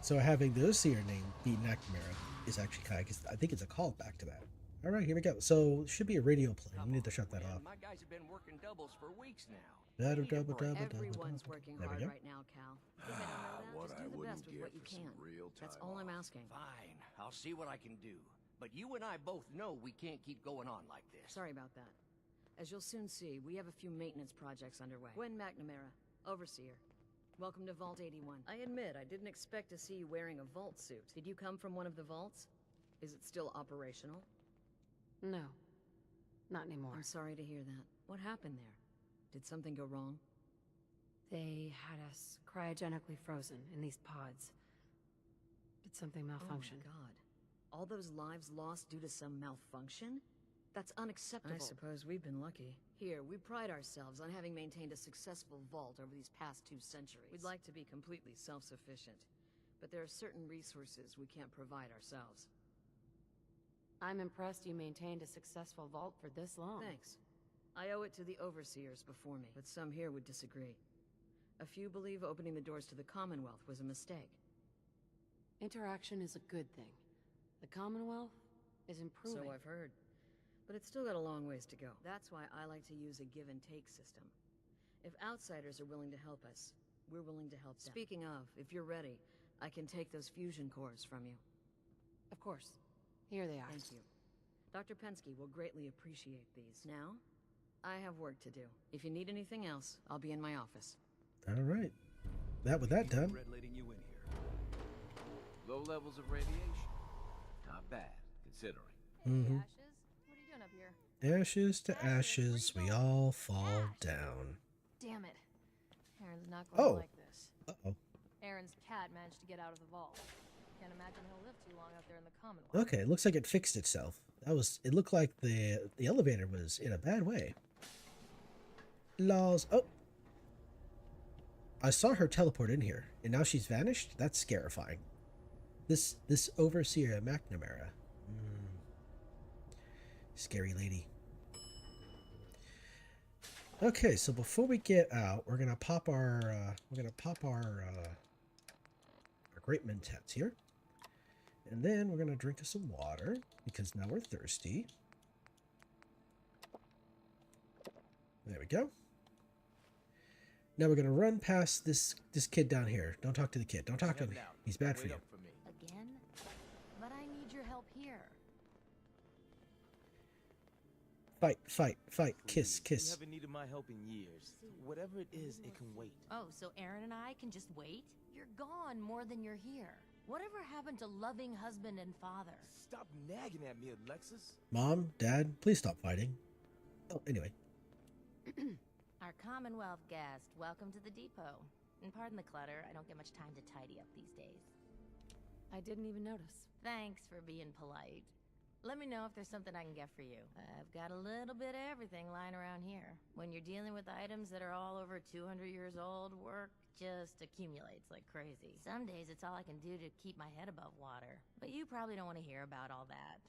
So having the Overseer name be McNamara is actually kind of, I think it's a callback to that. All right, here we go. So should be a radio play. We need to shut that off. My guys have been working doubles for weeks now. Double, They need a double, break. double, Everyone's double. working There we hard go. right now, Cal. If I don't know that, What just I do the wouldn't best with give what you for some can. real That's time all I'm off. asking. Fine, I'll see what I can do. But you and I both know we can't keep going on like this. Sorry about that. As you'll soon see, we have a few maintenance projects underway. Gwen McNamara, Overseer. Welcome to Vault 81. I admit, I didn't expect to see you wearing a vault suit. Did you come from one of the vaults? Is it still operational? No. Not anymore. I'm sorry to hear that. What happened there? Did something go wrong? They had us cryogenically frozen in these pods. Did something malfunction? Oh my god. All those lives lost due to some malfunction? That's unacceptable. I suppose we've been lucky. Here, we pride ourselves on having maintained a successful vault over these past 2 centuries. We'd like to be completely self-sufficient, but there are certain resources we can't provide ourselves. I'm impressed you maintained a successful vault for this long. Thanks. I owe it to the Overseers before me, but some here would disagree. A few believe opening the doors to the Commonwealth was a mistake. Interaction is a good thing. The Commonwealth is improving. So I've heard. But it's still got a long ways to go. That's why I like to use a give-and-take system. If outsiders are willing to help us, we're willing to help them. Speaking of, if you're ready, I can take those fusion cores from you. Of course. Here they are. Thank you. Dr. Pensky will greatly appreciate these. Now, I have work to do. If you need anything else, I'll be in my office. All right. With that done. Regret letting you in here. Low levels of radiation. Not bad, considering. Mm-hmm. Ashes? What are you doing up here? Ashes to ashes, we all fall down. Damn it. Aaron's not going to like this. Uh-oh. Aaron's cat managed to get out of the vault. Can't imagine he'll live too long out there in the Commonwealth. Okay, it looks like it fixed itself. It looked like the elevator was in a bad way. Laws. Oh. I saw her teleport in here, and now she's vanished? That's scarifying. This Overseer McNamara. Scary lady. Okay, so before we get out, we're gonna pop our grape mentats here. And then we're going to drink us some water, because now we're thirsty. There we go. Now we're going to run past this kid down here. Don't talk to the kid. Don't talk to him. He's bad for you. Again? But I need your help here. Fight, fight, fight. Kiss, kiss. You haven't needed my help in years. Whatever it is, it can wait. Oh, so Aaron and I can just wait? You're gone more than you're here. Whatever happened to loving husband and father? Stop nagging at me, Alexis. Mom, Dad, please stop fighting. Oh, anyway. Our Commonwealth guest, welcome to the depot. And pardon the clutter, I don't get much time to tidy up these days. I didn't even notice. Thanks for being polite. Let me know if there's something I can get for you. I've got a little bit of everything lying around here. When you're dealing with items that are all over 200 years old, work just accumulates like crazy. Some days it's all I can do to keep my head above water. But you probably don't want to hear about all that.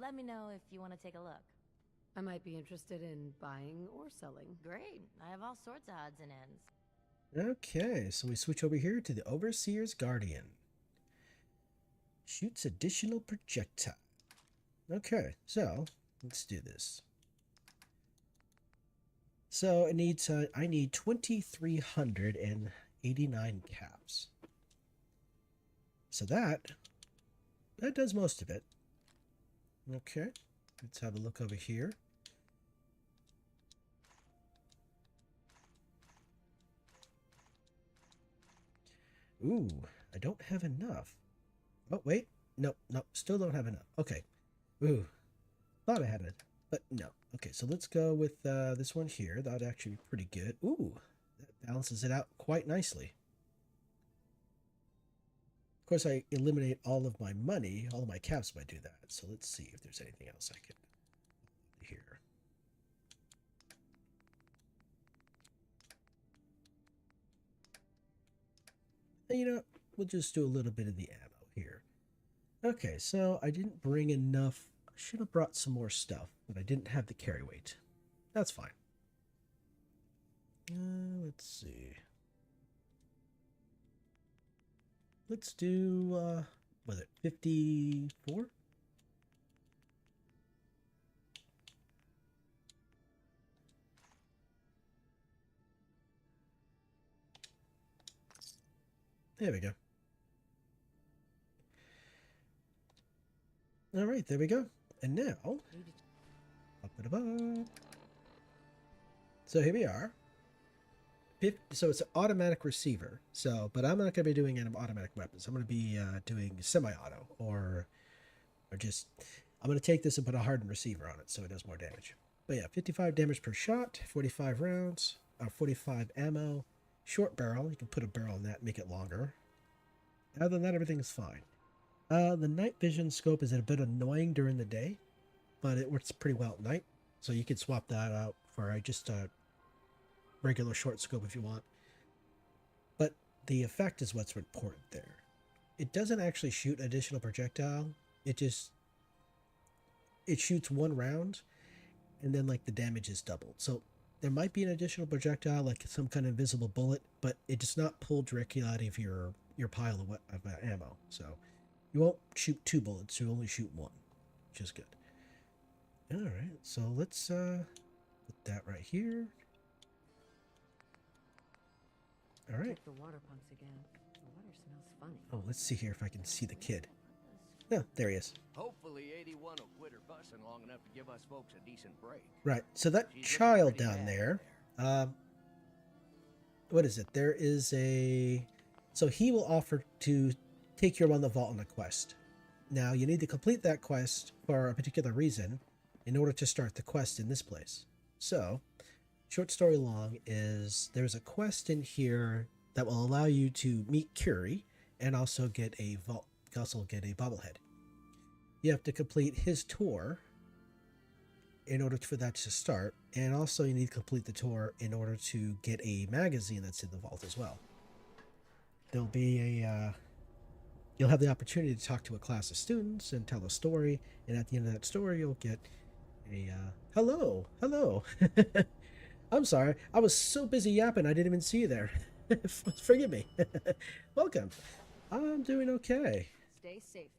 Let me know if you want to take a look. I might be interested in buying or selling. Great. I have all sorts of odds and ends. Okay, so we switch over here to the Overseer's Guardian. Shoots additional projectile. Okay, so let's do this. So it needs I need 2,389 caps. So that does most of it. Okay, let's have a look over here. Ooh, I don't have enough. Oh, wait. No, still don't have enough. Okay. Ooh, thought I had it, but no. Okay, so let's go with this one here. That would actually be pretty good. Ooh, that balances it out quite nicely. Of course, I eliminate all of my money, all of my caps if I do that. So let's see if there's anything else I could here. And you know, we'll just do a little bit of the ammo here. Okay, so I didn't bring enough. I should have brought some more stuff, but I didn't have the carry weight. That's fine. Let's see. Let's do, was it 54? There we go. All right, there we go. And now, so here we are. So it's an automatic receiver. So, but I'm not going to be doing any automatic weapons. I'm going to be doing semi-auto or just, I'm going to take this and put a hardened receiver on it so it does more damage. But yeah, 55 damage per shot, 45 rounds, 45 ammo, short barrel. You can put a barrel in that and make it longer. Other than that, everything is fine. The night vision scope is a bit annoying during the day, but it works pretty well at night. So you could swap that out for just a regular short scope if you want. But the effect is what's important there. It doesn't actually shoot additional projectile. It shoots one round, and then like the damage is doubled. So there might be an additional projectile, like some kind of invisible bullet, but it does not pull directly out of your pile of ammo. So you won't shoot 2 bullets, you only shoot 1, which is good. All right, so let's put that right here. All right. Check the water pumps again. The water smells funny. Oh, let's see here if I can see the kid. No, there he is. Hopefully 81 will quit her fussing long enough to give us folks a decent break. Right, so that child down there, what is it? There is a... So he will offer to take you around the vault on a quest. Now, you need to complete that quest for a particular reason in order to start the quest in this place. So, short story long is there's a quest in here that will allow you to meet Curie and also get a vault, also get a bobblehead. You have to complete his tour in order for that to start, and also you need to complete the tour in order to get a magazine that's in the vault as well. There'll be a you'll have the opportunity to talk to a class of students and tell a story, and at the end of that story you'll get a hello. I'm sorry, I was so busy yapping I didn't even see you there. Forgive me. Welcome. I'm doing okay. Stay safe,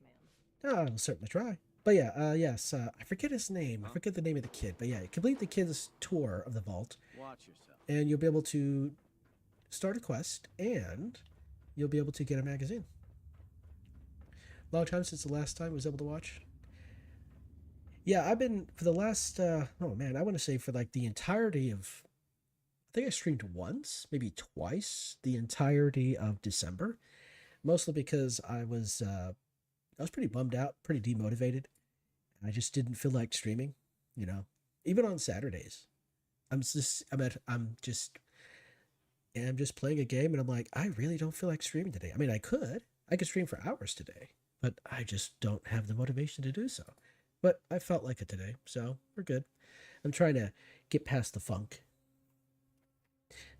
man. I'll certainly try. But yeah, yes, I forget his name. I forget the name of the kid. But yeah, complete the kid's tour of the vault. Watch yourself. And you'll be able to start a quest, and you'll be able to get a magazine. Long time since the last time I was able to watch. Yeah, I've been, for the last, I want to say for like the entirety of, I think I streamed once, maybe twice, the entirety of December. Mostly because I was pretty bummed out, pretty demotivated. I just didn't feel like streaming, even on Saturdays. I'm just playing a game and I'm like, I really don't feel like streaming today. I mean, I could stream for hours today, but I just don't have the motivation to do so. But I felt like it today, so we're good. I'm trying to get past the funk.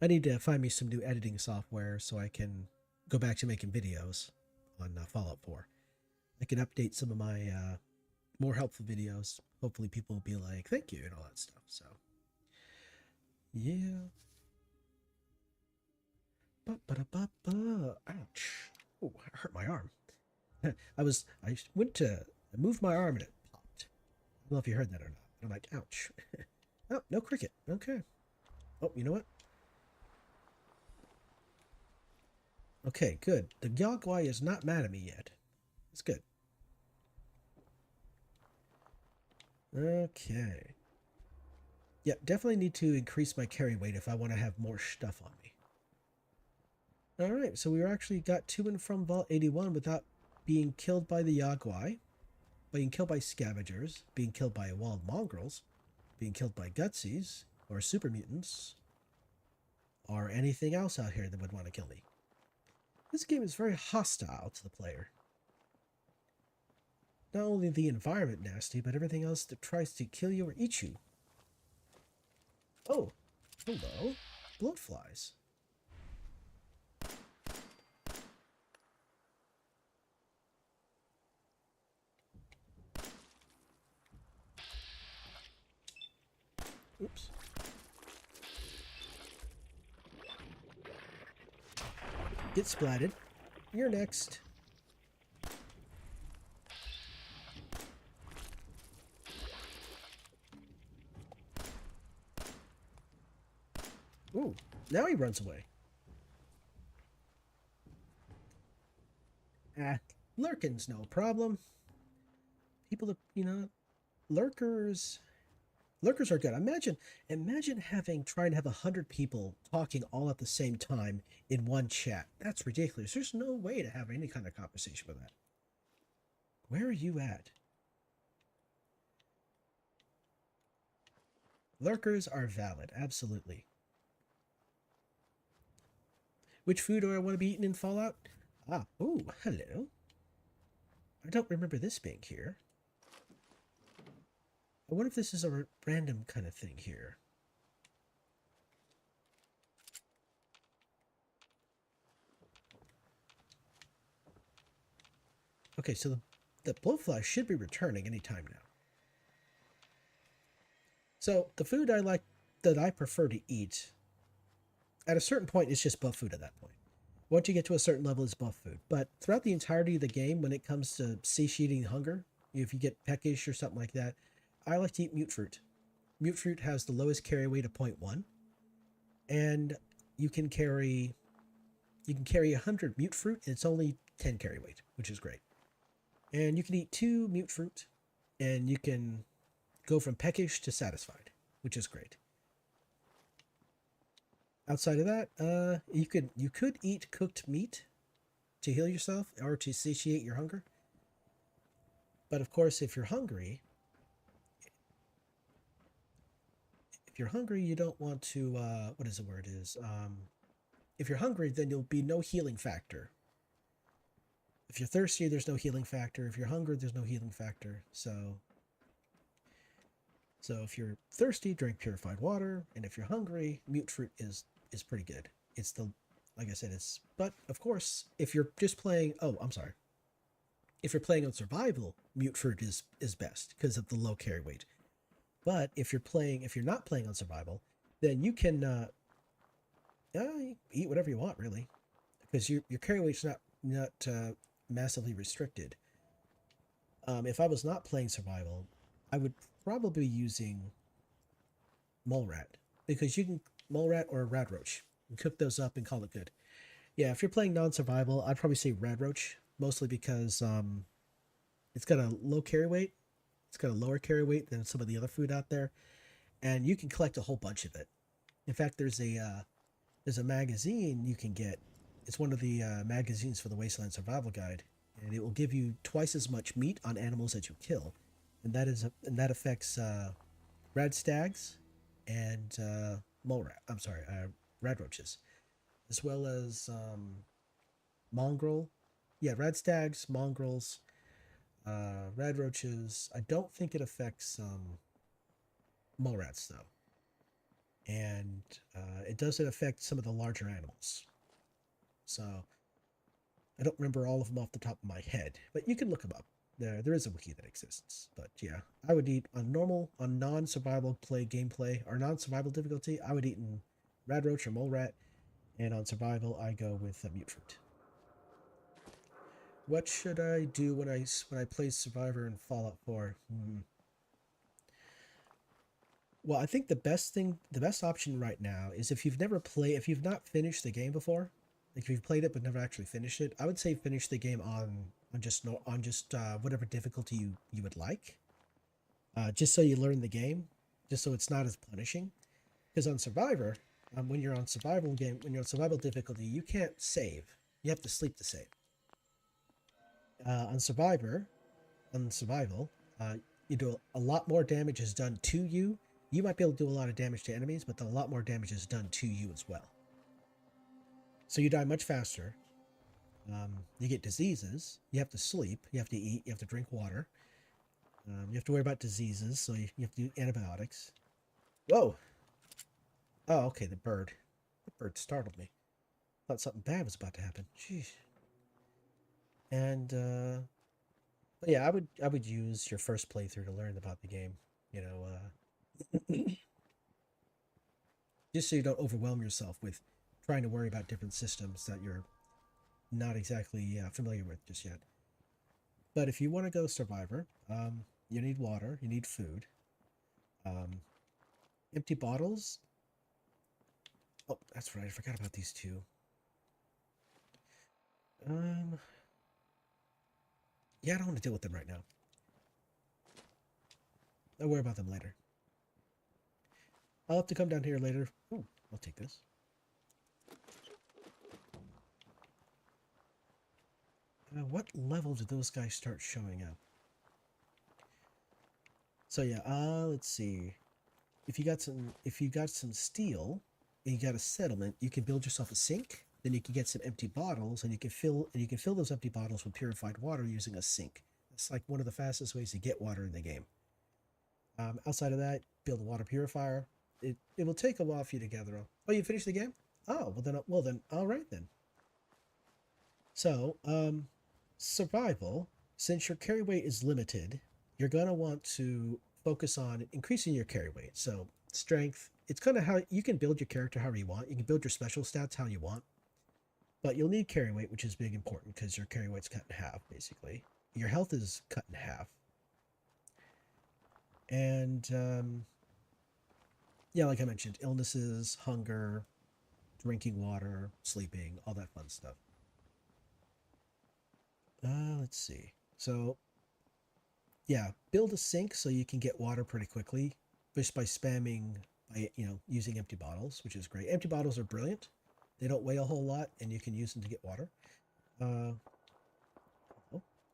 I need to find me some new editing software so I can go back to making videos on Fallout 4. I can update some of my more helpful videos. Hopefully people will be like, thank you, and all that stuff. So, yeah. Ouch. Oh, I hurt my arm. I moved my arm and it popped. I don't know if you heard that or not. I'm like, ouch. Oh, no cricket. Okay. Oh, you know what? Okay, good. The Yagwai is not mad at me yet. That's good. Okay. Yeah, definitely need to increase my carry weight if I want to have more stuff on me. Alright, so we actually got to and from Vault 81 without being killed by the Yagwai, being killed by scavengers, being killed by wild mongrels, being killed by gutsies, or super mutants, or anything else out here that would want to kill me. This game is very hostile to the player. Not only the environment nasty, but everything else that tries to kill you or eat you. Oh, hello. Bloatflies. Oops. Get splatted. You're next. Ooh, now he runs away. Lurking's no problem. People, lurkers are good. Imagine trying to have 100 people talking all at the same time in one chat. That's ridiculous. There's no way to have any kind of conversation with that. Where are you at? Lurkers are valid, absolutely. Which food do I want to be eating in Fallout? Ooh, hello. I don't remember this being here. I wonder if this is a random kind of thing here. Okay, so the blowfly should be returning anytime now. So the food that I prefer to eat, at a certain point, it's just buff food at that point. Once you get to a certain level, it's buff food. But throughout the entirety of the game, when it comes to satiating hunger, if you get peckish or something like that, I like to eat mute fruit. Mute fruit has the lowest carry weight of 0.1, and you can carry 100 mute fruit, and it's only 10 carry weight, which is great. And you can eat 2 mute fruit, and you can go from peckish to satisfied, which is great. Outside of that, you could eat cooked meat to heal yourself or to satiate your hunger. But of course, if you're hungry, you don't want to, what is the word is, if you're hungry, then there'll be no healing factor. If you're thirsty, there's no healing factor. If you're hungry, there's no healing factor. So if you're thirsty, drink purified water, and if you're hungry, mute fruit is pretty good. It's like I said, but of course, if you're just playing, if you're playing on survival, mute fruit is best because of the low carry weight. But if you're not playing on survival, then you can eat whatever you want, really, because your carry weight's not massively restricted. If I was not playing survival, I would probably be using mole rat, because you can mole rat or rad roach and cook those up and call it good. Yeah, if you're playing non-survival, I'd probably say rad roach, mostly because it's got a low carry weight. It's got a lower carry weight than some of the other food out there, and you can collect a whole bunch of it. In fact, there's a magazine you can get. It's one of the magazines for the Wasteland Survival Guide, and it will give you twice as much meat on animals that you kill, and that affects rad stags and rad roaches, as well as mongrel. Yeah, rad stags, mongrels, rad roaches. I don't think it affects mole rats though, and it doesn't affect some of the larger animals. So I don't remember all of them off the top of my head, but you can look them up. There is a wiki that exists. But yeah, I would eat on non-survival gameplay or non-survival difficulty. I would eat in rad roach or mole rat, and on survival I go with mute fruit. What should I do when I play Survivor in Fallout 4? Well, I think the best option right now is if you've not finished the game before, like if you've played it but never actually finished it, I would say finish the game on just whatever difficulty you would like, just so you learn the game, just so it's not as punishing. Because on Survivor, when you're on survival difficulty, you can't save. You have to sleep to save. On survival, you do a lot more damage is done to you. You might be able to do a lot of damage to enemies, but a lot more damage is done to you as well. So you die much faster. You get diseases. You have to sleep. You have to eat. You have to drink water. You have to worry about diseases, so you have to do antibiotics. Whoa! Oh, okay, the bird. The bird startled me. Thought something bad was about to happen. Jeez. And but yeah, I would use your first playthrough to learn about the game. Just so you don't overwhelm yourself with trying to worry about different systems that you're not exactly familiar with just yet. But if you want to go Survivor, you need water, you need food, um, empty bottles. Oh, that's right. I forgot about these two. Yeah, I don't want to deal with them right now. I'll worry about them later. I'll have to come down here later. Ooh, I'll take this. What level do those guys start showing up? So yeah, let's see. If you got some steel and you got a settlement, you can build yourself a sink. Then you can get some empty bottles, and you can fill those empty bottles with purified water using a sink. That's like one of the fastest ways to get water in the game. Outside of that, build a water purifier. It will take a while for you to gather. Oh, you finished the game? Oh, well then, all right then. So, survival. Since your carry weight is limited, you're gonna want to focus on increasing your carry weight. So, strength. It's kind of how you can build your character however you want. You can build your special stats how you want, but you'll need carry weight, which is big important because your carry weight's cut in half, basically. Your health is cut in half. And yeah, like I mentioned, illnesses, hunger, drinking water, sleeping, all that fun stuff. Let's see. So yeah, build a sink so you can get water pretty quickly just by spamming, using empty bottles, which is great. Empty bottles are brilliant. They don't weigh a whole lot, and you can use them to get water. Oh,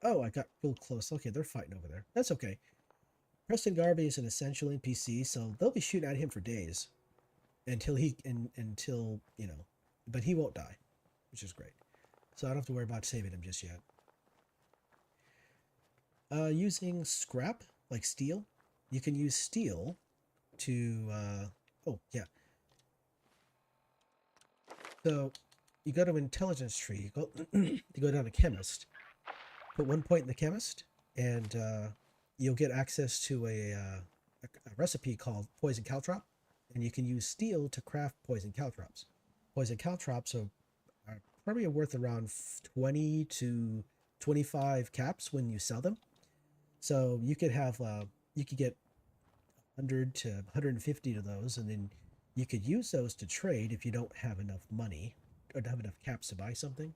I got real close. Okay, they're fighting over there. That's okay. Preston Garvey is an essential NPC, so they'll be shooting at him for days until but he won't die, which is great. So I don't have to worry about saving him just yet. Using scrap like steel, you can use steel to oh yeah. So you go to intelligence tree, you go down to chemist, put 1 point in the chemist, and you'll get access to a recipe called poison caltrop, and you can use steel to craft poison caltrops. Poison caltrops are probably worth around 20 to 25 caps when you sell them. So you could have you could get 100 to 150 of those, and then you could use those to trade if you don't have enough money or don't have enough caps to buy something.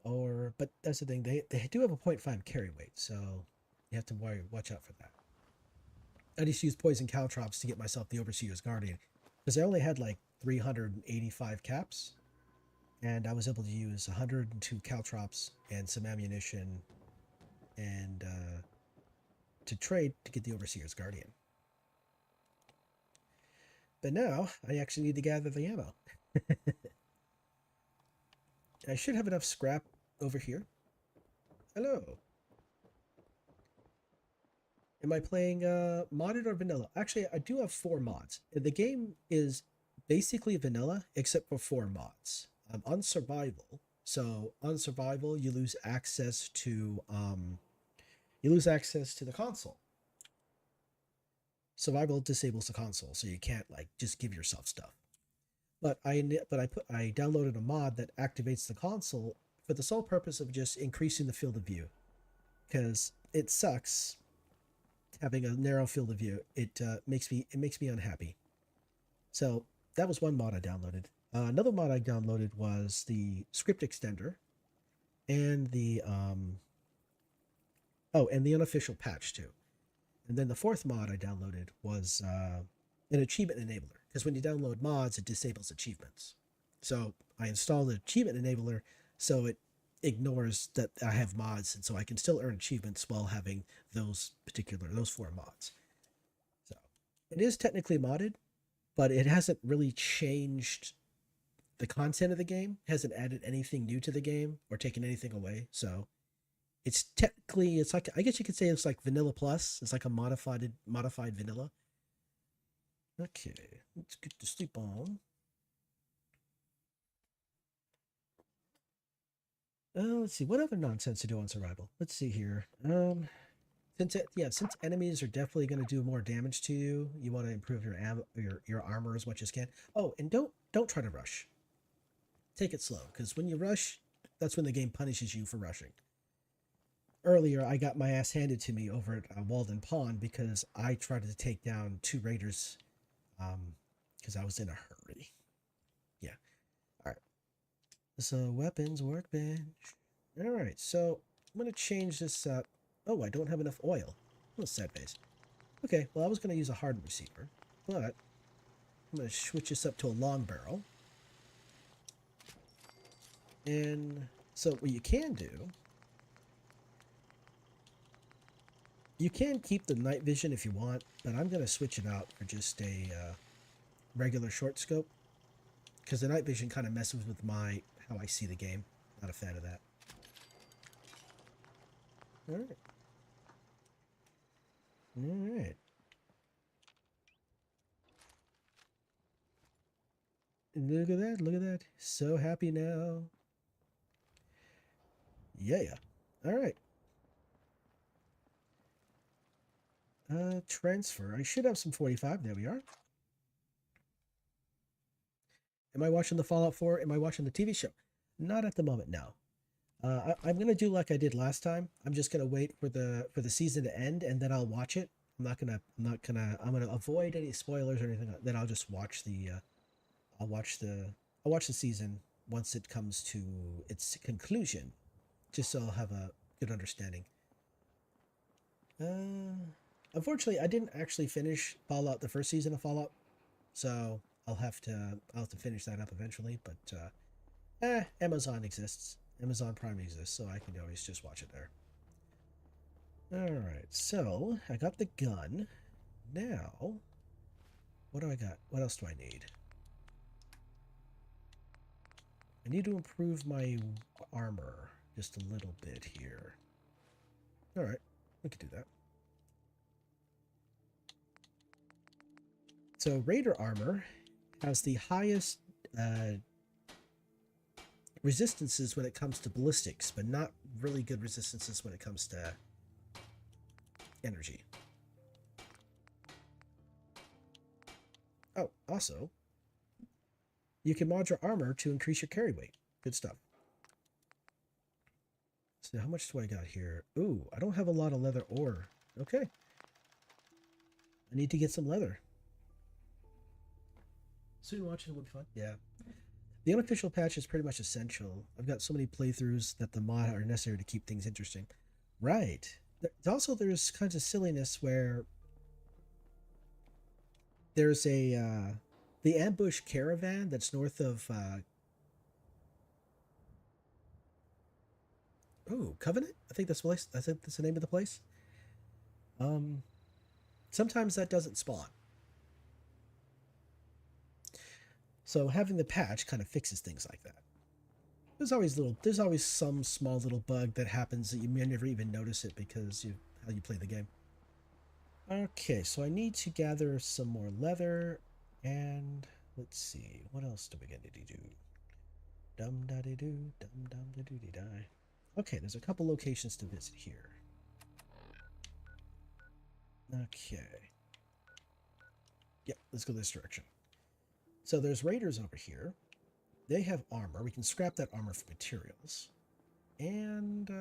But that's the thing, they do have a 0.5 carry weight, so you have to watch out for that. I just used poison caltrops to get myself the Overseer's Guardian because I only had like 385 caps, and I was able to use 102 caltrops and some ammunition and to trade to get the Overseer's Guardian. But now I actually need to gather the ammo. I should have enough scrap over here. Hello. Am I playing modded or vanilla? Actually, I do have 4 mods. The game is basically vanilla except for 4 mods. On survival. So on survival, you lose access to the console. Survival disables the console, so you can't like just give yourself stuff. But I downloaded a mod that activates the console for the sole purpose of just increasing the field of view, because it sucks having a narrow field of view. It makes me unhappy. So that was one mod I downloaded. Another mod I downloaded was the script extender, and the and the unofficial patch too. And then the 4th mod I downloaded was an achievement enabler, because when you download mods, it disables achievements. So I installed an achievement enabler so it ignores that I have mods, and so I can still earn achievements while having those 4 mods. So it is technically modded, but it hasn't really changed the content of the game, hasn't added anything new to the game or taken anything away. So it's technically, it's like, I guess you could say it's like vanilla plus. It's like a modified vanilla. Okay, let's get to sleep on. Let's see, what other nonsense to do on survival? Let's see here. Since enemies are definitely going to do more damage to you, you want to improve your armor as much as you can. Oh, and don't try to rush. Take it slow, because when you rush, That's when the game punishes you for rushing. Earlier, I got my ass handed to me over at Walden Pond because I tried to take down 2 raiders because I was in a hurry. Yeah. All right. So, weapons, workbench. All right. So, I'm going to change this up. Oh, I don't have enough oil. Oh, sad face. Okay, well, I was going to use a hardened receiver, but I'm going to switch this up to a long barrel. And so what you can do, you can keep the night vision if you want, but I'm going to switch it out for just a regular short scope, because the night vision kind of messes with how I see the game. Not a fan of that. All right. All right. Look at that. Look at that. So happy now. Yeah. All right. Transfer. I should have some 45. There we are. Am I watching the Fallout 4? Am I watching the TV show? Not at the moment, no. I'm gonna do like I did last time. I'm just gonna wait for the season to end, and then I'll watch it. I'm gonna avoid any spoilers or anything. Then I'll just watch I'll watch the season once it comes to its conclusion, just so I'll have a good understanding. Unfortunately, I didn't actually finish Fallout, the first season of Fallout, so I'll have to finish that up eventually. But Amazon exists. Amazon Prime exists, so I can always just watch it there. All right, so I got the gun. Now, what do I got? What else do I need? I need to improve my armor just a little bit here. All right, we can do that. So Raider armor has the highest resistances when it comes to ballistics, but not really good resistances when it comes to energy. Oh, also, you can mod your armor to increase your carry weight. Good stuff. So how much do I got here? Ooh, I don't have a lot of leather ore. Okay. I need to get some leather. Soon watching will be fun. Yeah. The unofficial patch is pretty much essential. I've got so many playthroughs that the mod are necessary to keep things interesting. Right. There's kinds of silliness where there's the ambush caravan that's north of Covenant? I think that's the name of the place. Sometimes that doesn't spawn. So having the patch kind of fixes things like that. There's always some small little bug that happens that you may never even notice it because how you play the game. Okay, so I need to gather some more leather, and let's see, what else do we get to do? Dum da de doo, dum dum da doo de die. Okay, there's a couple locations to visit here. Okay. Yep, let's go this direction. So there's raiders over here. They have armor. We can scrap that armor for materials. And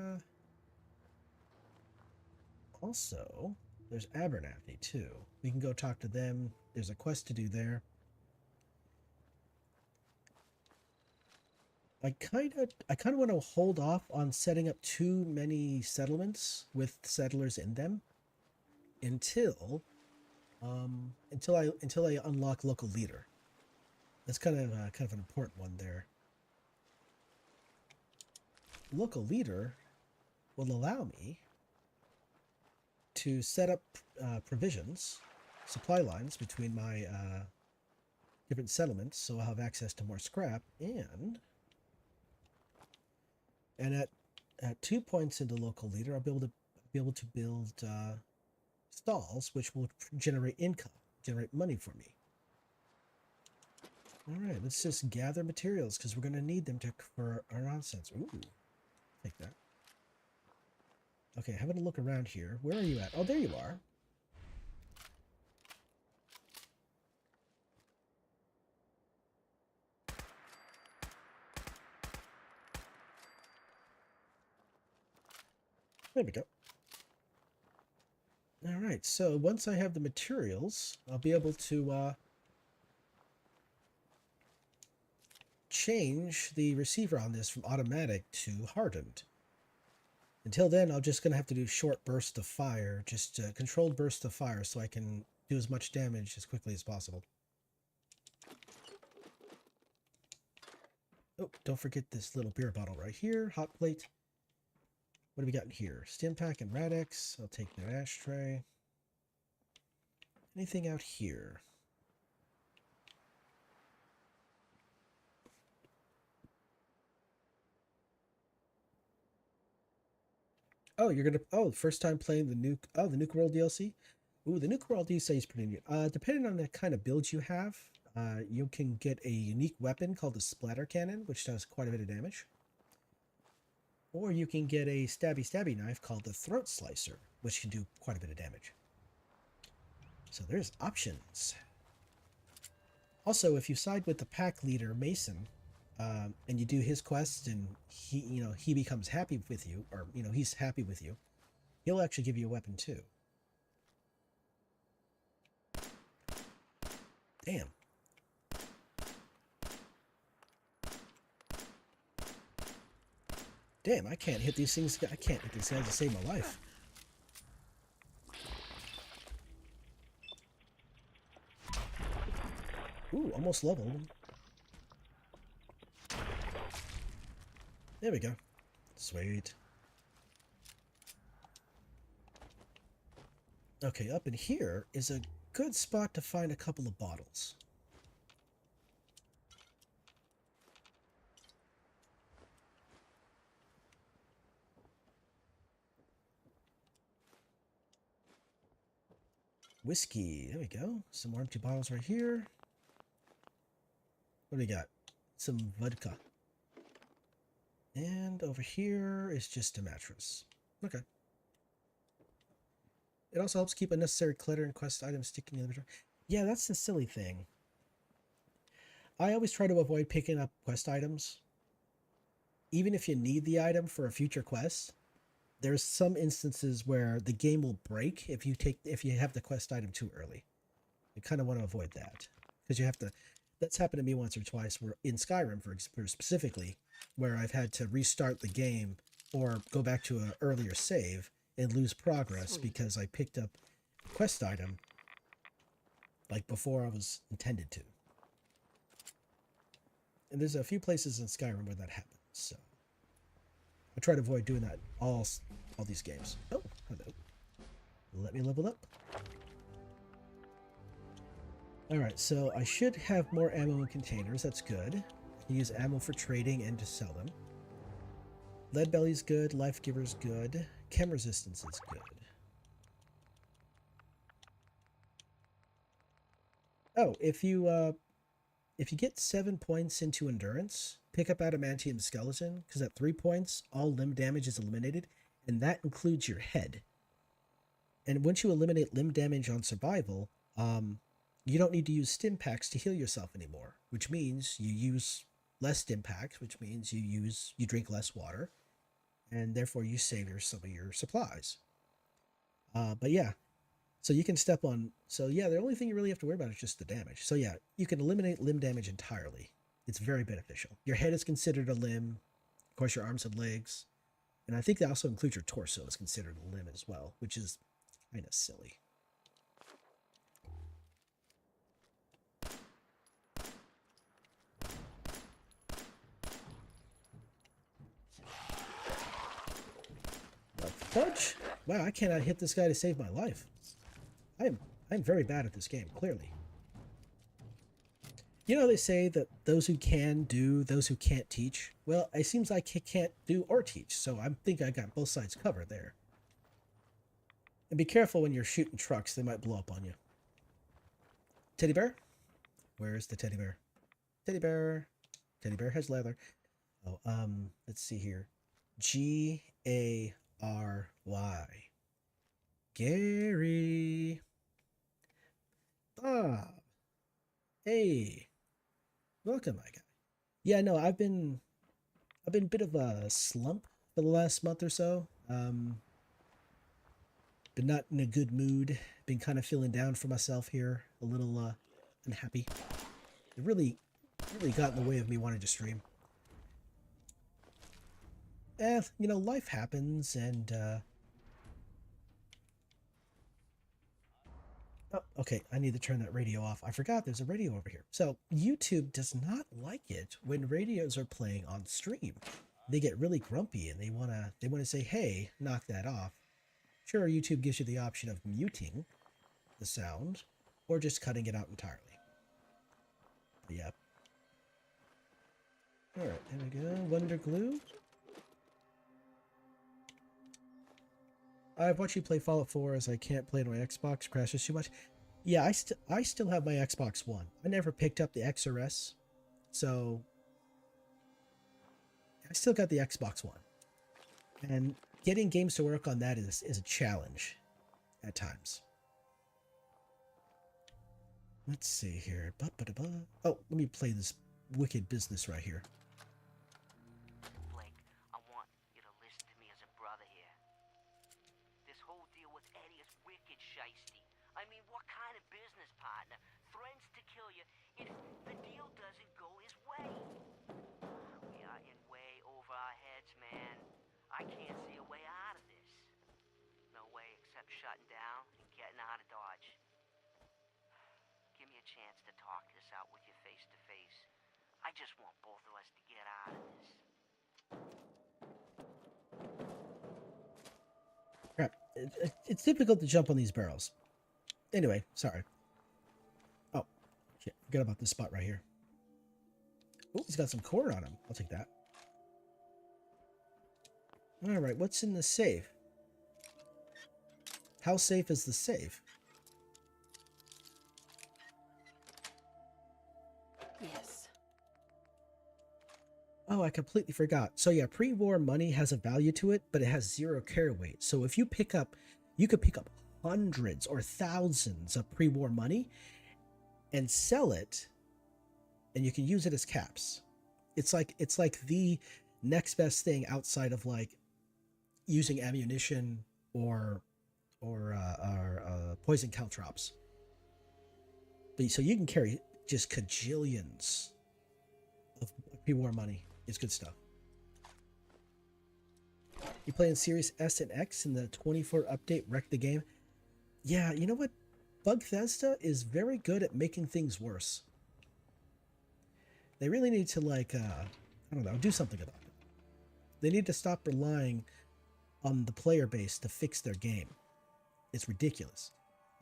also, there's Abernathy too. We can go talk to them. There's a quest to do there. I kind of want to hold off on setting up too many settlements with settlers in them until I unlock local leader. That's kind of an important one there. Local leader will allow me to set up provisions, supply lines between my different settlements, so I'll have access to more scrap, and at 2 points into local leader, I'll be able to build stalls, which will generate income, generate money for me. All right, let's just gather materials because we're going to need them for our nonsense. Ooh, take that. Okay, having a look around here. Where are you at? Oh, there you are. There we go. All right, so once I have the materials, I'll be able to change the receiver on this from automatic to hardened. Until then, I'm just going to have to do short bursts of fire, just controlled bursts of fire, so I can do as much damage as quickly as possible. Oh, don't forget this little beer bottle right here, hot plate. What do we got in here? Stim pack and Radix. I'll take that ashtray. Anything out here? Oh, you're gonna. Oh, first time playing the Nuke. Oh, the Nuke World DLC. Ooh, the Nuke World DLC is pretty neat. Depending on the kind of build you have, you can get a unique weapon called the Splatter Cannon, which does quite a bit of damage. Or you can get a stabby knife called the Throat Slicer, which can do quite a bit of damage. So there's options. Also, if you side with the pack leader Mason, and you do his quest, and he becomes happy with you, or he's happy with you, he'll actually give you a weapon too. Damn. Damn, I can't hit these things. I can't hit these guys to save my life. Ooh, almost leveled. There we go. Sweet. Okay, up in here is a good spot to find a couple of bottles. Whiskey. There we go. Some more empty bottles right here. What do we got? Some vodka. And over here is just a mattress. Okay. It also helps keep unnecessary clutter and quest items sticking in the inventory. Yeah, that's the silly thing. I always try to avoid picking up quest items. Even if you need the item for a future quest, there's some instances where the game will break if you have the quest item too early. You kind of want to avoid that because you have to. That's happened to me once or twice. Where in Skyrim, for specifically, where I've had to restart the game or go back to an earlier save and lose progress because I picked up a quest item like before I was intended to. And there's a few places in Skyrim where that happens. So I try to avoid doing that all these games. Oh, hello. Let me level up. Alright, so I should have more ammo in containers. That's good. I can use ammo for trading and to sell them. Lead belly's good. Life giver's good. Chem resistance is good. Oh, if you get 7 points into endurance, pick up adamantium skeleton, because at 3 points, all limb damage is eliminated, and that includes your head. And once you eliminate limb damage on survival, you don't need to use stim packs to heal yourself anymore, which means you use less stim packs, which means you drink less water, and therefore you save some of your supplies. But yeah, so you can step on. So yeah, the only thing you really have to worry about is just the damage. So yeah, you can eliminate limb damage entirely. It's very beneficial. Your head is considered a limb, of course your arms and legs, and I think that also includes your torso is considered a limb as well, which is kind of silly. Fudge? Wow, I cannot hit this guy to save my life. I'm very bad at this game, clearly. You know, they say that those who can do, those who can't teach. Well, it seems like I can't do or teach, so I think I got both sides covered there. And be careful when you're shooting trucks, they might blow up on you. Teddy bear? Where's the teddy bear? Teddy bear. Teddy bear has leather. Oh, let's see here. Gary. Gary. Bob. Hey. Welcome, my guy. Yeah, no, I've been a bit of a slump for the last month or so. Been not in a good mood. Been kind of feeling down for myself here. A little unhappy. It really got in the way of me wanting to stream. You know, life happens, and oh, okay, I need to turn that radio off. I forgot there's a radio over here. So YouTube does not like it when radios are playing on stream. They get really grumpy and they wanna say, hey, knock that off. Sure, YouTube gives you the option of muting the sound or just cutting it out entirely. But yeah. Alright, there we go. Wonder Glue. I've watched you play Fallout 4 as I can't play it on my Xbox. Crashes too much. Yeah, I still have my Xbox One. I never picked up the X or S, so I still got the Xbox One. And getting games to work on that is a challenge at times. Let's see here. Oh, let me play this wicked business right here. Blake, I want you to listen to me as a brother here. This whole deal with Eddie is wicked shiesty. I mean, what kind of business partner threatens to kill you if the deal doesn't go his way? We are in way over our heads, man. I can't see a way out of this. No way except shutting down and getting out of Dodge. Give me a chance to talk this out with you face to face. I just want both of us to get out of this. Crap. It's difficult to jump on these barrels. Anyway, sorry. Oh, shit. Forget about this spot right here. Oh, he's got some corn on him. I'll take that. Alright, what's in the safe? How safe is the safe? Yes. Oh, I completely forgot. So yeah, pre-war money has a value to it, but it has 0 care weight. So if you you could pick up hundreds or thousands of pre-war money and sell it, and you can use it as caps. It's like the next best thing outside of like using ammunition or poison caltrops. So you can carry just cajillions of pre-war money. It's good stuff. You playing Series S and X and the 24 update wrecked the game? Yeah, you know what? Bethesda is very good at making things worse. They really need to like, I don't know, do something about it. They need to stop relying on the player base to fix their game. It's ridiculous.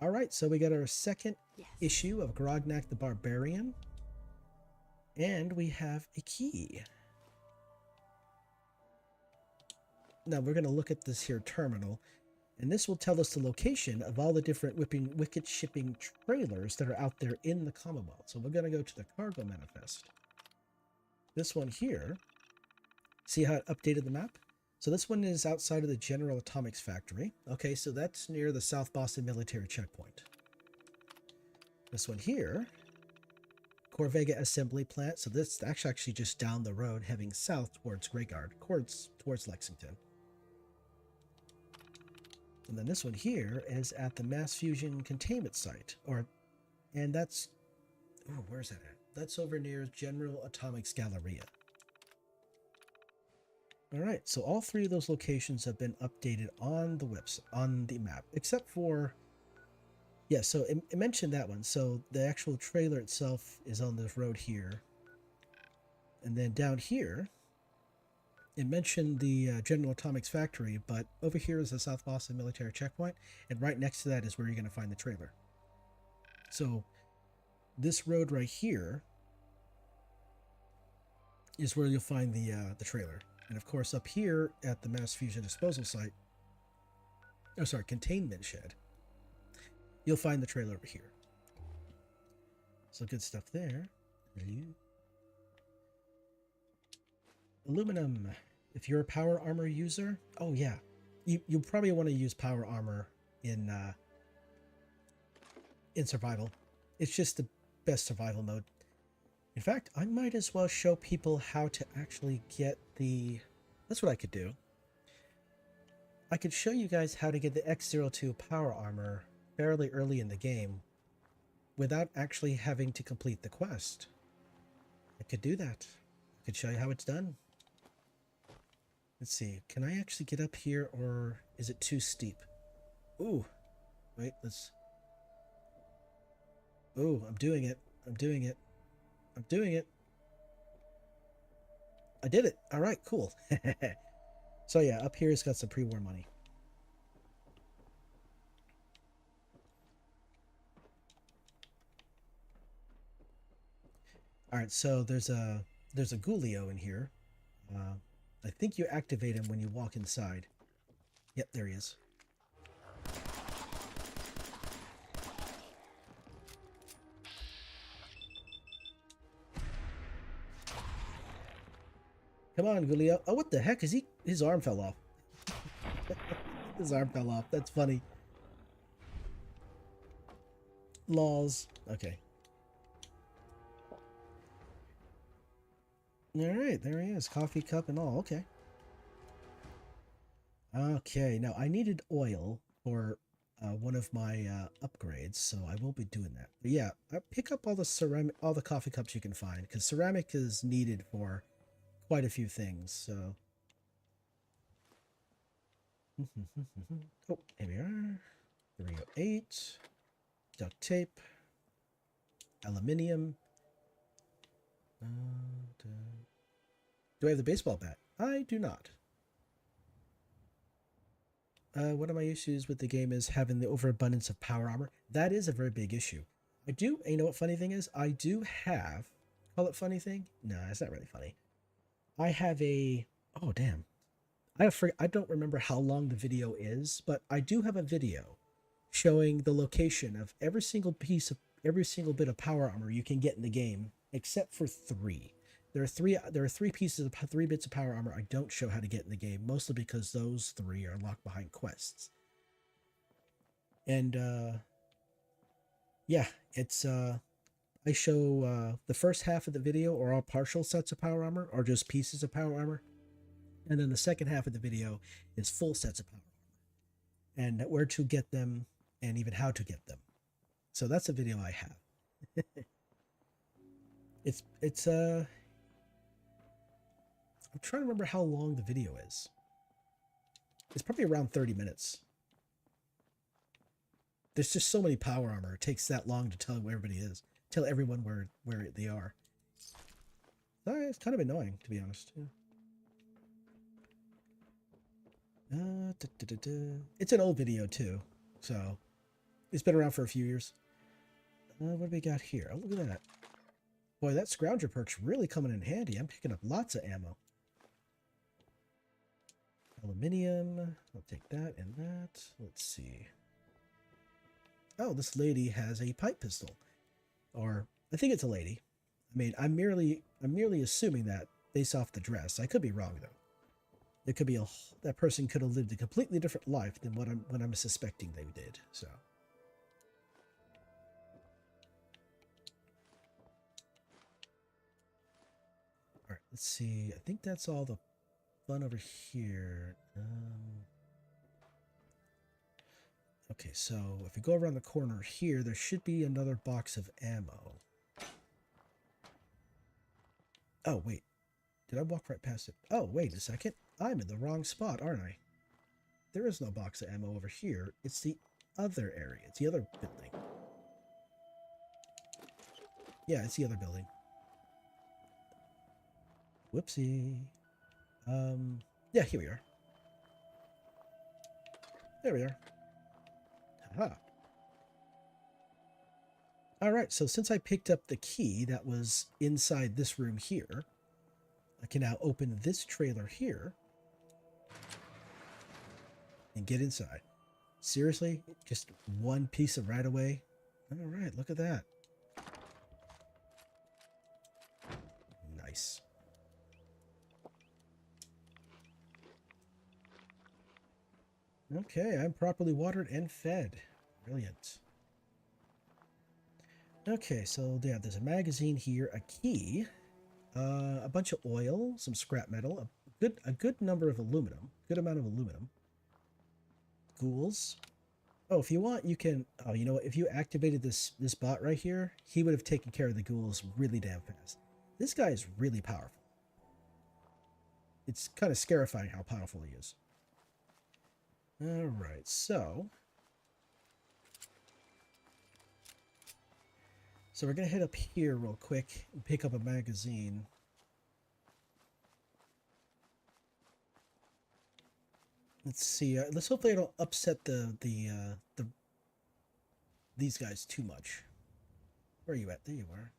All right, so we got our second issue of Grognak the Barbarian. And we have a key. Now we're going to look at this here terminal, and this will tell us the location of all the different wicked shipping trailers that are out there in the Commonwealth. So we're going to go to the cargo manifest. This one here, see how it updated the map? So this one is outside of the General Atomics factory. Okay, so that's near the South Boston military checkpoint. This one here, Corvega assembly plant. So this is actually just down the road heading south towards Greyguard, towards Lexington. And then this one here is at the mass fusion containment site, and that's, oh, where's that at? That's over near General Atomics Galleria. All right, so all 3 of those locations have been updated on the website, on the map, except for, yeah, so it mentioned that one. So the actual trailer itself is on this road here. And then down here, it mentioned the General Atomics factory, but over here is the South Boston military checkpoint, and right next to that is where you're going to find the trailer. So this road right here is where you'll find the trailer. And of course, up here at the mass fusion disposal site, oh sorry, containment shed, you'll find the trailer over here. So good stuff there. Aluminum. If you're a power armor user, oh yeah, you probably want to use power armor in survival. It's just the best survival mode. In fact, I might as well show people how to actually get the... That's what I could do. I could show you guys how to get the X-02 power armor fairly early in the game without actually having to complete the quest. I could do that. I could show you how it's done. Let's see. Can I actually get up here, or is it too steep? Ooh. Wait, let's... Ooh, I'm doing it. I'm doing it. I'm doing it. I did it. All right, cool. So yeah, up here it's got some pre-war money. All right, so there's a Ghulio in here. I think you activate him when you walk inside. Yep, there he is. Come on, Ghulio. Oh, what the heck? Is he? His arm fell off. His arm fell off. That's funny. Laws. Okay. Alright, there he is. Coffee cup and all. Okay. Okay, now I needed oil for one of my upgrades, so I will be doing that. But yeah, pick up all the coffee cups you can find, because ceramic is needed for quite a few things, so... Oh, here we are. 308. Duct tape. Aluminium. Do I have the baseball bat? I do not. One of my issues with the game is having the overabundance of power armor. That is a very big issue. You know what funny thing is? I do have, call it funny thing? No, it's not really funny. I have a, oh damn. I don't remember how long the video is, but I do have a video showing the location of every single bit of power armor you can get in the game, except for 3. There are three bits of power armor I don't show how to get in the game, mostly because those 3 are locked behind quests. And yeah, it's I show the first half of the video are all partial sets of power armor or just pieces of power armor. And then the second half of the video is full sets of power armor and where to get them and even how to get them. So that's a video I have. it's I'm trying to remember how long the video is. It's probably around 30 minutes. There's just so many power armor. It takes that long to tell where everybody is. Tell everyone where they are. It's kind of annoying, to be honest. Yeah. It's an old video, too. So, it's been around for a few years. What do we got here? Oh, look at that. Boy, that Scrounger perk's really coming in handy. I'm picking up lots of ammo. Aluminium. I'll take that and that. Let's see. Oh, this lady has a pipe pistol. Or, I think it's a lady. I mean, I'm merely assuming that based off the dress. I could be wrong, though. It could be that person could have lived a completely different life than what I'm suspecting they did, so... Alright, let's see. I think that's all the fun over here. Okay, so if we go around the corner here, there should be another box of ammo. Oh, wait. Did I walk right past it? Oh, wait a second. I'm in the wrong spot, aren't I? There is no box of ammo over here. It's the other area. It's the other building. Yeah, it's the other building. Whoopsie. Yeah, here we are. There we are. Haha. Alright, so since I picked up the key that was inside this room here, I can now open this trailer here and get inside. Seriously? Just one piece of right away? Alright, look at that. Nice. Okay, I'm properly watered and fed. Brilliant. Okay, so yeah, there's a magazine here, a key, a bunch of oil, some scrap metal, a good number of aluminum, good amount of aluminum. ghouls. Oh, if you want, you can... Oh, you know what? If you activated this bot right here, he would have taken care of the ghouls really damn fast. This guy is really powerful. It's kind of scarifying how powerful he is. Alright, so... So we're going to head up here real quick and pick up a magazine. Let's see. Let's hopefully I don't upset these guys too much. Where are you at? There you are.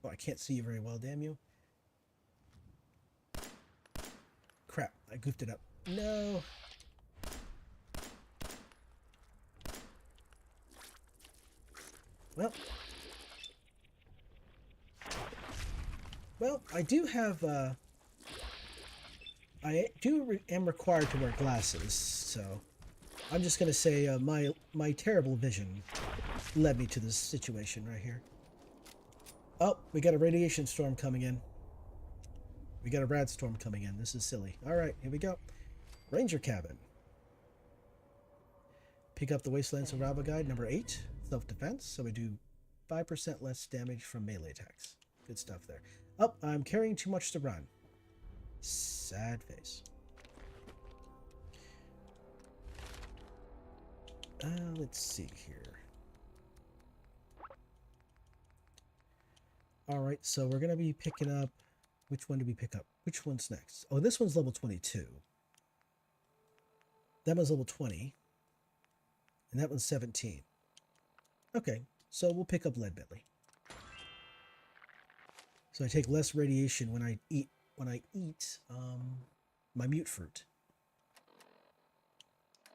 Oh, I can't see you very well, damn you. Crap, I goofed it up. No. Well, I do have, am required to wear glasses, so I'm just gonna say my terrible vision led me to this situation right here. Oh, we got a radiation storm coming in. We got a rad storm coming in. This is silly. All right, here we go. Ranger cabin. Pick up the Wasteland Survival Guide number 8, self-defense. So we do 5% less damage from melee attacks. Good stuff there. Oh, I'm carrying too much to run. Sad face. Let's see here. Alright, so we're going to be picking up... Which one do we pick up? Which one's next? Oh, this one's level 22. That one's level 20. And that one's 17. Okay, so we'll pick up Lead Belly. So I take less radiation when I eat my mute fruit.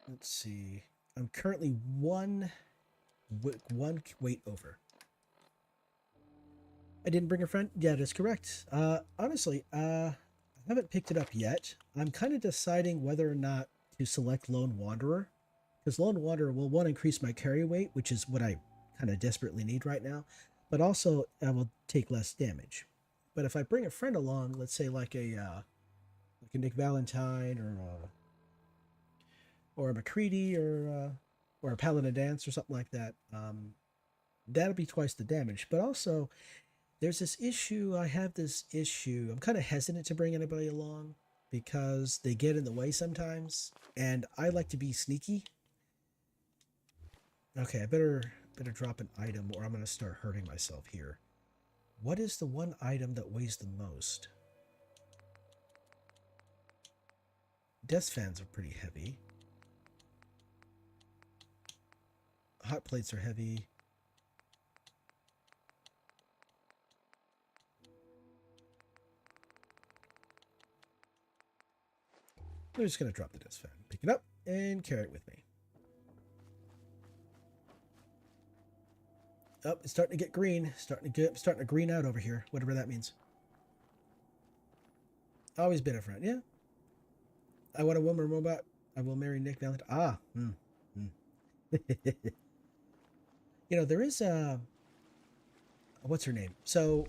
Let's see. I'm currently one weight over. I didn't bring a friend? Yeah, that's correct. Honestly, I haven't picked it up yet. I'm kind of deciding whether or not to select Lone Wanderer. Because Lone Wanderer will, one, increase my carry weight, which is what I kind of desperately need right now. But also, I will take less damage. But if I bring a friend along, let's say like a Nick Valentine or a McCready or a Paladin Dance or something like that, that'll be twice the damage. But also, there's this issue. I have this issue. I'm kind of hesitant to bring anybody along because they get in the way sometimes, and I like to be sneaky. Okay, I better drop an item, or I'm going to start hurting myself here. What is the one item that weighs the most? Death fans are pretty heavy. Hot plates are heavy. I'm just going to drop the death fan. Pick it up and carry it with me. Oh, it's starting to get green. Starting to green out over here, whatever that means. Always been a friend, yeah. I want a woman robot. I will marry Nick Valentine. Ah, You know, there is a... What's her name? So,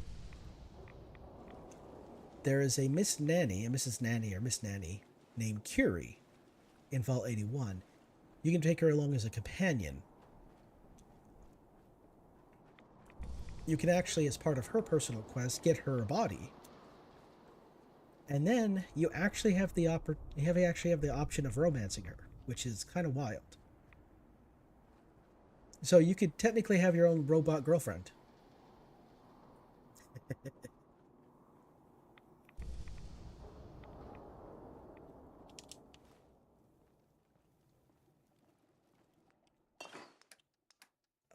there is a Miss Nanny, a Mrs. Nanny or Miss Nanny, named Curie in Vault 81. You can take her along as a companion. You can actually, as part of her personal quest, get her a body. And then you actually have the option of romancing her, which is kind of wild. So you could technically have your own robot girlfriend.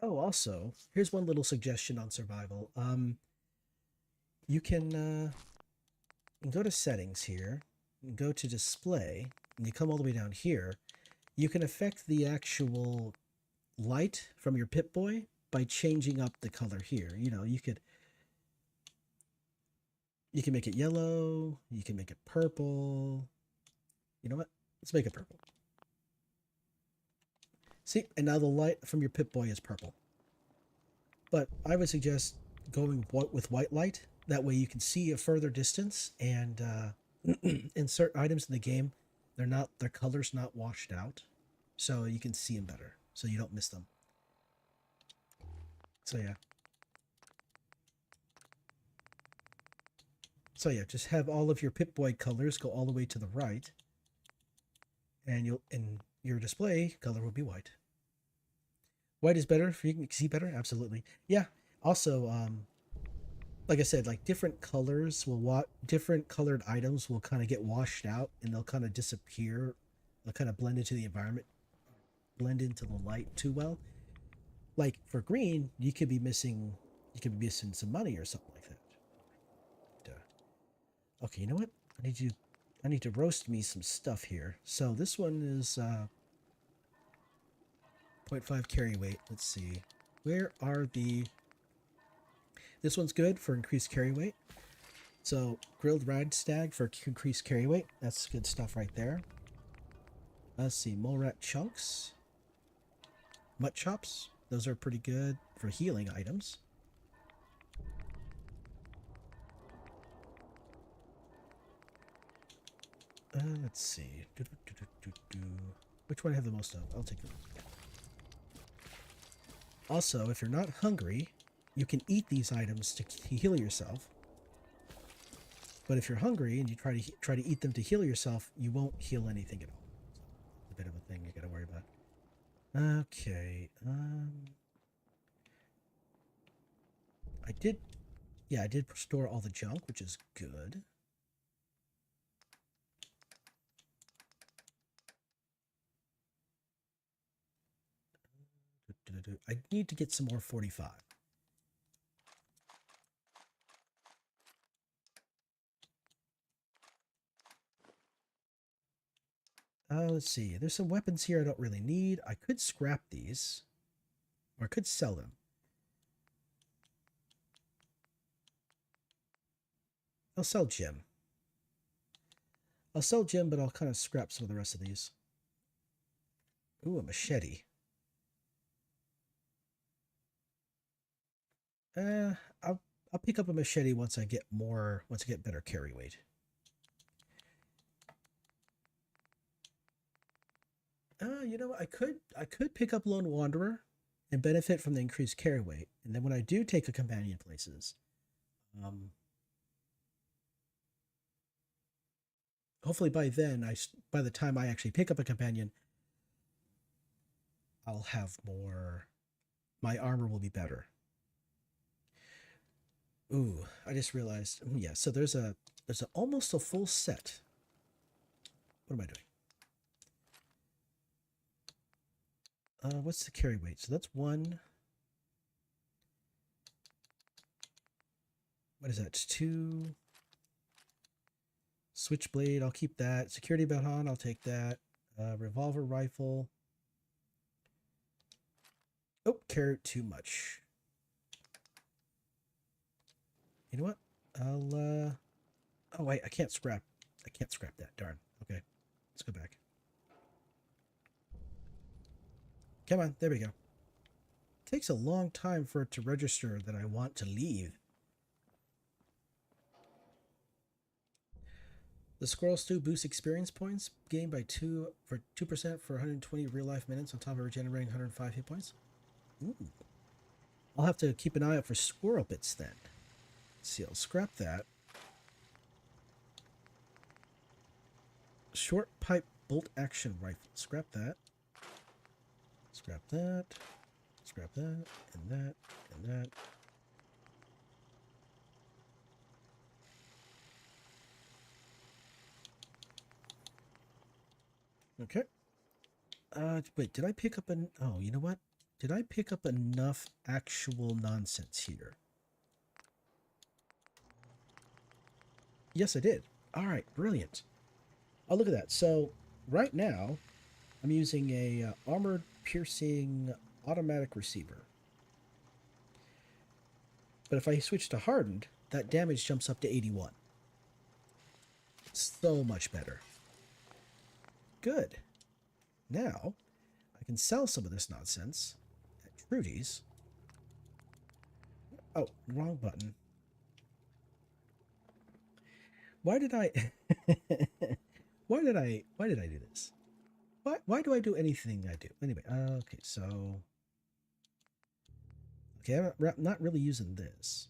Oh, also, here's one little suggestion on survival. You can go to settings here, and go to display, and you come all the way down here. You can affect the actual light from your Pip-Boy by changing up the color here. You know, you can make it yellow, you can make it purple. You know what? Let's make it purple. See, and now the light from your Pip-Boy is purple. But I would suggest going with white light. That way you can see a further distance, and insert items in the game. Their color's not washed out. so you can see them better, so you don't miss them. So yeah. So yeah, just have all of your Pip-Boy colors go all the way to the right, and your display color will be white. White is better if you can see better. Absolutely, yeah. Also, like I said, like different colors different colored items will kind of get washed out, and they'll kind of disappear. They'll kind of blend into the environment, blend into the light too well. Like for green, you could be missing some money or something like that. Okay, you know what? I need to roast me some stuff here. So this one is 0.5 carry weight. Let's see. Where are the... This one's good for increased carry weight. So grilled rad stag for increased carry weight. That's good stuff right there. Let's see. Mole rat chunks. Mutt chops. Those are pretty good for healing items. Let's see. Which one I have the most of? I'll take them. Also, if you're not hungry, you can eat these items to heal yourself. But if you're hungry and you try to eat them to heal yourself, you won't heal anything at all. It's a bit of a thing you got to worry about. Okay. I did store all the junk, which is good. I need to get some more 45. Let's see. There's some weapons here I don't really need. I could scrap these. Or I could sell them. I'll sell Jim. But I'll kind of scrap some of the rest of these. Ooh, a machete. I'll pick up a machete once I get better carry weight. You know what? I could pick up Lone Wanderer and benefit from the increased carry weight. And then when I do take a companion places, hopefully by the time I actually pick up a companion, I'll have more. My armor will be better. Ooh, I just realized. Yeah, so there's almost a full set. What am I doing? What's the carry weight? So that's 1. What is that? It's 2. Switchblade, I'll keep that. Security baton, I'll take that. Revolver rifle. Oh, carrot too much. You know what? I'll oh wait, I can't scrap that. Darn. Okay. Let's go back. Come on, there we go. It takes a long time for it to register that I want to leave. The Squirrel Stew boosts experience points gained by 2% for 120 real life minutes on top of regenerating 105 hit points. Ooh. I'll have to keep an eye out for squirrel bits then. Let's see, I'll scrap that. Short pipe bolt action rifle. Scrap that. Scrap that. Scrap that. And that. And that. Okay. Wait, did I pick up an... Oh, you know what? Did I pick up enough actual nonsense here? Yes, I did. All right, brilliant. Oh, look at that. So, right now, I'm using a armored piercing automatic receiver. But if I switch to hardened, that damage jumps up to 81. So much better. Good. Now, I can sell some of this nonsense at Trudy's. Oh, wrong button. Why did I... why did I do this? Why do I do anything I do? Anyway, okay, so... Okay, I'm not really using this.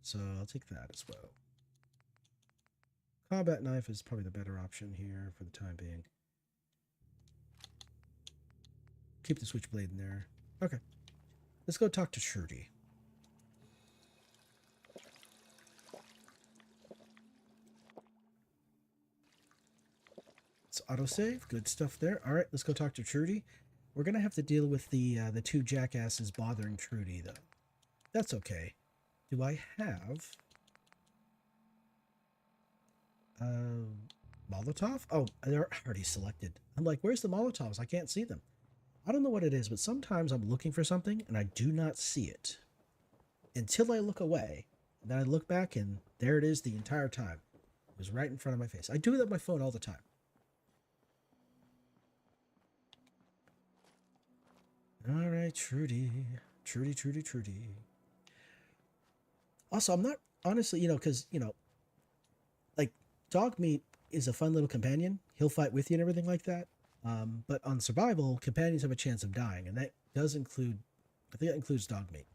So I'll take that as well. Combat knife is probably the better option here for the time being. Keep the switchblade in there. Okay. Let's go talk to Shruti. It's autosave. Good stuff there. All right, let's go talk to Trudy. We're going to have to deal with the two jackasses bothering Trudy, though. That's okay. Do I have... Molotov? Oh, they're already selected. I'm like, where's the Molotovs? I can't see them. I don't know what it is, but sometimes I'm looking for something and I do not see it. Until I look away. And then I look back and there it is the entire time. It was right in front of my face. I do that with my phone all the time. All right, Trudy. Trudy. Also, I'm not, honestly, because, like, dog meat is a fun little companion. He'll fight with you and everything like that. But on survival, companions have a chance of dying, and that does include, I think that includes dog meat.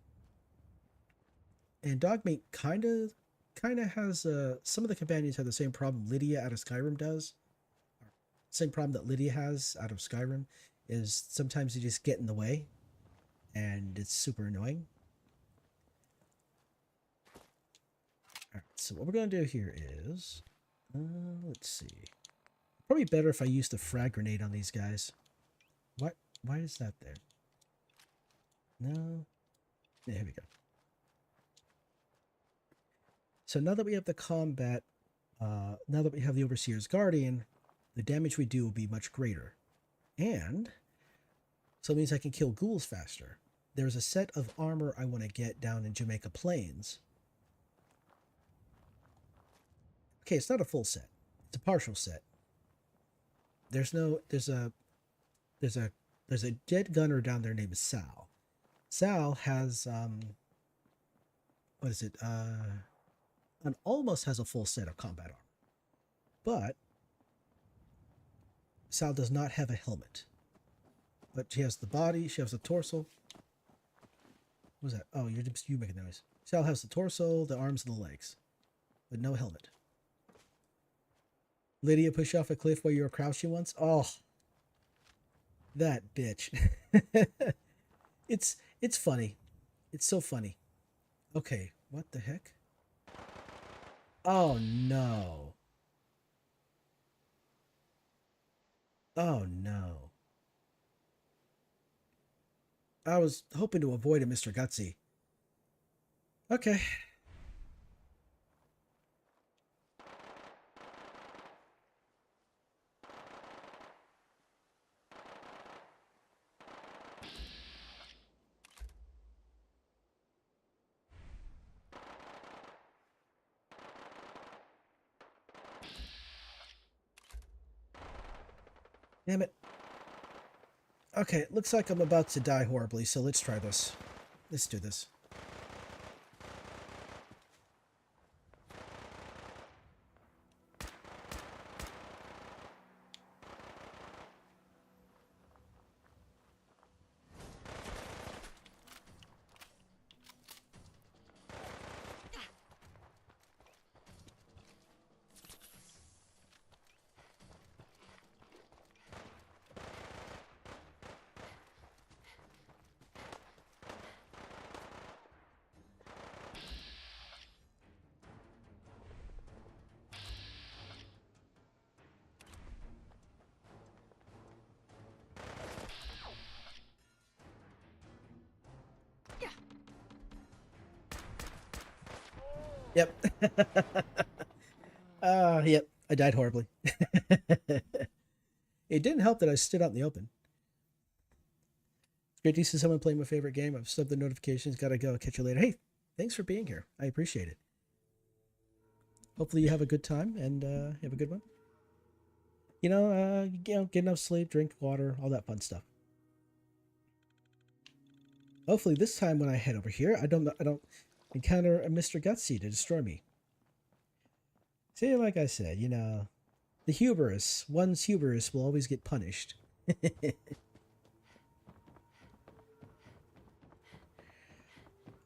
And dog meat kind of has, some of the companions have the same problem Lydia out of Skyrim does. Same problem that Lydia has out of Skyrim is sometimes you just get in the way, and it's super annoying. Alright, so what we're going to do here is, let's see. Probably better if I use the frag grenade on these guys. Why is that there? No. Yeah, here we go. So now that we have the combat, now that we have the Overseer's Guardian, the damage we do will be much greater. And so it means I can kill ghouls faster. There's a set of armor I want to get down in Jamaica Plains. Okay, it's not a full set. It's a partial set. There's a dead gunner down there named Sal. Sal has what is it? Almost has a full set of combat armor. But Sal does not have a helmet. But she has the body, she has the torso. What was that? Oh, you making noise. Sal has the torso, the arms, and the legs. But no helmet. Lydia push off a cliff while you were crouching once? Oh. That bitch. It's funny. It's so funny. Okay, what the heck? Oh no. Oh no. I was hoping to avoid a Mr. Gutsy. Okay. Damn it. Okay, it looks like I'm about to die horribly, so let's try this. Let's do this. Yep. Yep. I died horribly. It didn't help that I stood out in the open. It's great to see someone playing my favorite game. I've subbed the notifications. Gotta go. Catch you later. Hey, thanks for being here. I appreciate it. Hopefully you have a good time and have a good one. Get enough sleep, drink water, all that fun stuff. Hopefully this time when I head over here, I don't encounter a Mr. Gutsy to destroy me. See, like I said, the hubris, one's hubris will always get punished.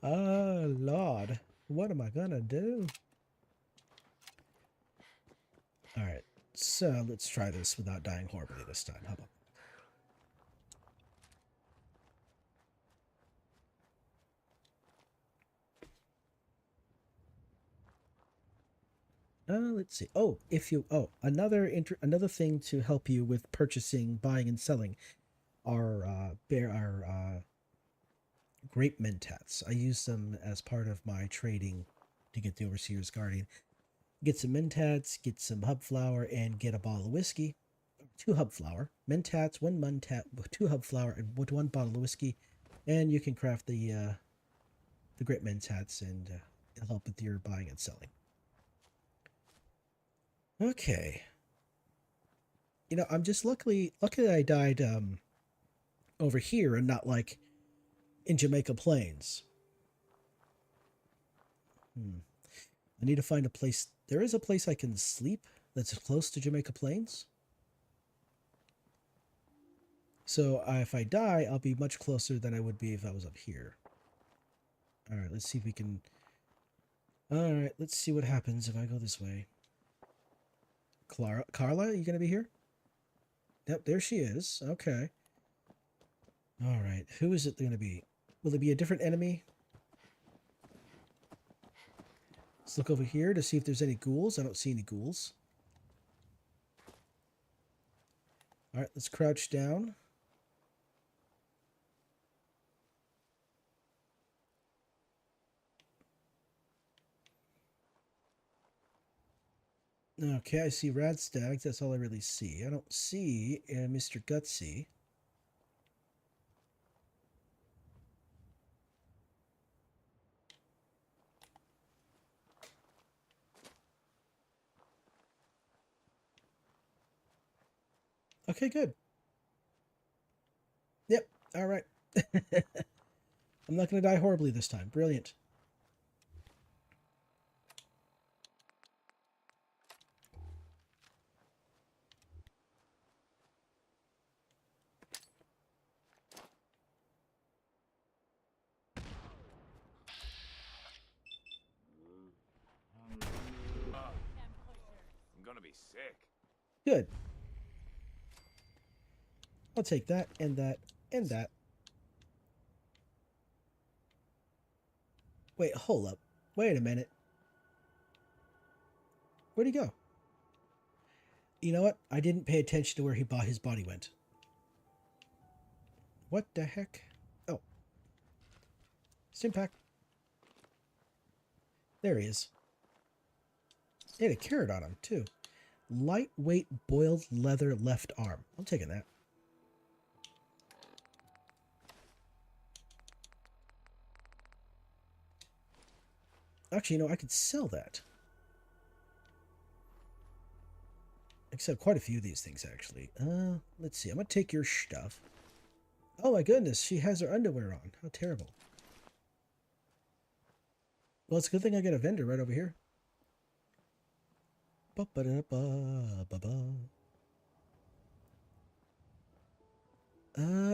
Oh, Lord. What am I gonna do? Alright, so let's try this without dying horribly this time. How about let's see. Oh, another thing to help you with purchasing, buying, and selling are grape mentats. I use them as part of my trading to get the Overseer's Guardian. Get some mentats, get some hub flour, and get a bottle of whiskey. 2 hub flour, mentats, 1 mentat, 2 hub flour, and 1 bottle of whiskey, and you can craft the grape mentats, and it'll help with your buying and selling. Okay. You know, I'm just lucky that I died over here and not like in Jamaica Plains. I need to find a place. There is a place I can sleep that's close to Jamaica Plains. So if I die, I'll be much closer than I would be if I was up here. All right, let's see if we can... All right, let's see what happens if I go this way. Carla, are you going to be here? Yep, there she is. Okay. All right, who is it going to be? Will it be a different enemy? Let's look over here to see if there's any ghouls. I don't see any ghouls. All right, let's crouch down. Okay, I see Radstag. That's all I really see. I don't see Mr. Gutsy. Okay, good. Yep, all right. I'm not going to die horribly this time. Brilliant. I'm gonna be sick. Good. I'll take that, and that, and that. Wait, hold up. Wait a minute. Where'd he go? You know what? I didn't pay attention to where his body went. What the heck? Oh. Stimpack. There he is. They had a carrot on him, too. Lightweight boiled leather left arm. I'm taking that. Actually, you know, I could sell that. I could sell quite a few of these things, actually. Let's see. I'm going to take your stuff. Oh, my goodness. She has her underwear on. How terrible. Well, it's a good thing I got a vendor right over here. I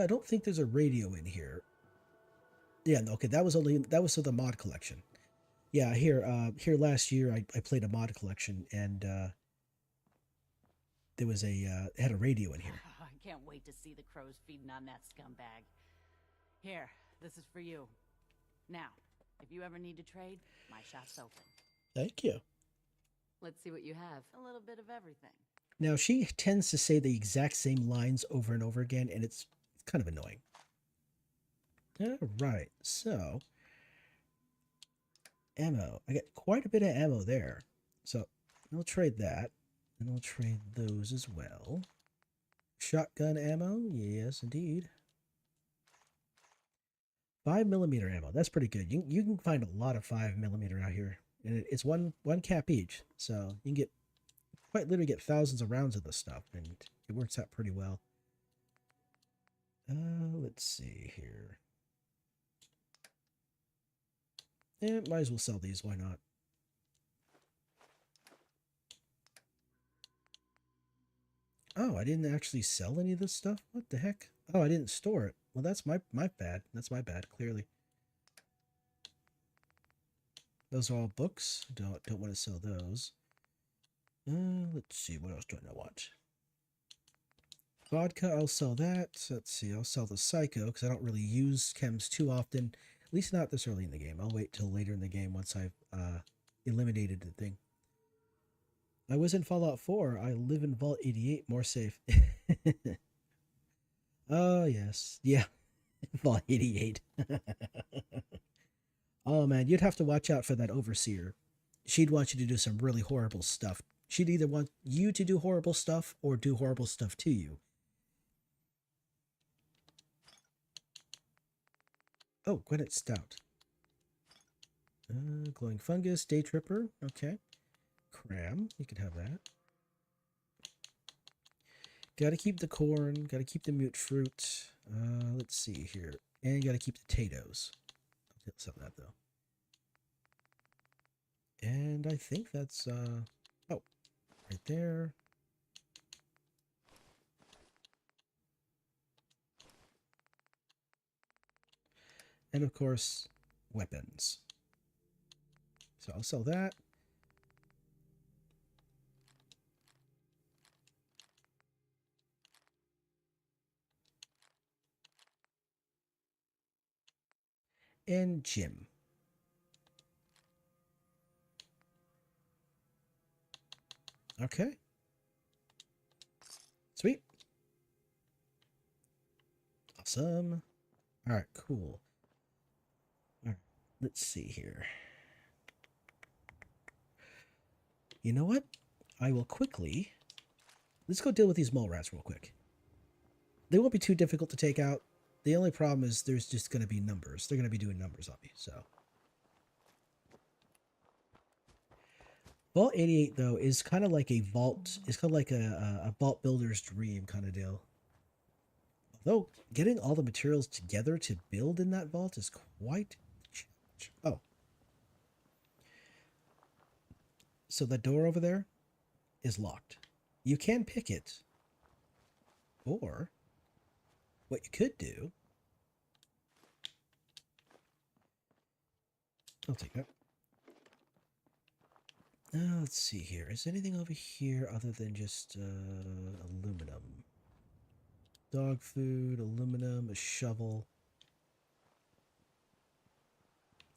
don't think there's a radio in here. Yeah, no, okay, that was for the mod collection. Yeah, here last year I played a mod collection, and there was it had a radio in here. I can't wait to see the crows feeding on that scumbag. Here, this is for you. Now, if you ever need to trade, my shop's open. Thank you. Let's see what you have. A little bit of everything. Now, she tends to say the exact same lines over and over again, and it's kind of annoying. All right, so ammo. I got quite a bit of ammo there. So I'll trade that, and I'll trade those as well. Shotgun ammo, yes, indeed. 5mm ammo. That's pretty good. You can find a lot of 5mm out here, and it's one cap each, so you can get quite literally get thousands of rounds of this stuff, and it works out pretty well. Let's see here. Yeah, might as well sell these. Why not? Oh, I didn't actually sell any of this stuff? What the heck? Oh, I didn't store it. Well, that's my bad. That's my bad, clearly. Those are all books. Don't want to sell those. Let's see, what else do I want? Vodka, I'll sell that. Let's see, I'll sell the Psycho, because I don't really use chems too often. At least not this early in the game. I'll wait till later in the game once I've eliminated the thing. I was in Fallout 4. I live in Vault 88, more safe. Oh, yes. Yeah. Vault 88. Oh, man, you'd have to watch out for that Overseer. She'd want you to do some really horrible stuff. She'd either want you to do horrible stuff or do horrible stuff to you. Oh, Gwinnett Stout. Glowing Fungus, Day Tripper. Okay. Cram. You can have that. Gotta keep the corn. Gotta keep the mute fruit. Let's see here. And gotta keep the potatoes. I'll sell that, though. And I think that's, oh, right there. And of course, weapons. So I'll sell that. And Jim. Okay. Sweet. Awesome. All right, cool. All right, let's see here. You know what? I will quickly... Let's go deal with these mole rats real quick. They won't be too difficult to take out. The only problem is there's just going to be numbers. They're going to be doing numbers on me, so... Vault 88, though, is kind of like a vault... It's kind of like a vault builder's dream kind of deal. Although, getting all the materials together to build in that vault is quite a challenge. Oh. So the door over there is locked. You can pick it. Or, what you could do... I'll take that. Let's see here. Is anything over here other than just aluminum? Dog food, aluminum, a shovel.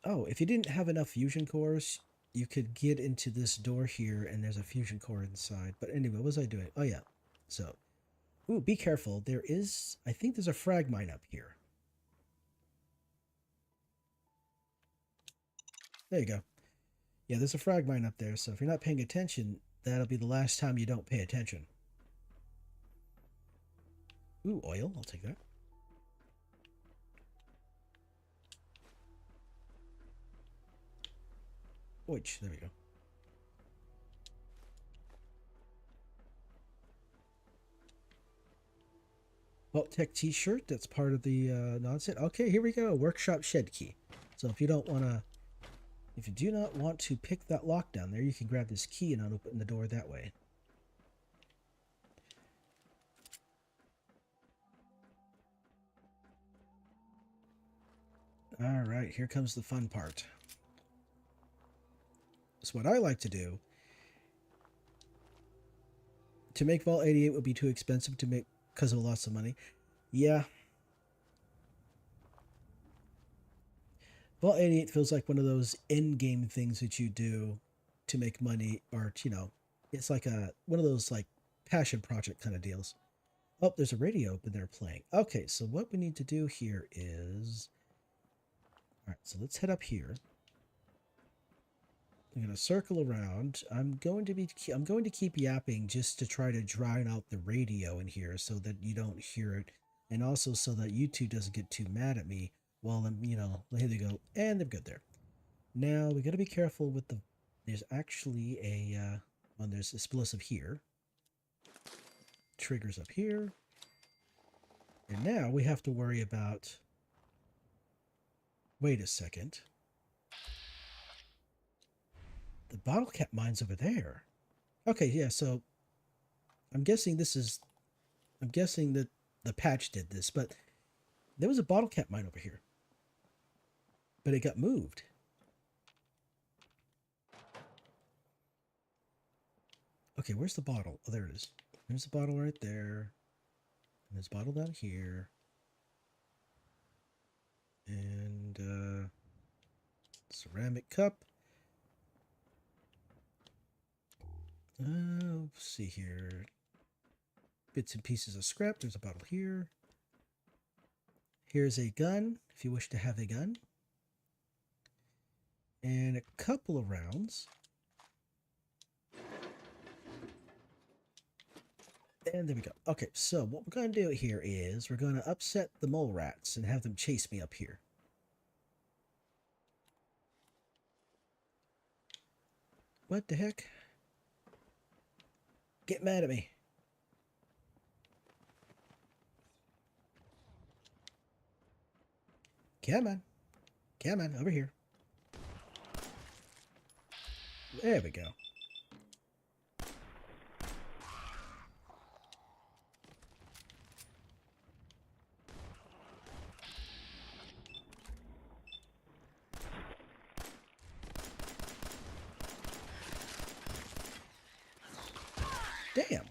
Oh, if you didn't have enough fusion cores, you could get into this door here and there's a fusion core inside. But anyway, what was I doing? Oh, yeah. So, ooh, be careful. There is, I think there's a frag mine up here. There you go. Yeah, there's a frag mine up there, so if you're not paying attention, that'll be the last time you don't pay attention. Ooh, oil. I'll take that. Oich, there we go. Vault Tech t-shirt, that's part of the nonsense. Okay, here we go. Workshop shed key. So if you don't want to... If you do not want to pick that lock down there, you can grab this key and open the door that way. All right, here comes the fun part. So what I like to do, to make Vault 88 would be too expensive to make because of lots of money. Yeah. Vault 88 feels like one of those in-game things that you do to make money, or, you know, it's like one of those, like, passion project kind of deals. Oh, there's a radio open there playing. Okay, so what we need to do here is... All right, so let's head up here. I'm going to circle around. I'm going to keep yapping just to try to drown out the radio in here so that you don't hear it, and also so that YouTube doesn't get too mad at me while I'm, you know, here they go, and they're good there. Now we got to be careful with the... There's actually a well, there's explosive here. Triggers up here. And now we have to worry about... Wait a second. The bottle cap mine's over there. Okay, yeah, so I'm guessing this is I'm guessing that the patch did this, but there was a bottle cap mine over here. But it got moved. Okay, where's the bottle? Oh, there it is. There's the bottle right there. And there's a bottle down here. And ceramic cup. Let's see here. Bits and pieces of scrap. There's a bottle here. Here's a gun, if you wish to have a gun. And a couple of rounds. And there we go. Okay, so what we're going to do here is we're going to upset the mole rats and have them chase me up here. What the heck? Get mad at me. Come on. Come on, over here. There we go. Damn.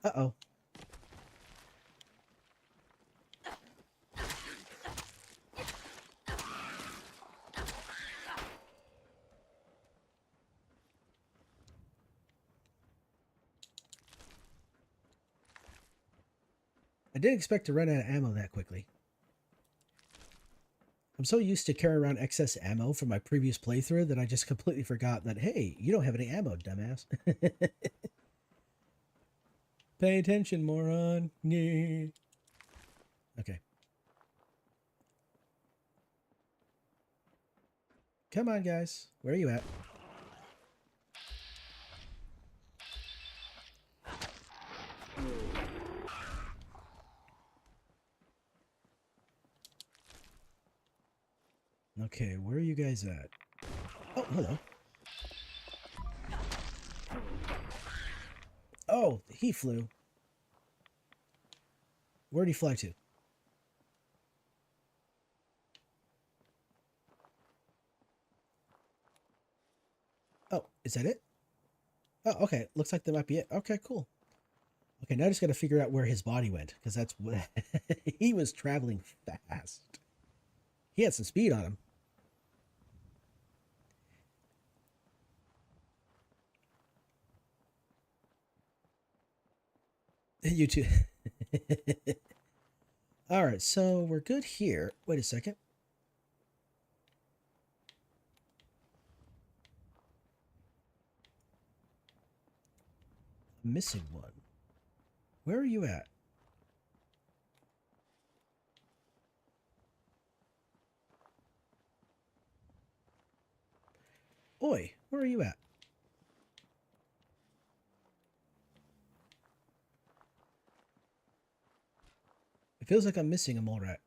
Uh-oh. I didn't expect to run out of ammo that quickly. I'm so used to carrying around excess ammo from my previous playthrough that I just completely forgot that, hey, you don't have any ammo, dumbass. Pay attention, moron. Yeah. Okay. Come on, guys. Where are you at? Okay, where are you guys at? Oh, hello. Oh, he flew. Where'd he fly to? Oh, is that it? Oh, okay. Looks like that might be it. Okay, cool. Okay, now I just got to figure out where his body went, because that's what... he was traveling fast. He had some speed on him. You too. All right, so we're good here. Wait a second. I'm missing one. Where are you at? Oi, where are you at? It feels like I'm missing a mole rat.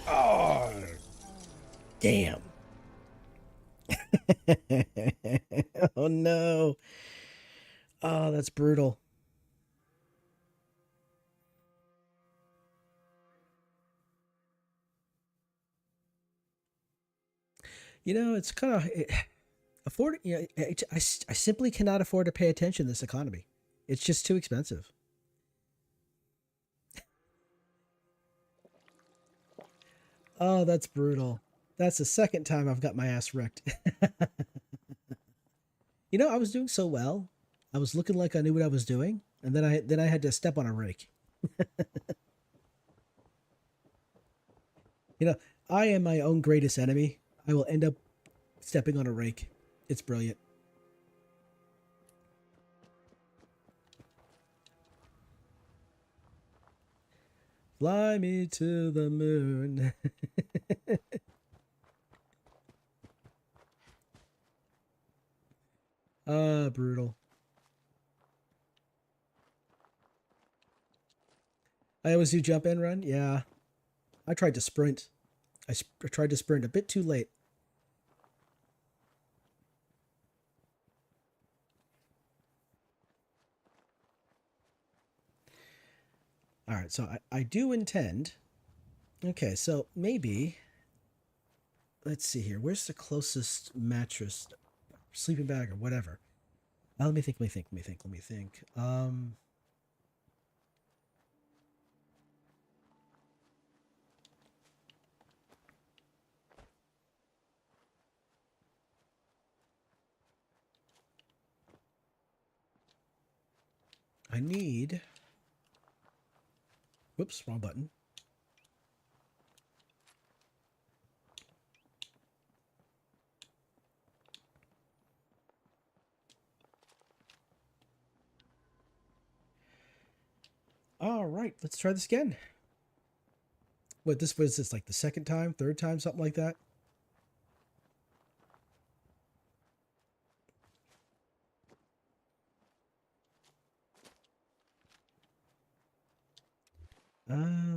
Oh, damn. Oh, no. Oh, that's brutal. You know, it's kind of... afford... You know, I simply cannot afford to pay attention to this economy. It's just too expensive. Oh, that's brutal. That's the second time I've got my ass wrecked. You know, I was doing so well. I was looking like I knew what I was doing, and then I had to step on a rake. You know, I am my own greatest enemy. I will end up stepping on a rake. It's brilliant. Fly me to the moon. Ah, brutal. I always do jump and run. Yeah. I tried to sprint. I tried to sprint a bit too late. All right, so I do intend. Okay, so maybe. Let's see here. Where's the closest mattress, sleeping bag, or whatever? Let me think. Let me think. I need. Whoops, wrong button. All right, let's try this again. What this was this like the second time, third time, something like that?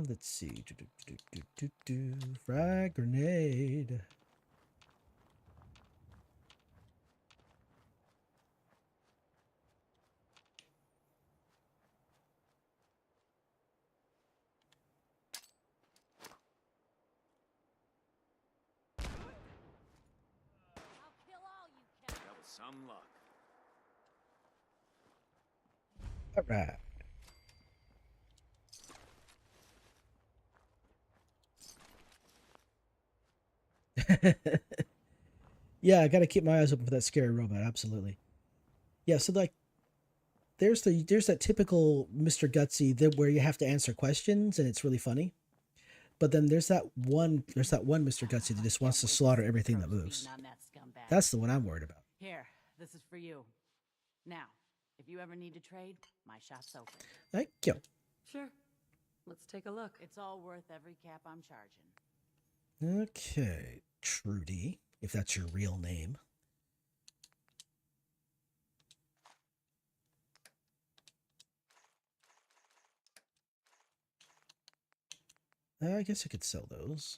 Let's see. Frag grenade. That was some luck. All right. Yeah, I got to keep my eyes open for that scary robot. Absolutely. Yeah. So like, there's that typical Mr. Gutsy that where you have to answer questions and it's really funny. But then there's that one Mr. Gutsy that just wants to slaughter everything that moves. That's the one I'm worried about. Here, this is for you. Now, if you ever need to trade, my shop's open. Thank you. Sure. Let's take a look. It's all worth every cap I'm charging. Okay, Trudy, if that's your real name. I guess I could sell those.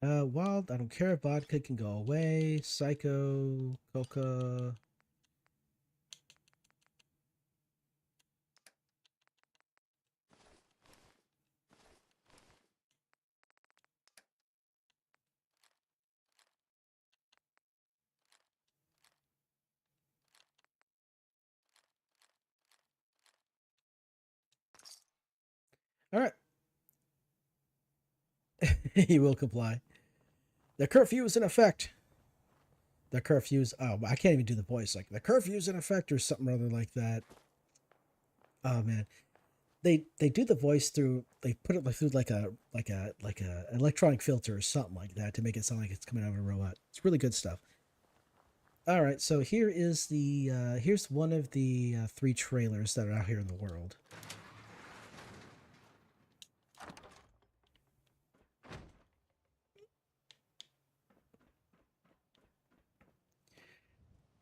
Wild, I don't care. Vodka can go away. Psycho, Coca. All right. He will comply. The curfew is in effect. The curfew's. Oh, I can't even do the voice. Like the curfew's in effect or something rather like that. Oh man, they do the voice through. They put it through like a electronic filter or something like that to make it sound like it's coming out of a robot. It's really good stuff. All right, so here is the here's one of the 3 trailers that are out here in the world.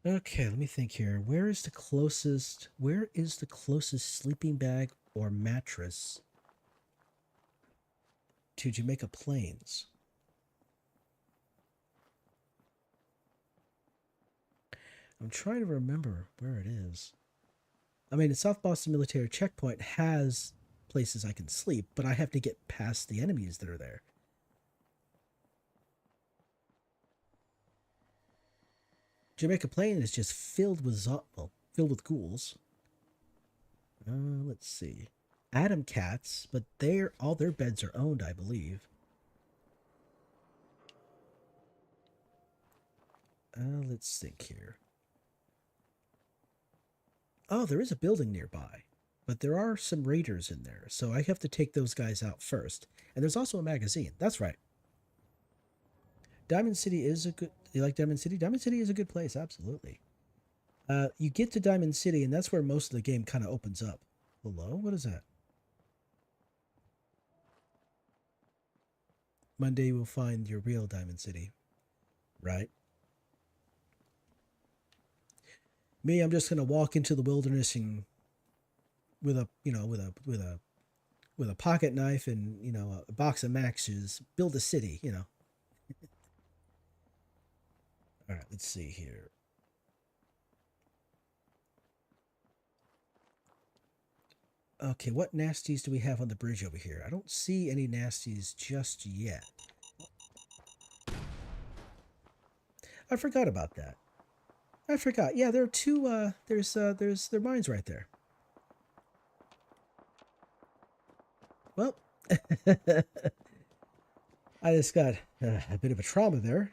Okay, let me think here. Where is the closest sleeping bag or mattress to Jamaica Plains? I'm trying to remember where it is. I mean, the South Boston Military Checkpoint has places I can sleep, but I have to get past the enemies that are there. Jamaica Plain is just filled with filled with ghouls. Let's see. Atom Cats, but all their beds are owned, I believe. Let's think here. Oh, there is a building nearby, but there are some raiders in there, so I have to take those guys out first. And there's also a magazine. That's right. Diamond City is a good. You like Diamond City? Diamond City is a good place, absolutely. You get to Diamond City, and that's where most of the game kind of opens up. Hello? What is that? Monday you will find your real Diamond City. Right? Me, I'm just gonna walk into the wilderness and with a with a pocket knife and a box of matches, build a city. All right, let's see here. Okay, what nasties do we have on the bridge over here? I don't see any nasties just yet. I forgot about that. I forgot. Yeah, there are two. There's their mines right there. Well, I just got a bit of a trauma there.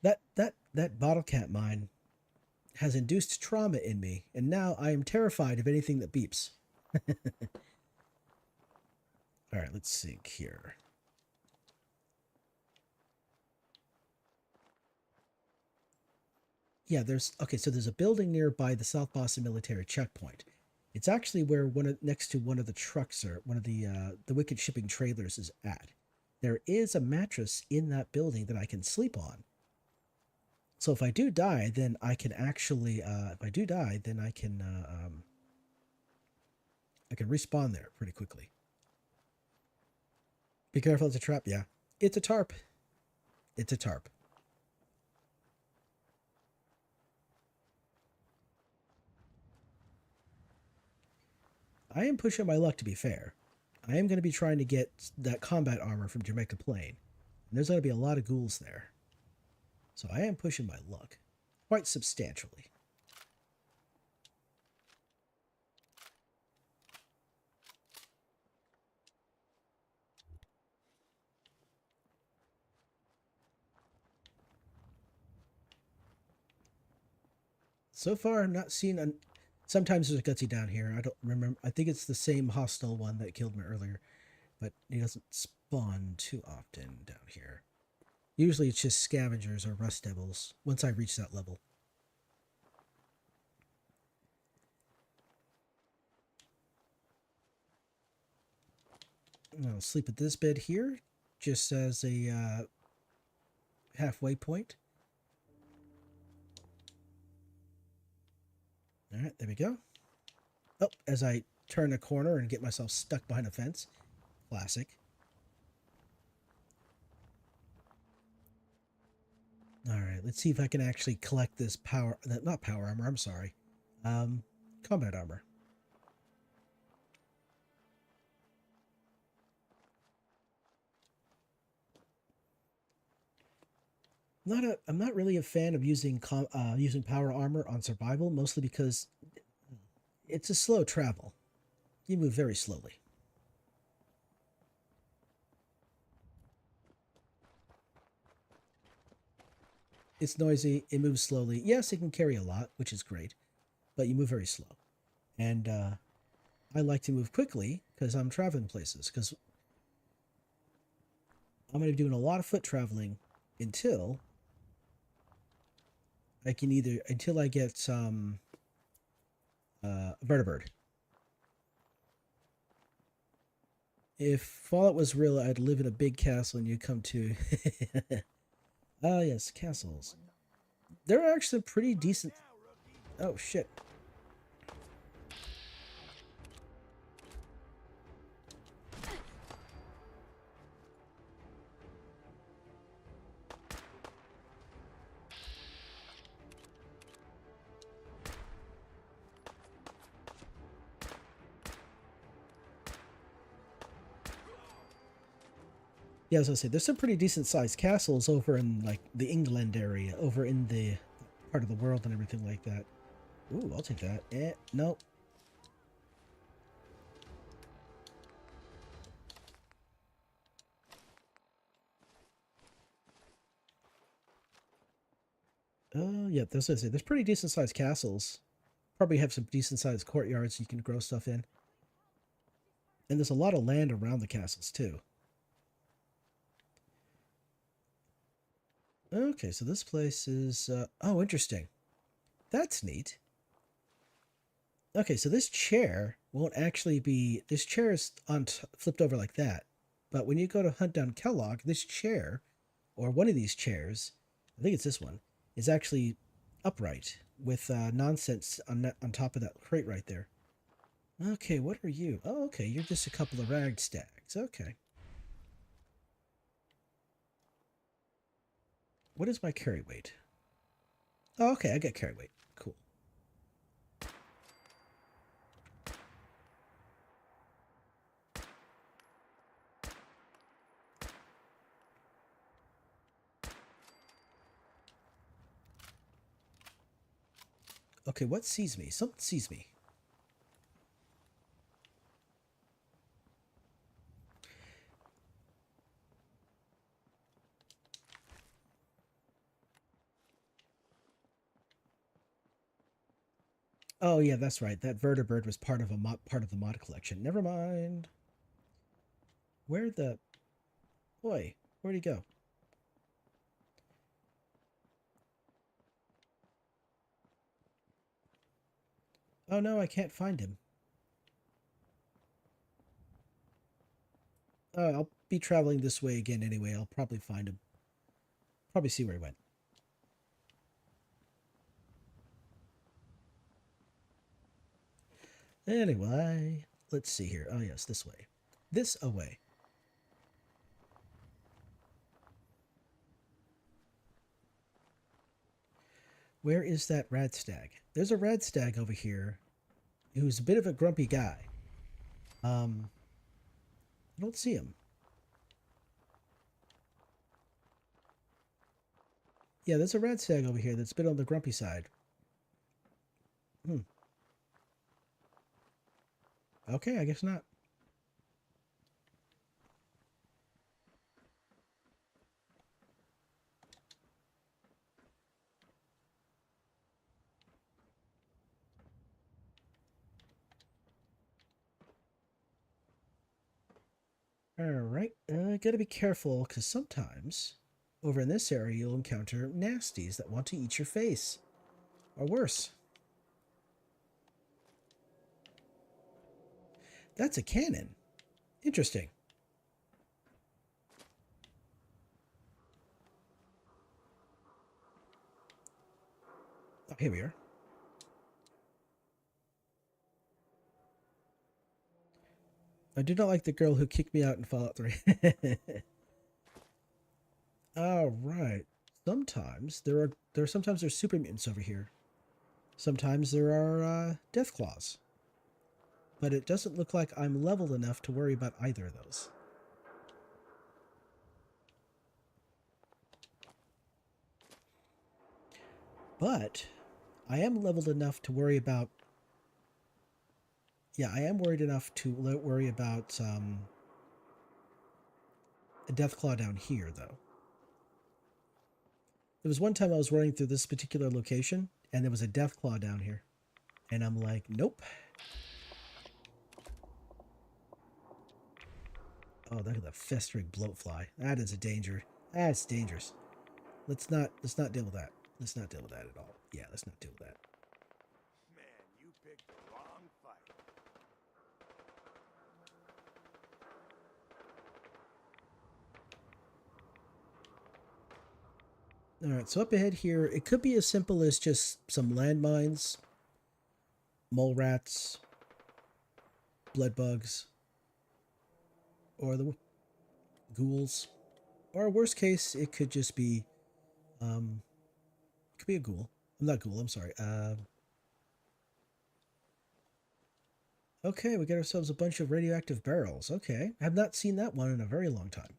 That bottle cap mine has induced trauma in me, and now I am terrified of anything that beeps. All right, let's see here. Yeah, so there's a building nearby the South Boston military checkpoint. It's actually where next to one of the trucks or one of the Wicked shipping trailers is at. There is a mattress in that building that I can sleep on. So if I do die, then I can actually I can respawn there pretty quickly. Be careful, it's a trap. Yeah, it's a tarp. It's a tarp. I am pushing my luck, to be fair. I am going to be trying to get that combat armor from Jamaica Plain. And there's going to be a lot of ghouls there. So I am pushing my luck quite substantially. So far, I'm not seeing... Sometimes there's a gutsy down here. I don't remember. I think it's the same hostile one that killed me earlier. But he doesn't spawn too often down here. Usually it's just scavengers or rust devils once I reach that level. I'll sleep at this bed here, just as a halfway point. All right, there we go. Oh, as I turn a corner and get myself stuck behind a fence. Classic. All right, let's see if I can actually collect this not power armor, I'm sorry. Combat armor. I'm not really a fan of using power armor on survival, mostly because it's a slow travel. You move very slowly. It's noisy. It moves slowly. Yes, it can carry a lot, which is great, but you move very slow. And I like to move quickly because I'm traveling places. Because I'm going to be doing a lot of foot traveling until I get some vertibird. If Fallout was real, I'd live in a big castle and you'd come to... Ah, yes, castles. They're actually pretty decent... Oh, shit. Yeah, as I say, there's some pretty decent sized castles over in like the England area, over in the part of the world and everything like that. Ooh, I'll take that. Nope. Yeah, that's what I say. There's pretty decent sized castles. Probably have some decent sized courtyards you can grow stuff in. And there's a lot of land around the castles too. Okay, so this place is... oh, interesting. That's neat. Okay, so this chair won't actually be... This chair is flipped over like that. But when you go to hunt down Kellogg, this chair, or one of these chairs, I think it's this one, is actually upright with nonsense on top of that crate right there. Okay, what are you? Oh, okay, you're just a couple of rag stags. Okay. What is my carry weight? Oh, okay, I get carry weight. Cool. Okay, what sees me? Something sees me. Oh yeah, that's right. That vertibird was part of the mod collection. Never mind. Where the... Boy, where'd he go? Oh no, I can't find him. I'll be traveling this way again anyway. I'll probably find him. Probably see where he went. Anyway, let's see here. Oh yes, this way. This away. Where is that rad stag? There's a rad stag over here who's a bit of a grumpy guy. I don't see him. Yeah, there's a rad stag over here that's a bit on the grumpy side. Okay, I guess not. Alright, gotta be careful, because sometimes, over in this area, you'll encounter nasties that want to eat your face. Or worse. That's a cannon. Interesting. Oh, here we are. I do not like the girl who kicked me out in Fallout 3. Alright. Sometimes there's super mutants over here. Sometimes there are death claws. But it doesn't look like I'm leveled enough to worry about either of those. But I am leveled enough to worry about... Yeah, I am worried enough to worry about a deathclaw down here, though. There was one time I was running through this particular location, and there was a deathclaw down here. And I'm like, nope. Oh, look at the festering bloatfly. That is a danger. That's dangerous. Let's not deal with that. Let's not deal with that at all. Yeah, let's not deal with that. Man, you picked the wrong fight. Alright, so up ahead here, it could be as simple as just some landmines, mole rats, blood bugs, or the ghouls. Or worst case, it could just be, it could be a ghoul. I'm not ghoul, I'm sorry. Okay, we got ourselves a bunch of radioactive barrels. Okay, I have not seen that one in a very long time.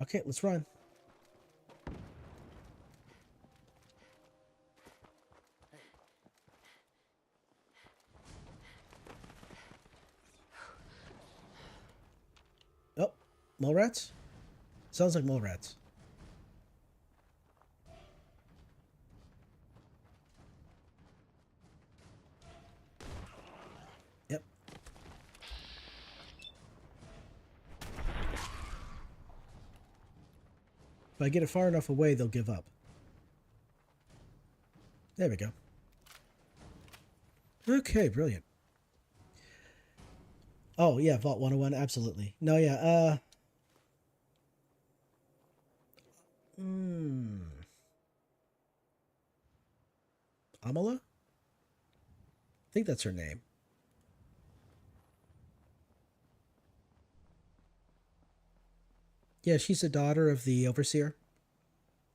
Okay, let's run. Oh, mole rats? Sounds like mole rats. Yep. If I get it far enough away, they'll give up. There we go. Okay, brilliant. Oh yeah, Vault 101, absolutely. No, yeah. Hmm. Amala? I think that's her name. Yeah, she's the daughter of the overseer.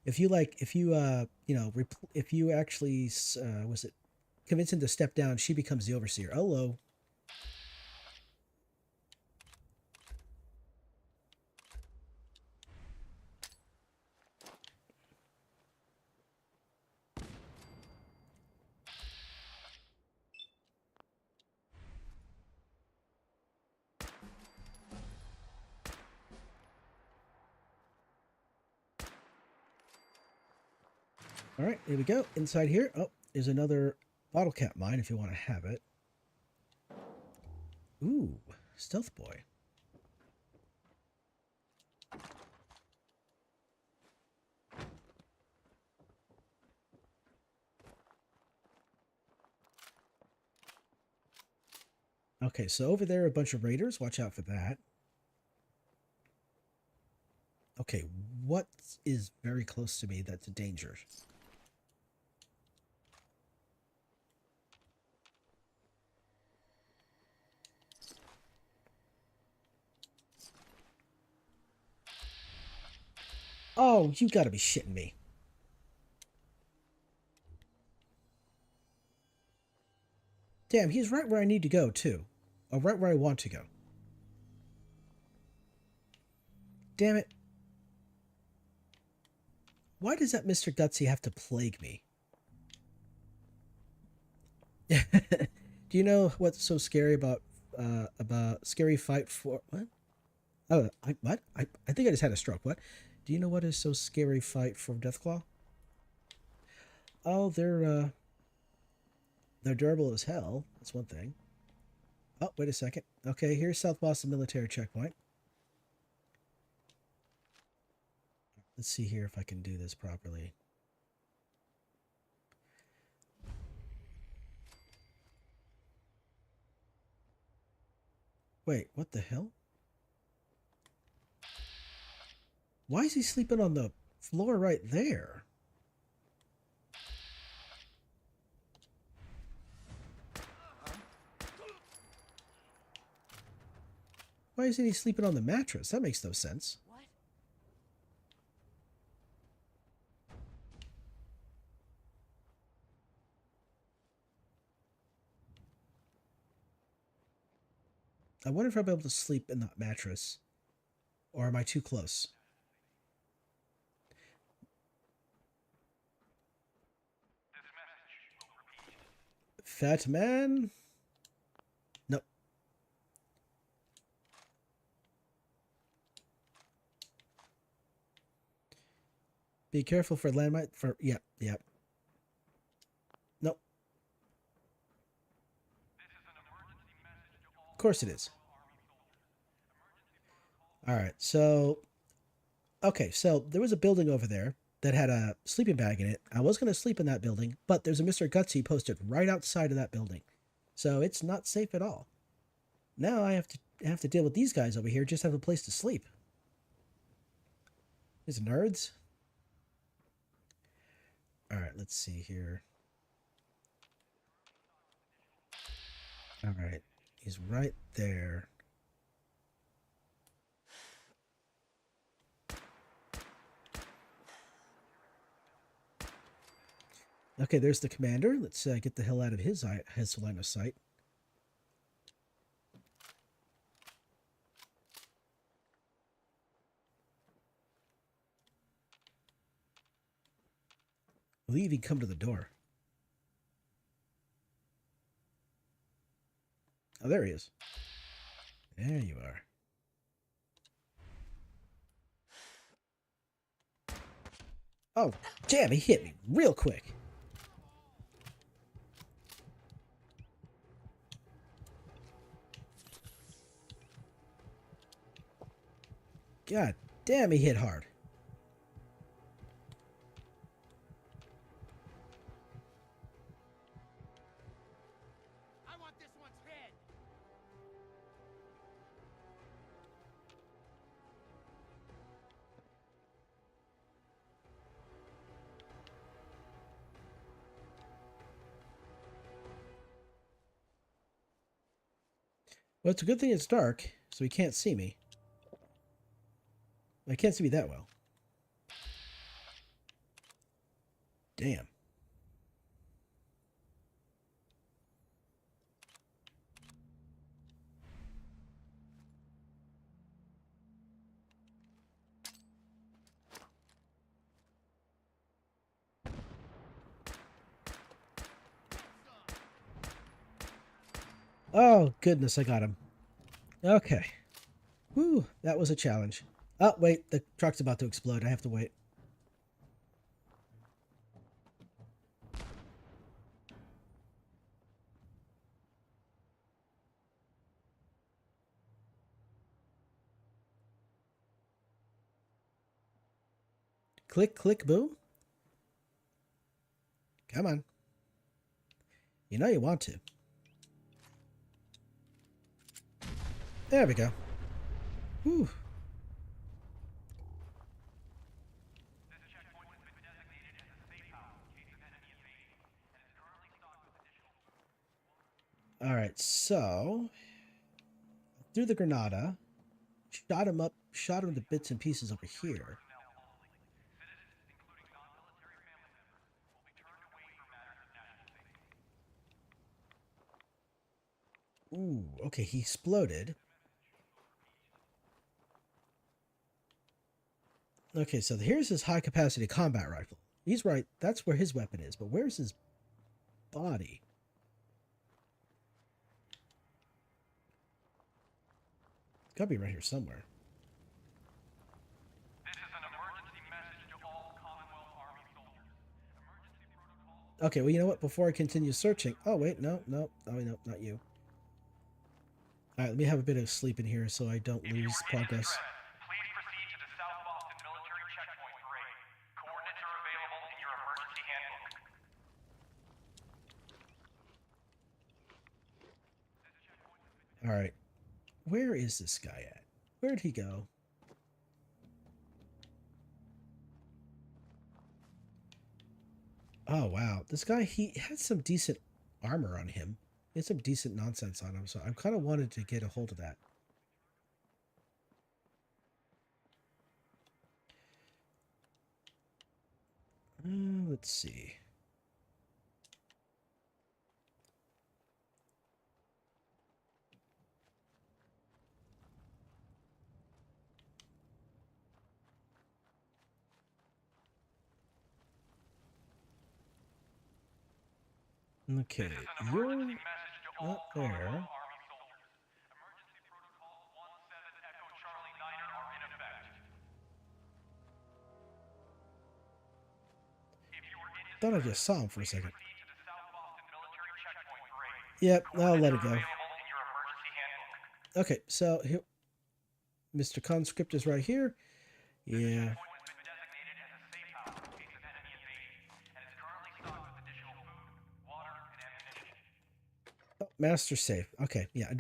If you if you actually was it convince him to step down, she becomes the overseer. Hello. All right, here we go. Inside here, oh, there's another bottle cap mine if you want to have it. Ooh, stealth boy. Okay, so over there are a bunch of raiders. Watch out for that. Okay, what is very close to me that's a danger? Oh, you gotta be shitting me. Damn, he's right where I need to go, too. Or right where I want to go. Damn it. Why does that Mr. Gutsy have to plague me? Do you know what's so scary about scary fight for what? Oh, what? I think I just had a stroke. What? Do you know what is so scary fight for Deathclaw? Oh, they're durable as hell. That's one thing. Oh, wait a second. Okay, here's South Boston military checkpoint. Let's see here if I can do this properly. Wait, what the hell? Why is he sleeping on the floor right there? Why isn't he sleeping on the mattress? That makes no sense. What? I wonder if I'll be able to sleep in that mattress. Or am I too close? Fat man? Nope. Be careful for landmine. Yep. Nope. Of course it is. All right. So, okay. So there was a building over there that had a sleeping bag in it. I was going to sleep in that building, but there's a Mr. Gutsy posted right outside of that building. So it's not safe at all. Now I have to deal with these guys over here, just have a place to sleep. These nerds. All right, let's see here. All right, he's right there. Okay, there's the commander. Let's get the hell out of his line of sight. Will he even come to the door? Oh, there he is. There you are. Oh, damn, he hit me real quick. God damn, he hit hard. Well, it's a good thing it's dark, so he can't see me. I can't see me that well. Damn. Oh, goodness, I got him. Okay. Whew, that was a challenge. Oh, wait, the truck's about to explode. I have to wait. Click, click, boo. Come on. You know you want to. There we go. Whew. Alright, so threw the Granada, shot him to bits and pieces over here. Ooh, okay, he exploded. Okay, so here's his high capacity combat rifle. He's right, that's where his weapon is, but where's his body? It's gotta be right here somewhere. This is an emergency message to all Commonwealth Army soldiers. Emergency protocol. Okay, well, you know what? Before I continue searching... Oh, wait, no, no, not you. Alright, let me have a bit of sleep in here so I don't lose progress. Please proceed to the South Boston Military Checkpoint Parade. Coordinates are available in your emergency handbook. Alright. Where is this guy at? Where'd he go? Oh, wow. This guy, he had some decent armor on him. He had some decent nonsense on him, so I kind of wanted to get a hold of that. Let's see. Okay, you're not there. Thought I just saw him for a second. Yep, I'll let it go. Okay, so here, Mr. Conscript is right here. Yeah. Oh, master safe. Okay, yeah.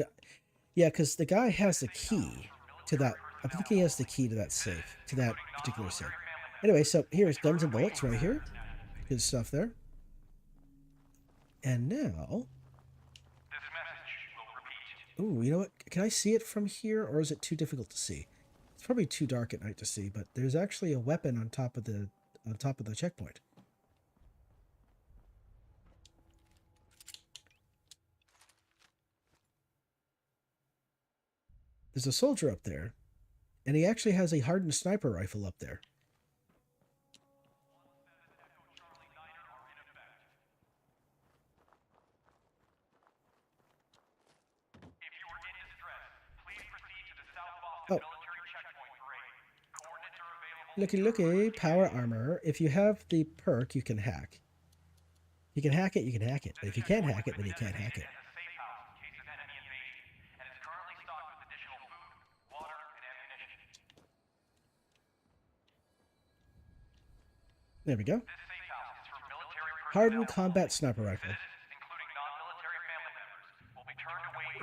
Yeah, because the guy has the key to that. I think he has the key to that safe, to that particular safe. Anyway, so here's guns and bullets right here. Good stuff there. And now... Ooh, you know what? Can I see it from here, or is it too difficult to see? It's probably too dark at night to see, but there's actually a weapon on top of the checkpoint. There's a soldier up there, and he actually has a hardened sniper rifle up there. Oh. Looky, power armor. If you have the perk, you can hack. If you can hack it, you can hack it. But if you can't hack it, then you can't hack it. There we go. Hardened combat sniper rifle.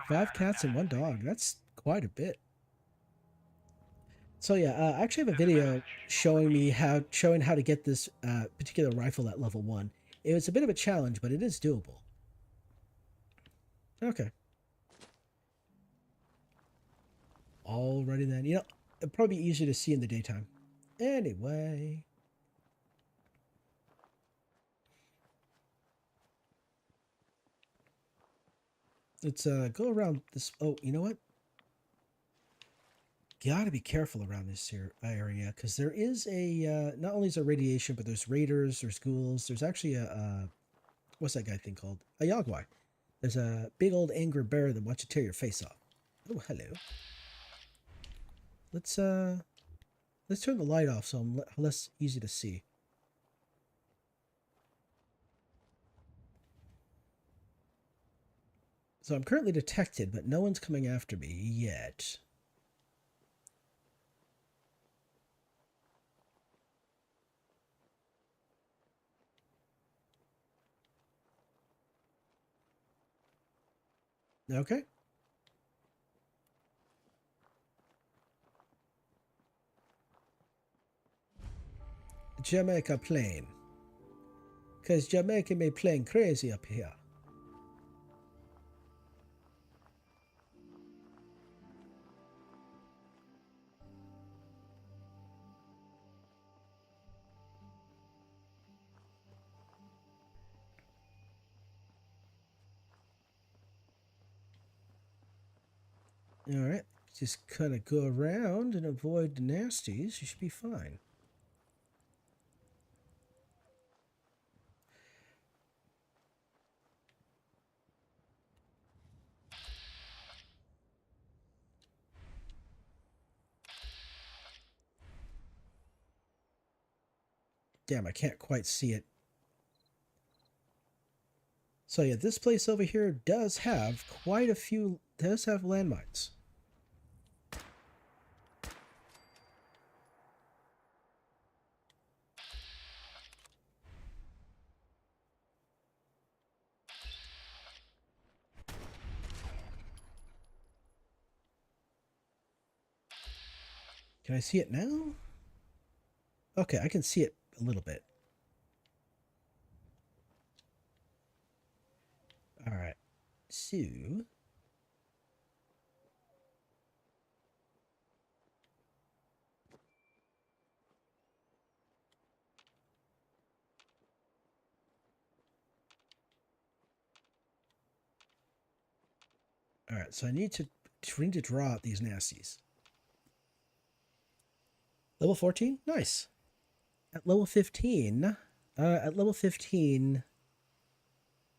5 cats and 1 dog. That's quite a bit. So yeah, I actually have a video showing how to get this particular rifle at level 1. It was a bit of a challenge, but it is doable. Okay. Alrighty then. You know, it'd probably be easier to see in the daytime. Anyway. Let's go around this. Oh, you know what? Gotta be careful around this here area because there is a not only is there radiation, but there's raiders, there's ghouls, there's actually a what's that guy thing called? A Yogwai. There's a big old angry bear that wants to tear your face off. Oh, hello. Let's turn the light off so I'm less easy to see. So I'm currently detected, but no one's coming after me yet. Okay. Jamaica plane. Because Jamaica may plane crazy up here. Alright, just kind of go around and avoid the nasties. You should be fine. Damn, I can't quite see it. So yeah, this place over here does have quite a few, does have landmines. Can I see it now? Okay, I can see it a little bit. Alright, so... Alright, so I need to draw out these nasties. Level 14? Nice. At level 15,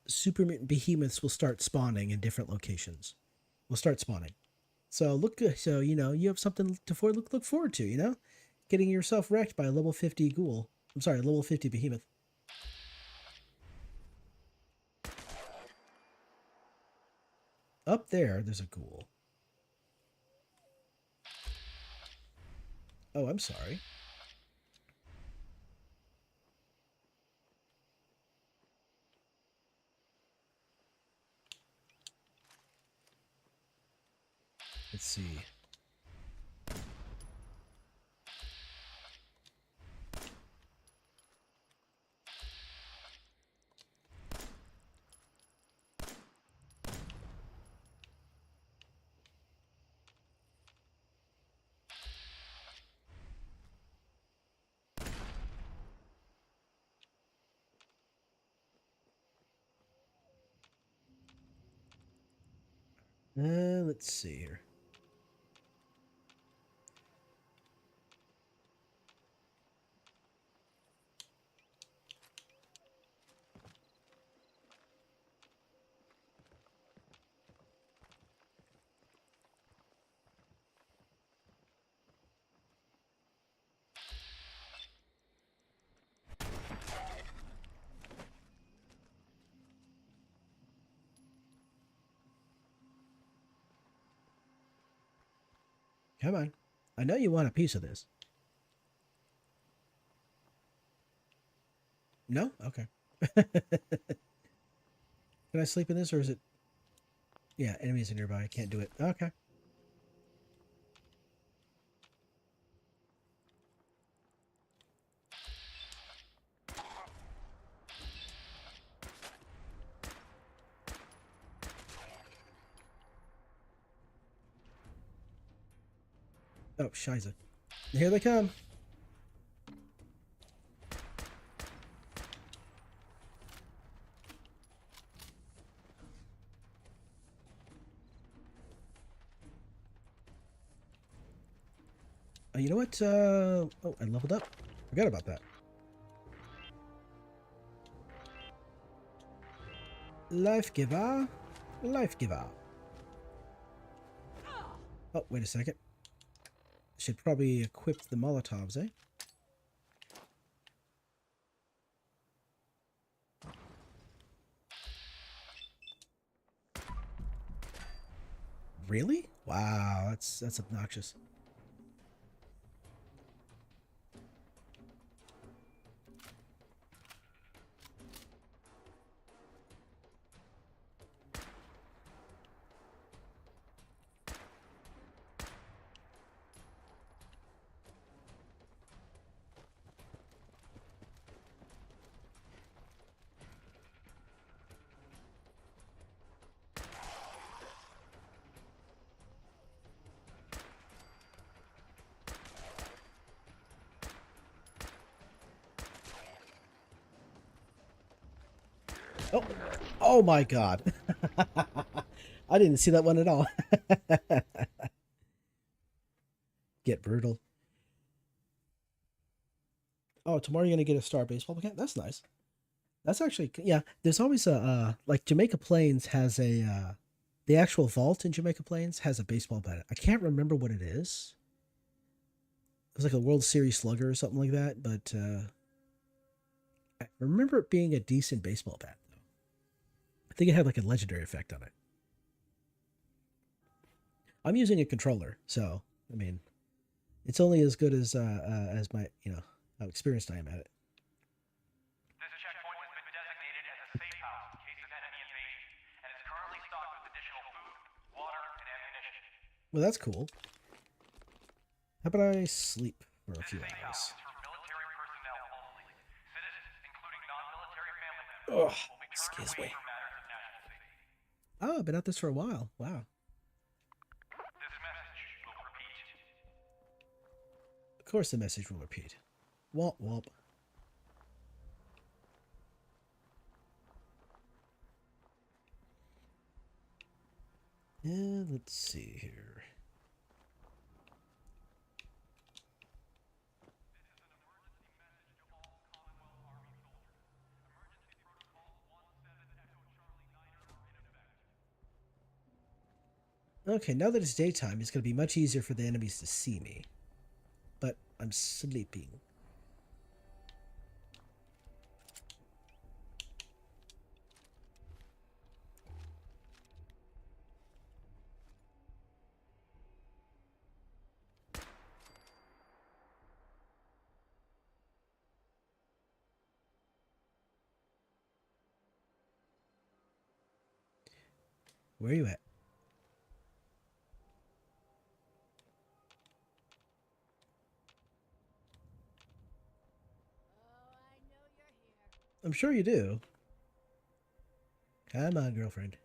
super mutant behemoths will start spawning in different locations. Will start spawning. So look good. So you know you have something to look forward to. You know, getting yourself wrecked by a level 50 ghoul. I'm sorry, level 50 behemoth. Up there, there's a ghoul. Oh, I'm sorry. Let's see. Let's see here. Come on. I know you want a piece of this. No? Okay. Can I sleep in this or is it... Yeah, enemies are nearby. I can't do it. Okay. Oh, shiza. Here they come. You know what? Oh, I leveled up. Forgot about that. Life giver. Life giver. Oh, wait a second. Should probably equip the Molotovs, eh? Really? Wow, that's obnoxious. Oh, oh my God. I didn't see that one at all. Get brutal. Oh, tomorrow you're going to get a star baseball account? That's nice. That's actually, yeah, there's always a, like Jamaica Plains has a, the actual vault in Jamaica Plains has a baseball bat. I can't remember what it is. It was like a World Series slugger or something like that, but I remember it being a decent baseball bat. I think it had like a legendary effect on it. I'm using a controller, so I mean, it's only as good as my how experienced I am at it. This checkpoint has been designated as a safe house in case of enemy invasion, and is currently stocked with additional food, water, and ammunition. Well, that's cool. How about I sleep for a few hours? Military personnel only. Citizens, including non-military family members, Ugh, will be turned excuse away me. from matters of national safety. Oh, I've been at this for a while. Wow. This message will repeat. Of course the message will repeat. Womp womp. Yeah, let's see here. Okay, now that it's daytime, it's going to be much easier for the enemies to see me. But I'm sleeping. Where are you at? I'm sure you do. Come on, girlfriend.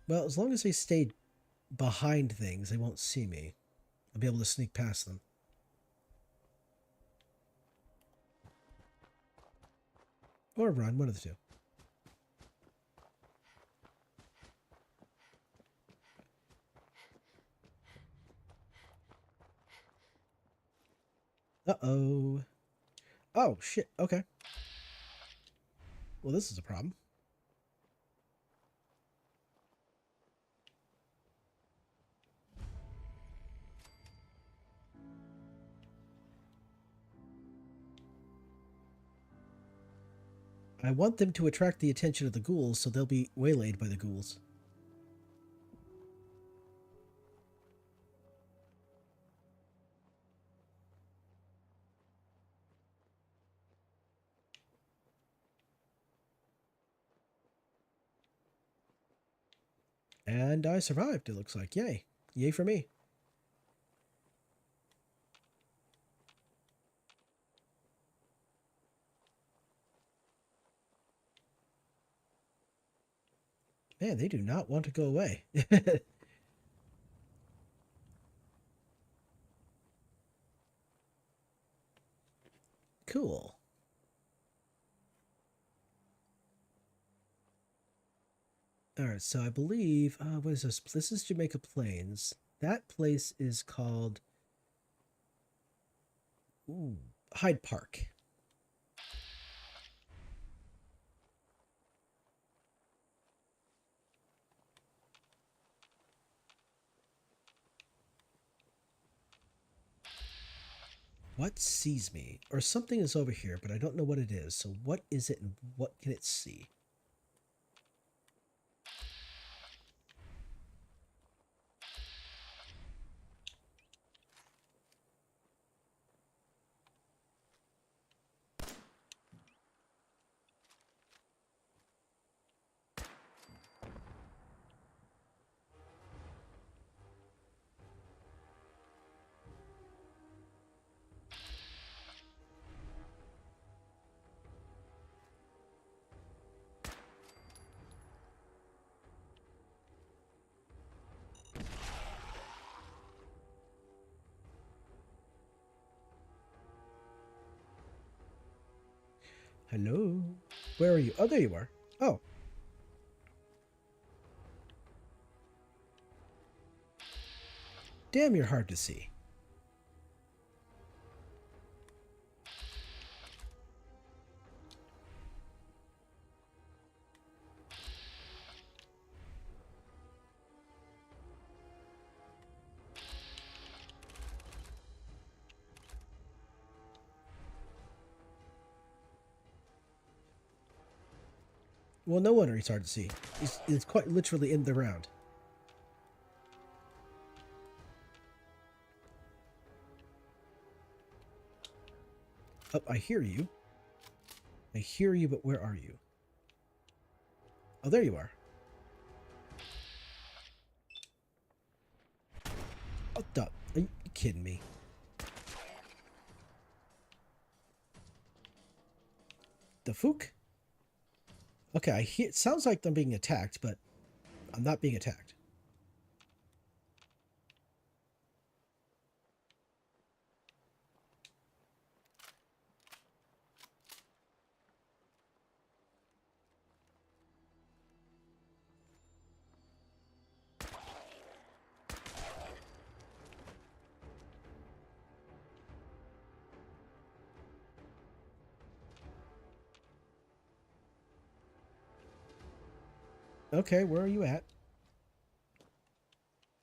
Well, as long as they stay behind things, they won't see me. I'll be able to sneak past them. Or run, one of the two. Uh-oh. Oh, shit. Okay. Well, this is a problem. I want them to attract the attention of the ghouls, so they'll be waylaid by the ghouls. And I survived, it looks like. Yay. Yay for me. Man, they do not want to go away. Cool. All right, so I believe, what is this? This is Jamaica Plains. That place is called Hyde Park. What sees me? Or something is over here, but I don't know what it is. So what is it and what can it see? Hello? Where are you? Oh, there you are. Oh. Damn, you're hard to see. Well, no wonder he's hard to see. He's quite literally in the ground. Oh, I hear you. I hear you, but where are you? Oh, there you are. Oh, duh. Are you kidding me? The fook? Okay, I hear. It sounds like I'm being attacked, but I'm not being attacked. Okay, where are you at?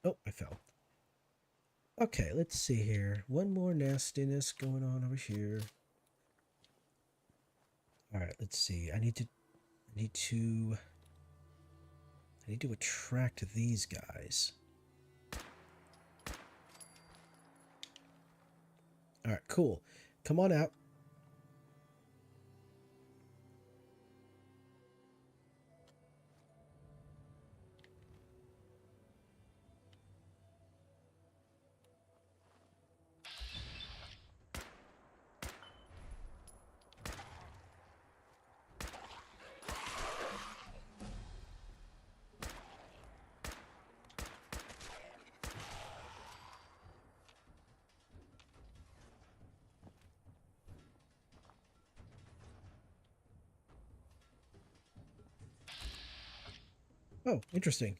Oh, I fell. Okay, let's see here. One more nastiness going on over here. All right, let's see. I need to attract these guys. All right, cool. Come on out. Oh, interesting.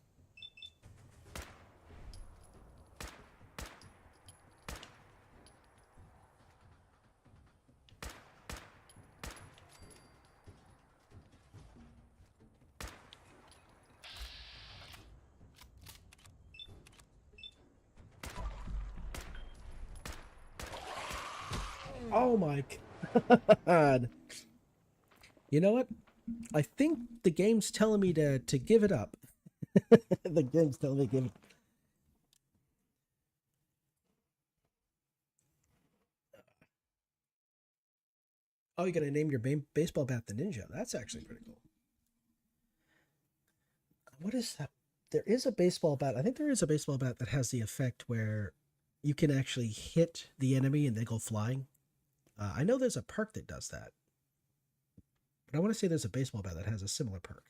Oh my god. You know what? I think the game's telling me to give it up. The game's telling me to give it. Oh, you gotta name your baseball bat the Ninja. That's actually pretty cool. What is that? There is a baseball bat. I think there is a baseball bat that has the effect where you can actually hit the enemy and they go flying. I know there's a perk that does that. But I want to say there's a baseball bat that has a similar perk.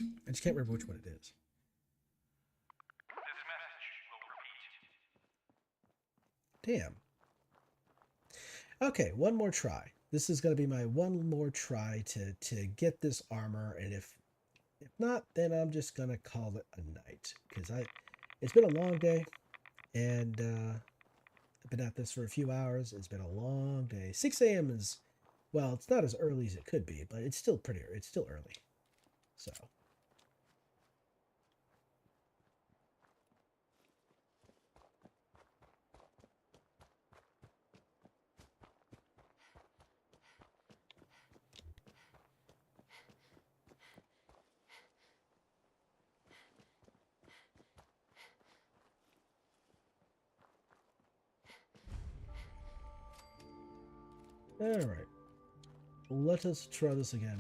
I just can't remember which one it is. This message will repeat. Damn. Okay, one more try. This is going to be my one more try to get this armor, and if not, then I'm just going to call it a night, because it's been a long day, and I've been at this for a few hours. It's been a long day. 6 a.m. is, well, it's not as early as it could be, but it's still early. So. Alright. Let us try this again.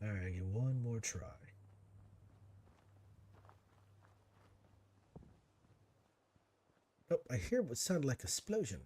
Alright, get one more try. Oh, I hear what sounded like an explosion.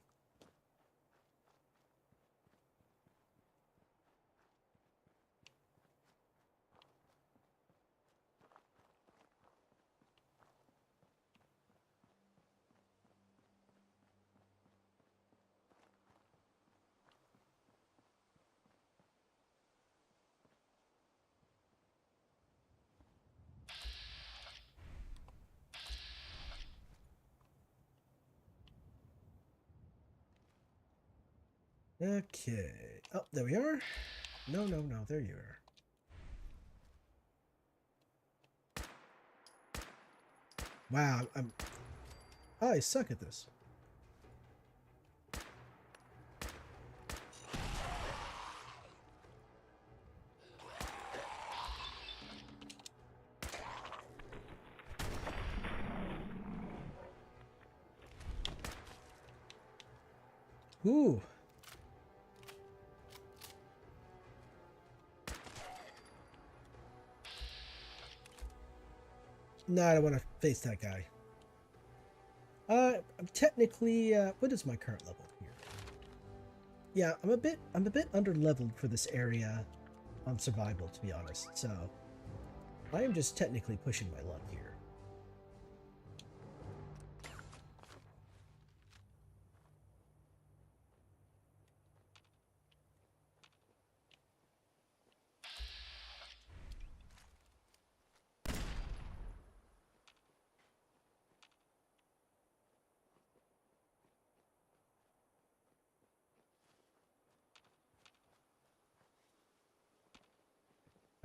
Okay. Oh, there we are. No, there you are. Wow, I suck at this. Ooh. No, I don't want to face that guy. I'm technically, what is my current level here? Yeah, I'm a bit under leveled for this area on survival, to be honest. So I am just technically pushing my luck here.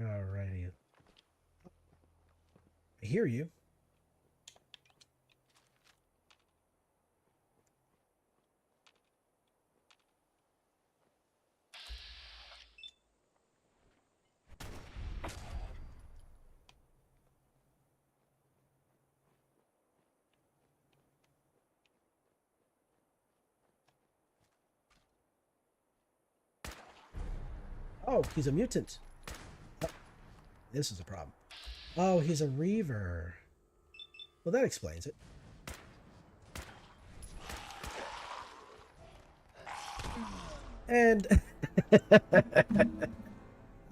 Alrighty. I hear you. Oh, he's a mutant. Oh, this is a problem. Oh, he's a Reaver. Well, that explains it. And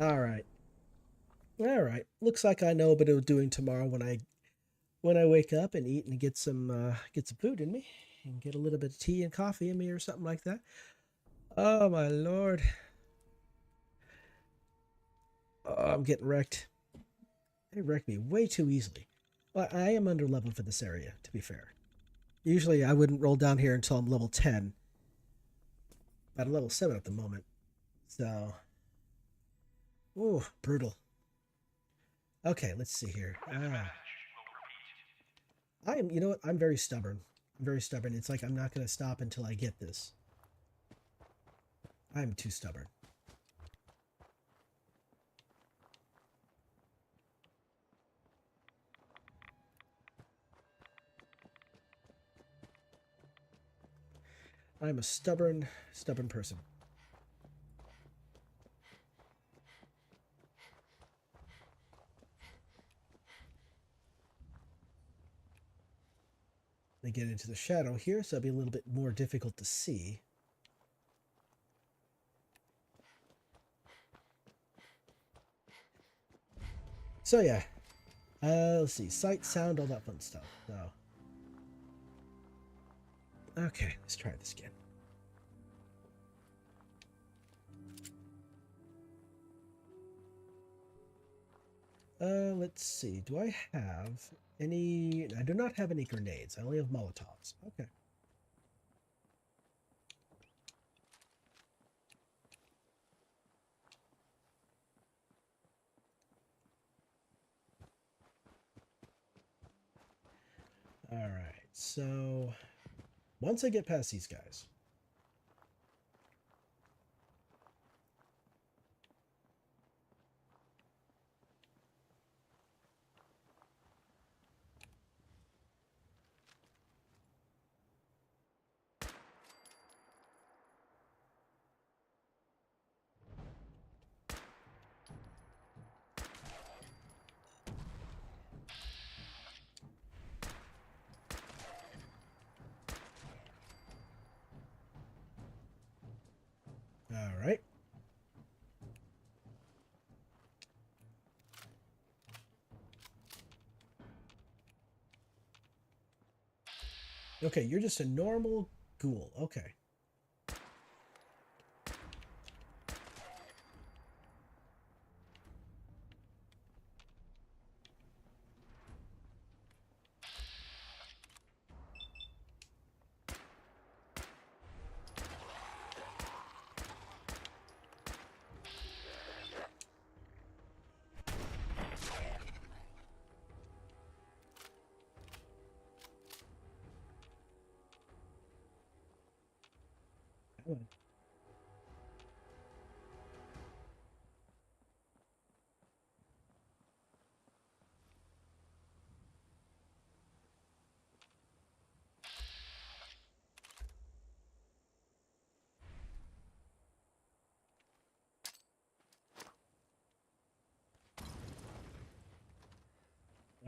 all right. Looks like I know what I'm doing tomorrow when I wake up and eat and get some food in me and get a little bit of tea and coffee in me or something like that. Oh my lord. Oh, I'm getting wrecked. They wrecked me way too easily. Well, I am under level for this area, to be fair. Usually I wouldn't roll down here until I'm level 10. But I'm level 7 at the moment. So, ooh, brutal. Okay, let's see here. You know what? I'm very stubborn. It's like I'm not going to stop until I get this. I'm too stubborn. I'm a stubborn person. to get into the shadow here, so it'll be a little bit more difficult to see. So yeah, let's see, sight, sound, all that fun stuff. So, okay, let's try this again. Let's see. Do I have any? I do not have any grenades. I only have Molotovs. Okay. All right. So once I get past these guys. All right. Okay, you're just a normal ghoul. Okay. Come on.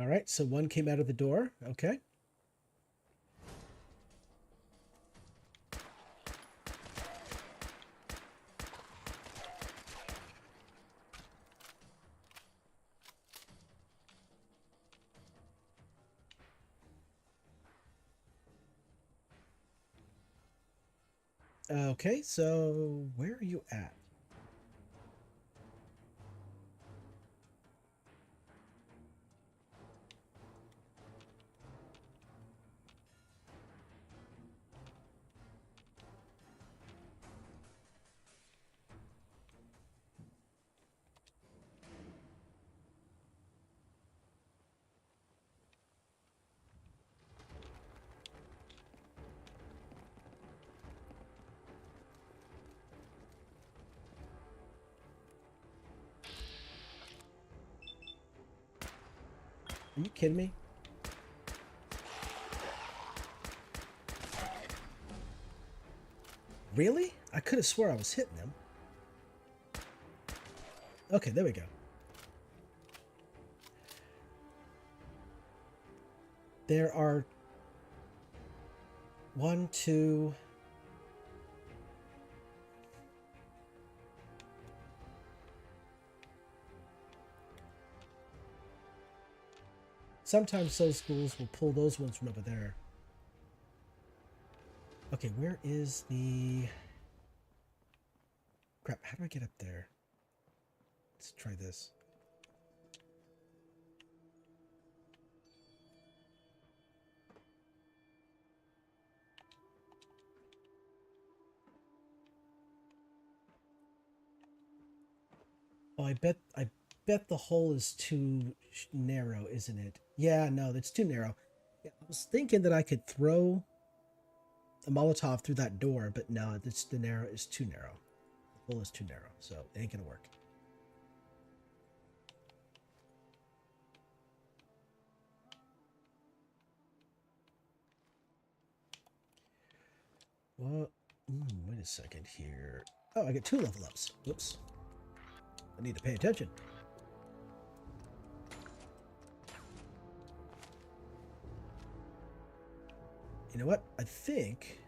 All right, so one came out of the door. Okay. Okay, so where are you at? Are you kidding me? Really? I could have swore I was hitting them. Okay, there we go. There are 1, 2. Sometimes those schools will pull those ones from over there. Okay, where is the... Crap, how do I get up there? Let's try this. Oh, I bet the hole is too narrow, isn't it? Yeah, no, that's too narrow. Yeah, I was thinking that I could throw a Molotov through that door, but no, it's too narrow. The hole is too narrow, so it ain't gonna work. Well, wait a second here. Oh, I get 2 level ups. Whoops. I need to pay attention. You know what? I think...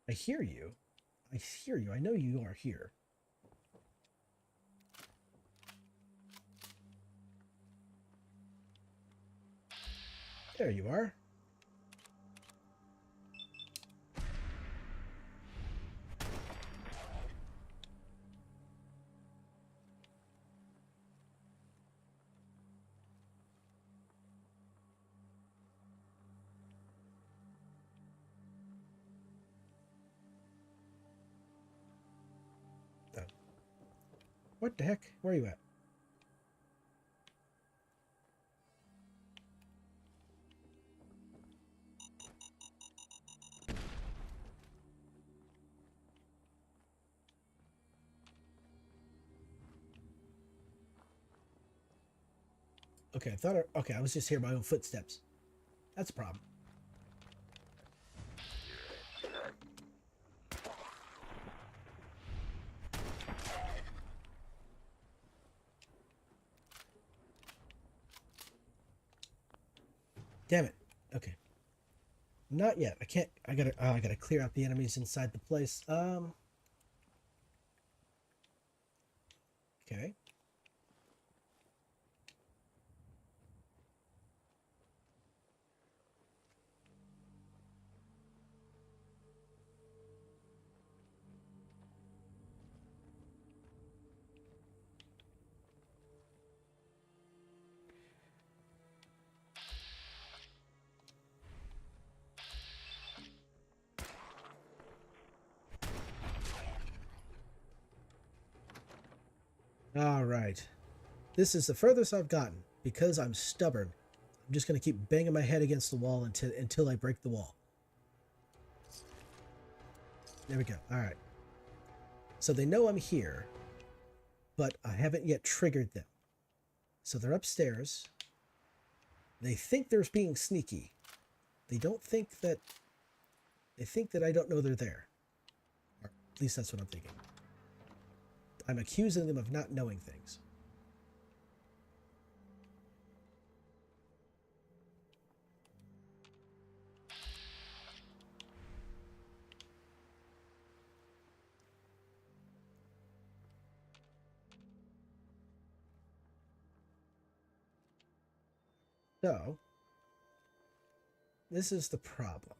I hear you. I hear you. I know you are here. There you are. Oh. What the heck? Where are you at? Okay, I thought... Okay, I was just hearing my own footsteps. That's a problem. Damn it. Okay. Not yet. I can't... I gotta clear out the enemies inside the place. Okay. All right. This is the furthest I've gotten because I'm stubborn. I'm just going to keep banging my head against the wall until I break the wall. There we go. All right. So they know I'm here, but I haven't yet triggered them. So they're upstairs. They think they're being sneaky. They don't think that... They think that I don't know they're there. Or at least that's what I'm thinking. I'm accusing them of not knowing things. So, this is the problem.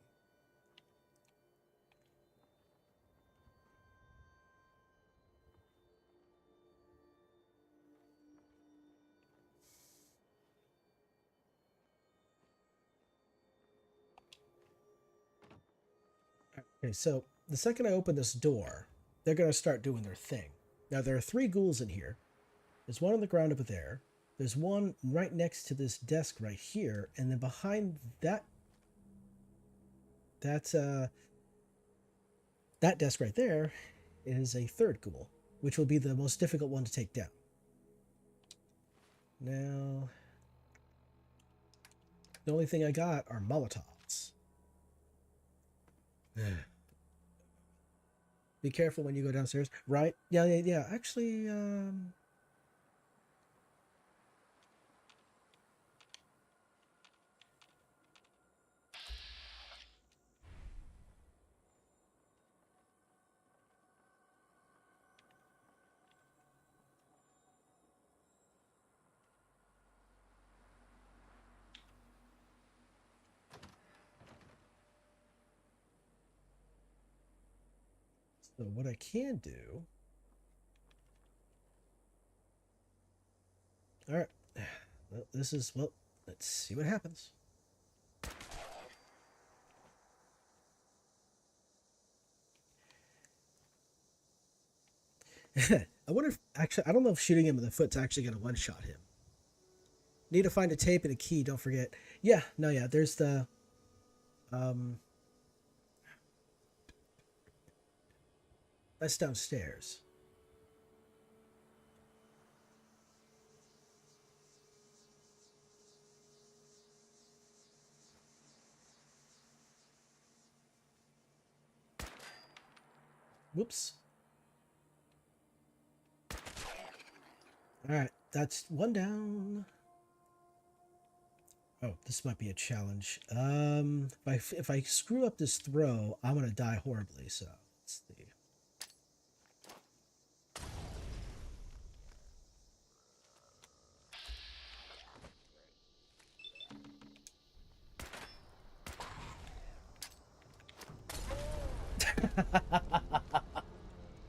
Okay, so the second I open this door, they're going to start doing their thing. Now, there are 3 ghouls in here. There's one on the ground over there. There's one right next to this desk right here. And then behind that desk right there is a 3rd ghoul, which will be the most difficult one to take down. Now, the only thing I got are Molotovs. Be careful when you go downstairs. Right? Yeah. Actually, so what I can do... All right. Well, let's see what happens. I wonder if... Actually, I don't know if shooting him in the foot's actually going to one-shot him. Need to find a tape and a key, don't forget. Yeah, there's the... That's downstairs. Whoops. All right, that's one down. Oh, this might be a challenge. If I screw up this throw, I'm gonna die horribly. So let's see.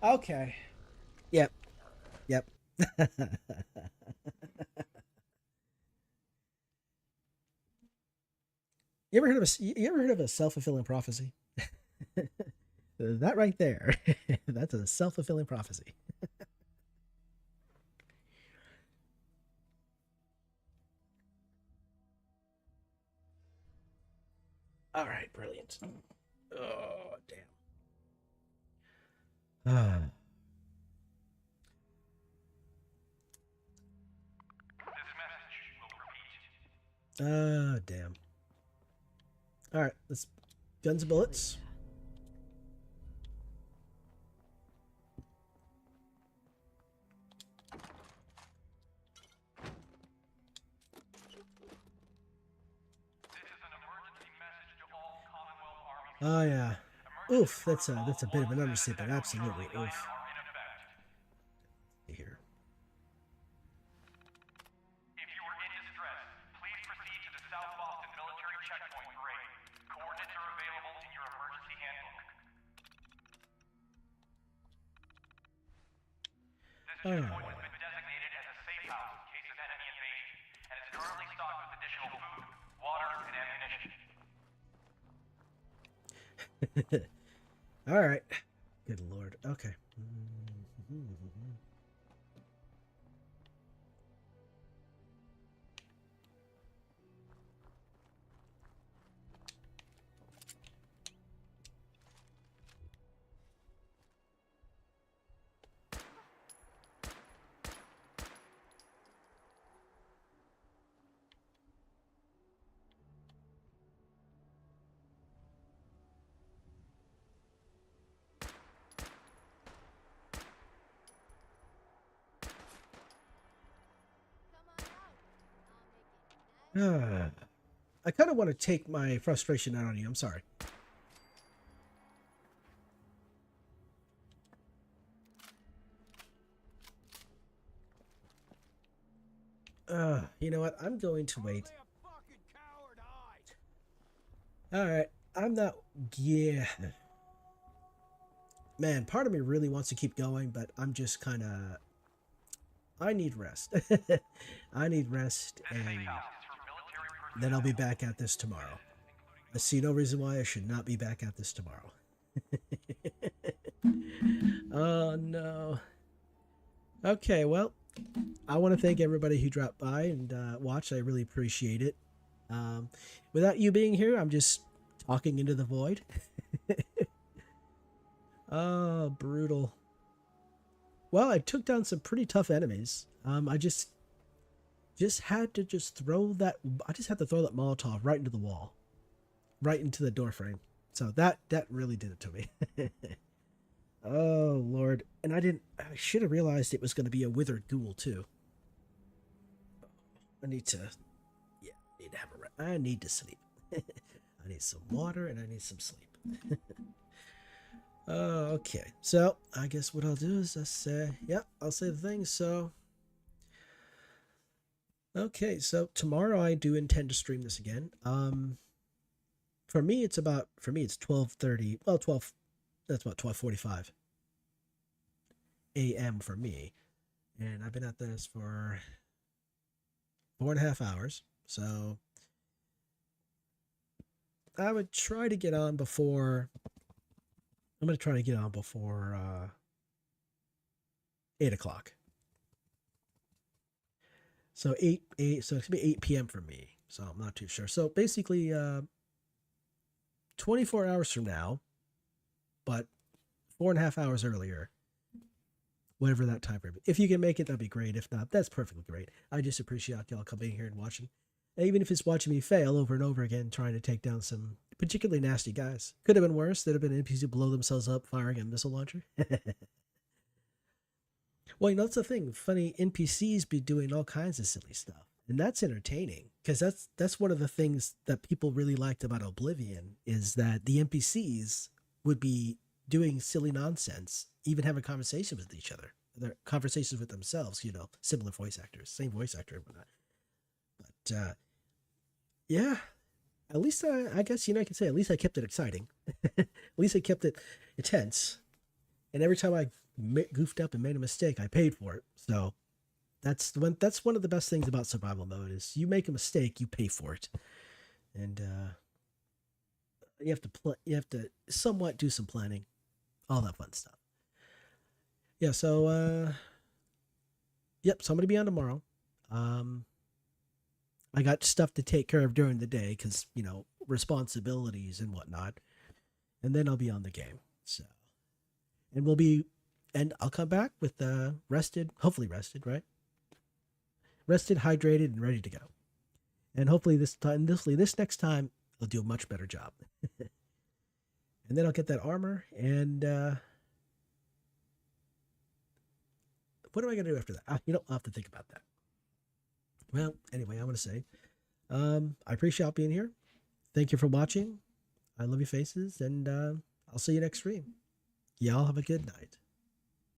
Okay. Yep. Yep. You ever heard of a self-fulfilling prophecy? That right there. That's a self-fulfilling prophecy. All right, brilliant. Oh, damn. Damn. All right, let's guns and bullets. Oh yeah. Oof, that's a bit of an understatement. Absolutely. Oof. Here. If you are in distress, please proceed to the South Boston Military Checkpoint Parade. Coordinates are available in your emergency handbook. This checkpoint has been designated as a safe house in case of enemy invasion, and is currently stocked with additional food, water, and ammunition. All right. Good Lord. Okay. I kind of want to take my frustration out on you. I'm sorry. You know what? I'm going to wait. All right. I'm not. Yeah. Man, part of me really wants to keep going, but I'm just kind of. I need rest. I need rest, and then I'll be back at this tomorrow. I see no reason why I should not be back at this tomorrow. Oh, no. Okay, well, I want to thank everybody who dropped by and watched. I really appreciate it. Without you being here, I'm just talking into the void. Oh, brutal. Well, I took down some pretty tough enemies. I just had to throw that. I just had to throw that Molotov right into the wall, right into the door frame. So that really did it to me. Oh Lord! And I should have realized it was going to be a withered ghoul too. I need to. Yeah, I need to have I need to sleep. I need some water and I need some sleep. Okay, so I guess what I'll do is I'll say the thing. So, okay, so tomorrow I do intend to stream this again. For me it's 12:30. Well, 12. That's about 12:45 a.m. for me, and I've been at this for 4.5 hours. So I would try to get on before. I'm going to try to get on before 8 o'clock. So 8, so it's going to be 8 p.m. for me. So I'm not too sure. So basically 24 hours from now, but 4.5 hours earlier, whatever that time frame. If you can make it, that'd be great. If not, that's perfectly great. I just appreciate y'all coming here and watching. Even if it's watching me fail over and over again trying to take down some particularly nasty guys. Could have been worse. There'd have been NPCs who blow themselves up firing a missile launcher. Well, you know, that's the thing. Funny NPCs be doing all kinds of silly stuff. And that's entertaining because that's one of the things that people really liked about Oblivion is that the NPCs would be doing silly nonsense, even having conversations with each other, their conversations with themselves, you know, similar voice actors, same voice actor and whatnot. But yeah, at least I guess, you know, I can say at least I kept it exciting. At least I kept it intense. And every time I goofed up and made a mistake, I paid for it. So that's one of the best things about survival mode is you make a mistake, you pay for it. And you have to somewhat do some planning, all that fun stuff. Yeah, so yep, so I'm gonna be on tomorrow. I got stuff to take care of during the day because, you know, responsibilities and whatnot. And then I'll be on the game. So, and I'll come back with rested, hopefully rested, right? Rested, hydrated, and ready to go. And hopefully this next time, I'll do a much better job. And then I'll get that armor. And what am I going to do after that? You know, I'll have to think about that. Well, anyway, I want to say, I appreciate y'all being here. Thank you for watching. I love your faces, and I'll see you next stream. Y'all have a good night.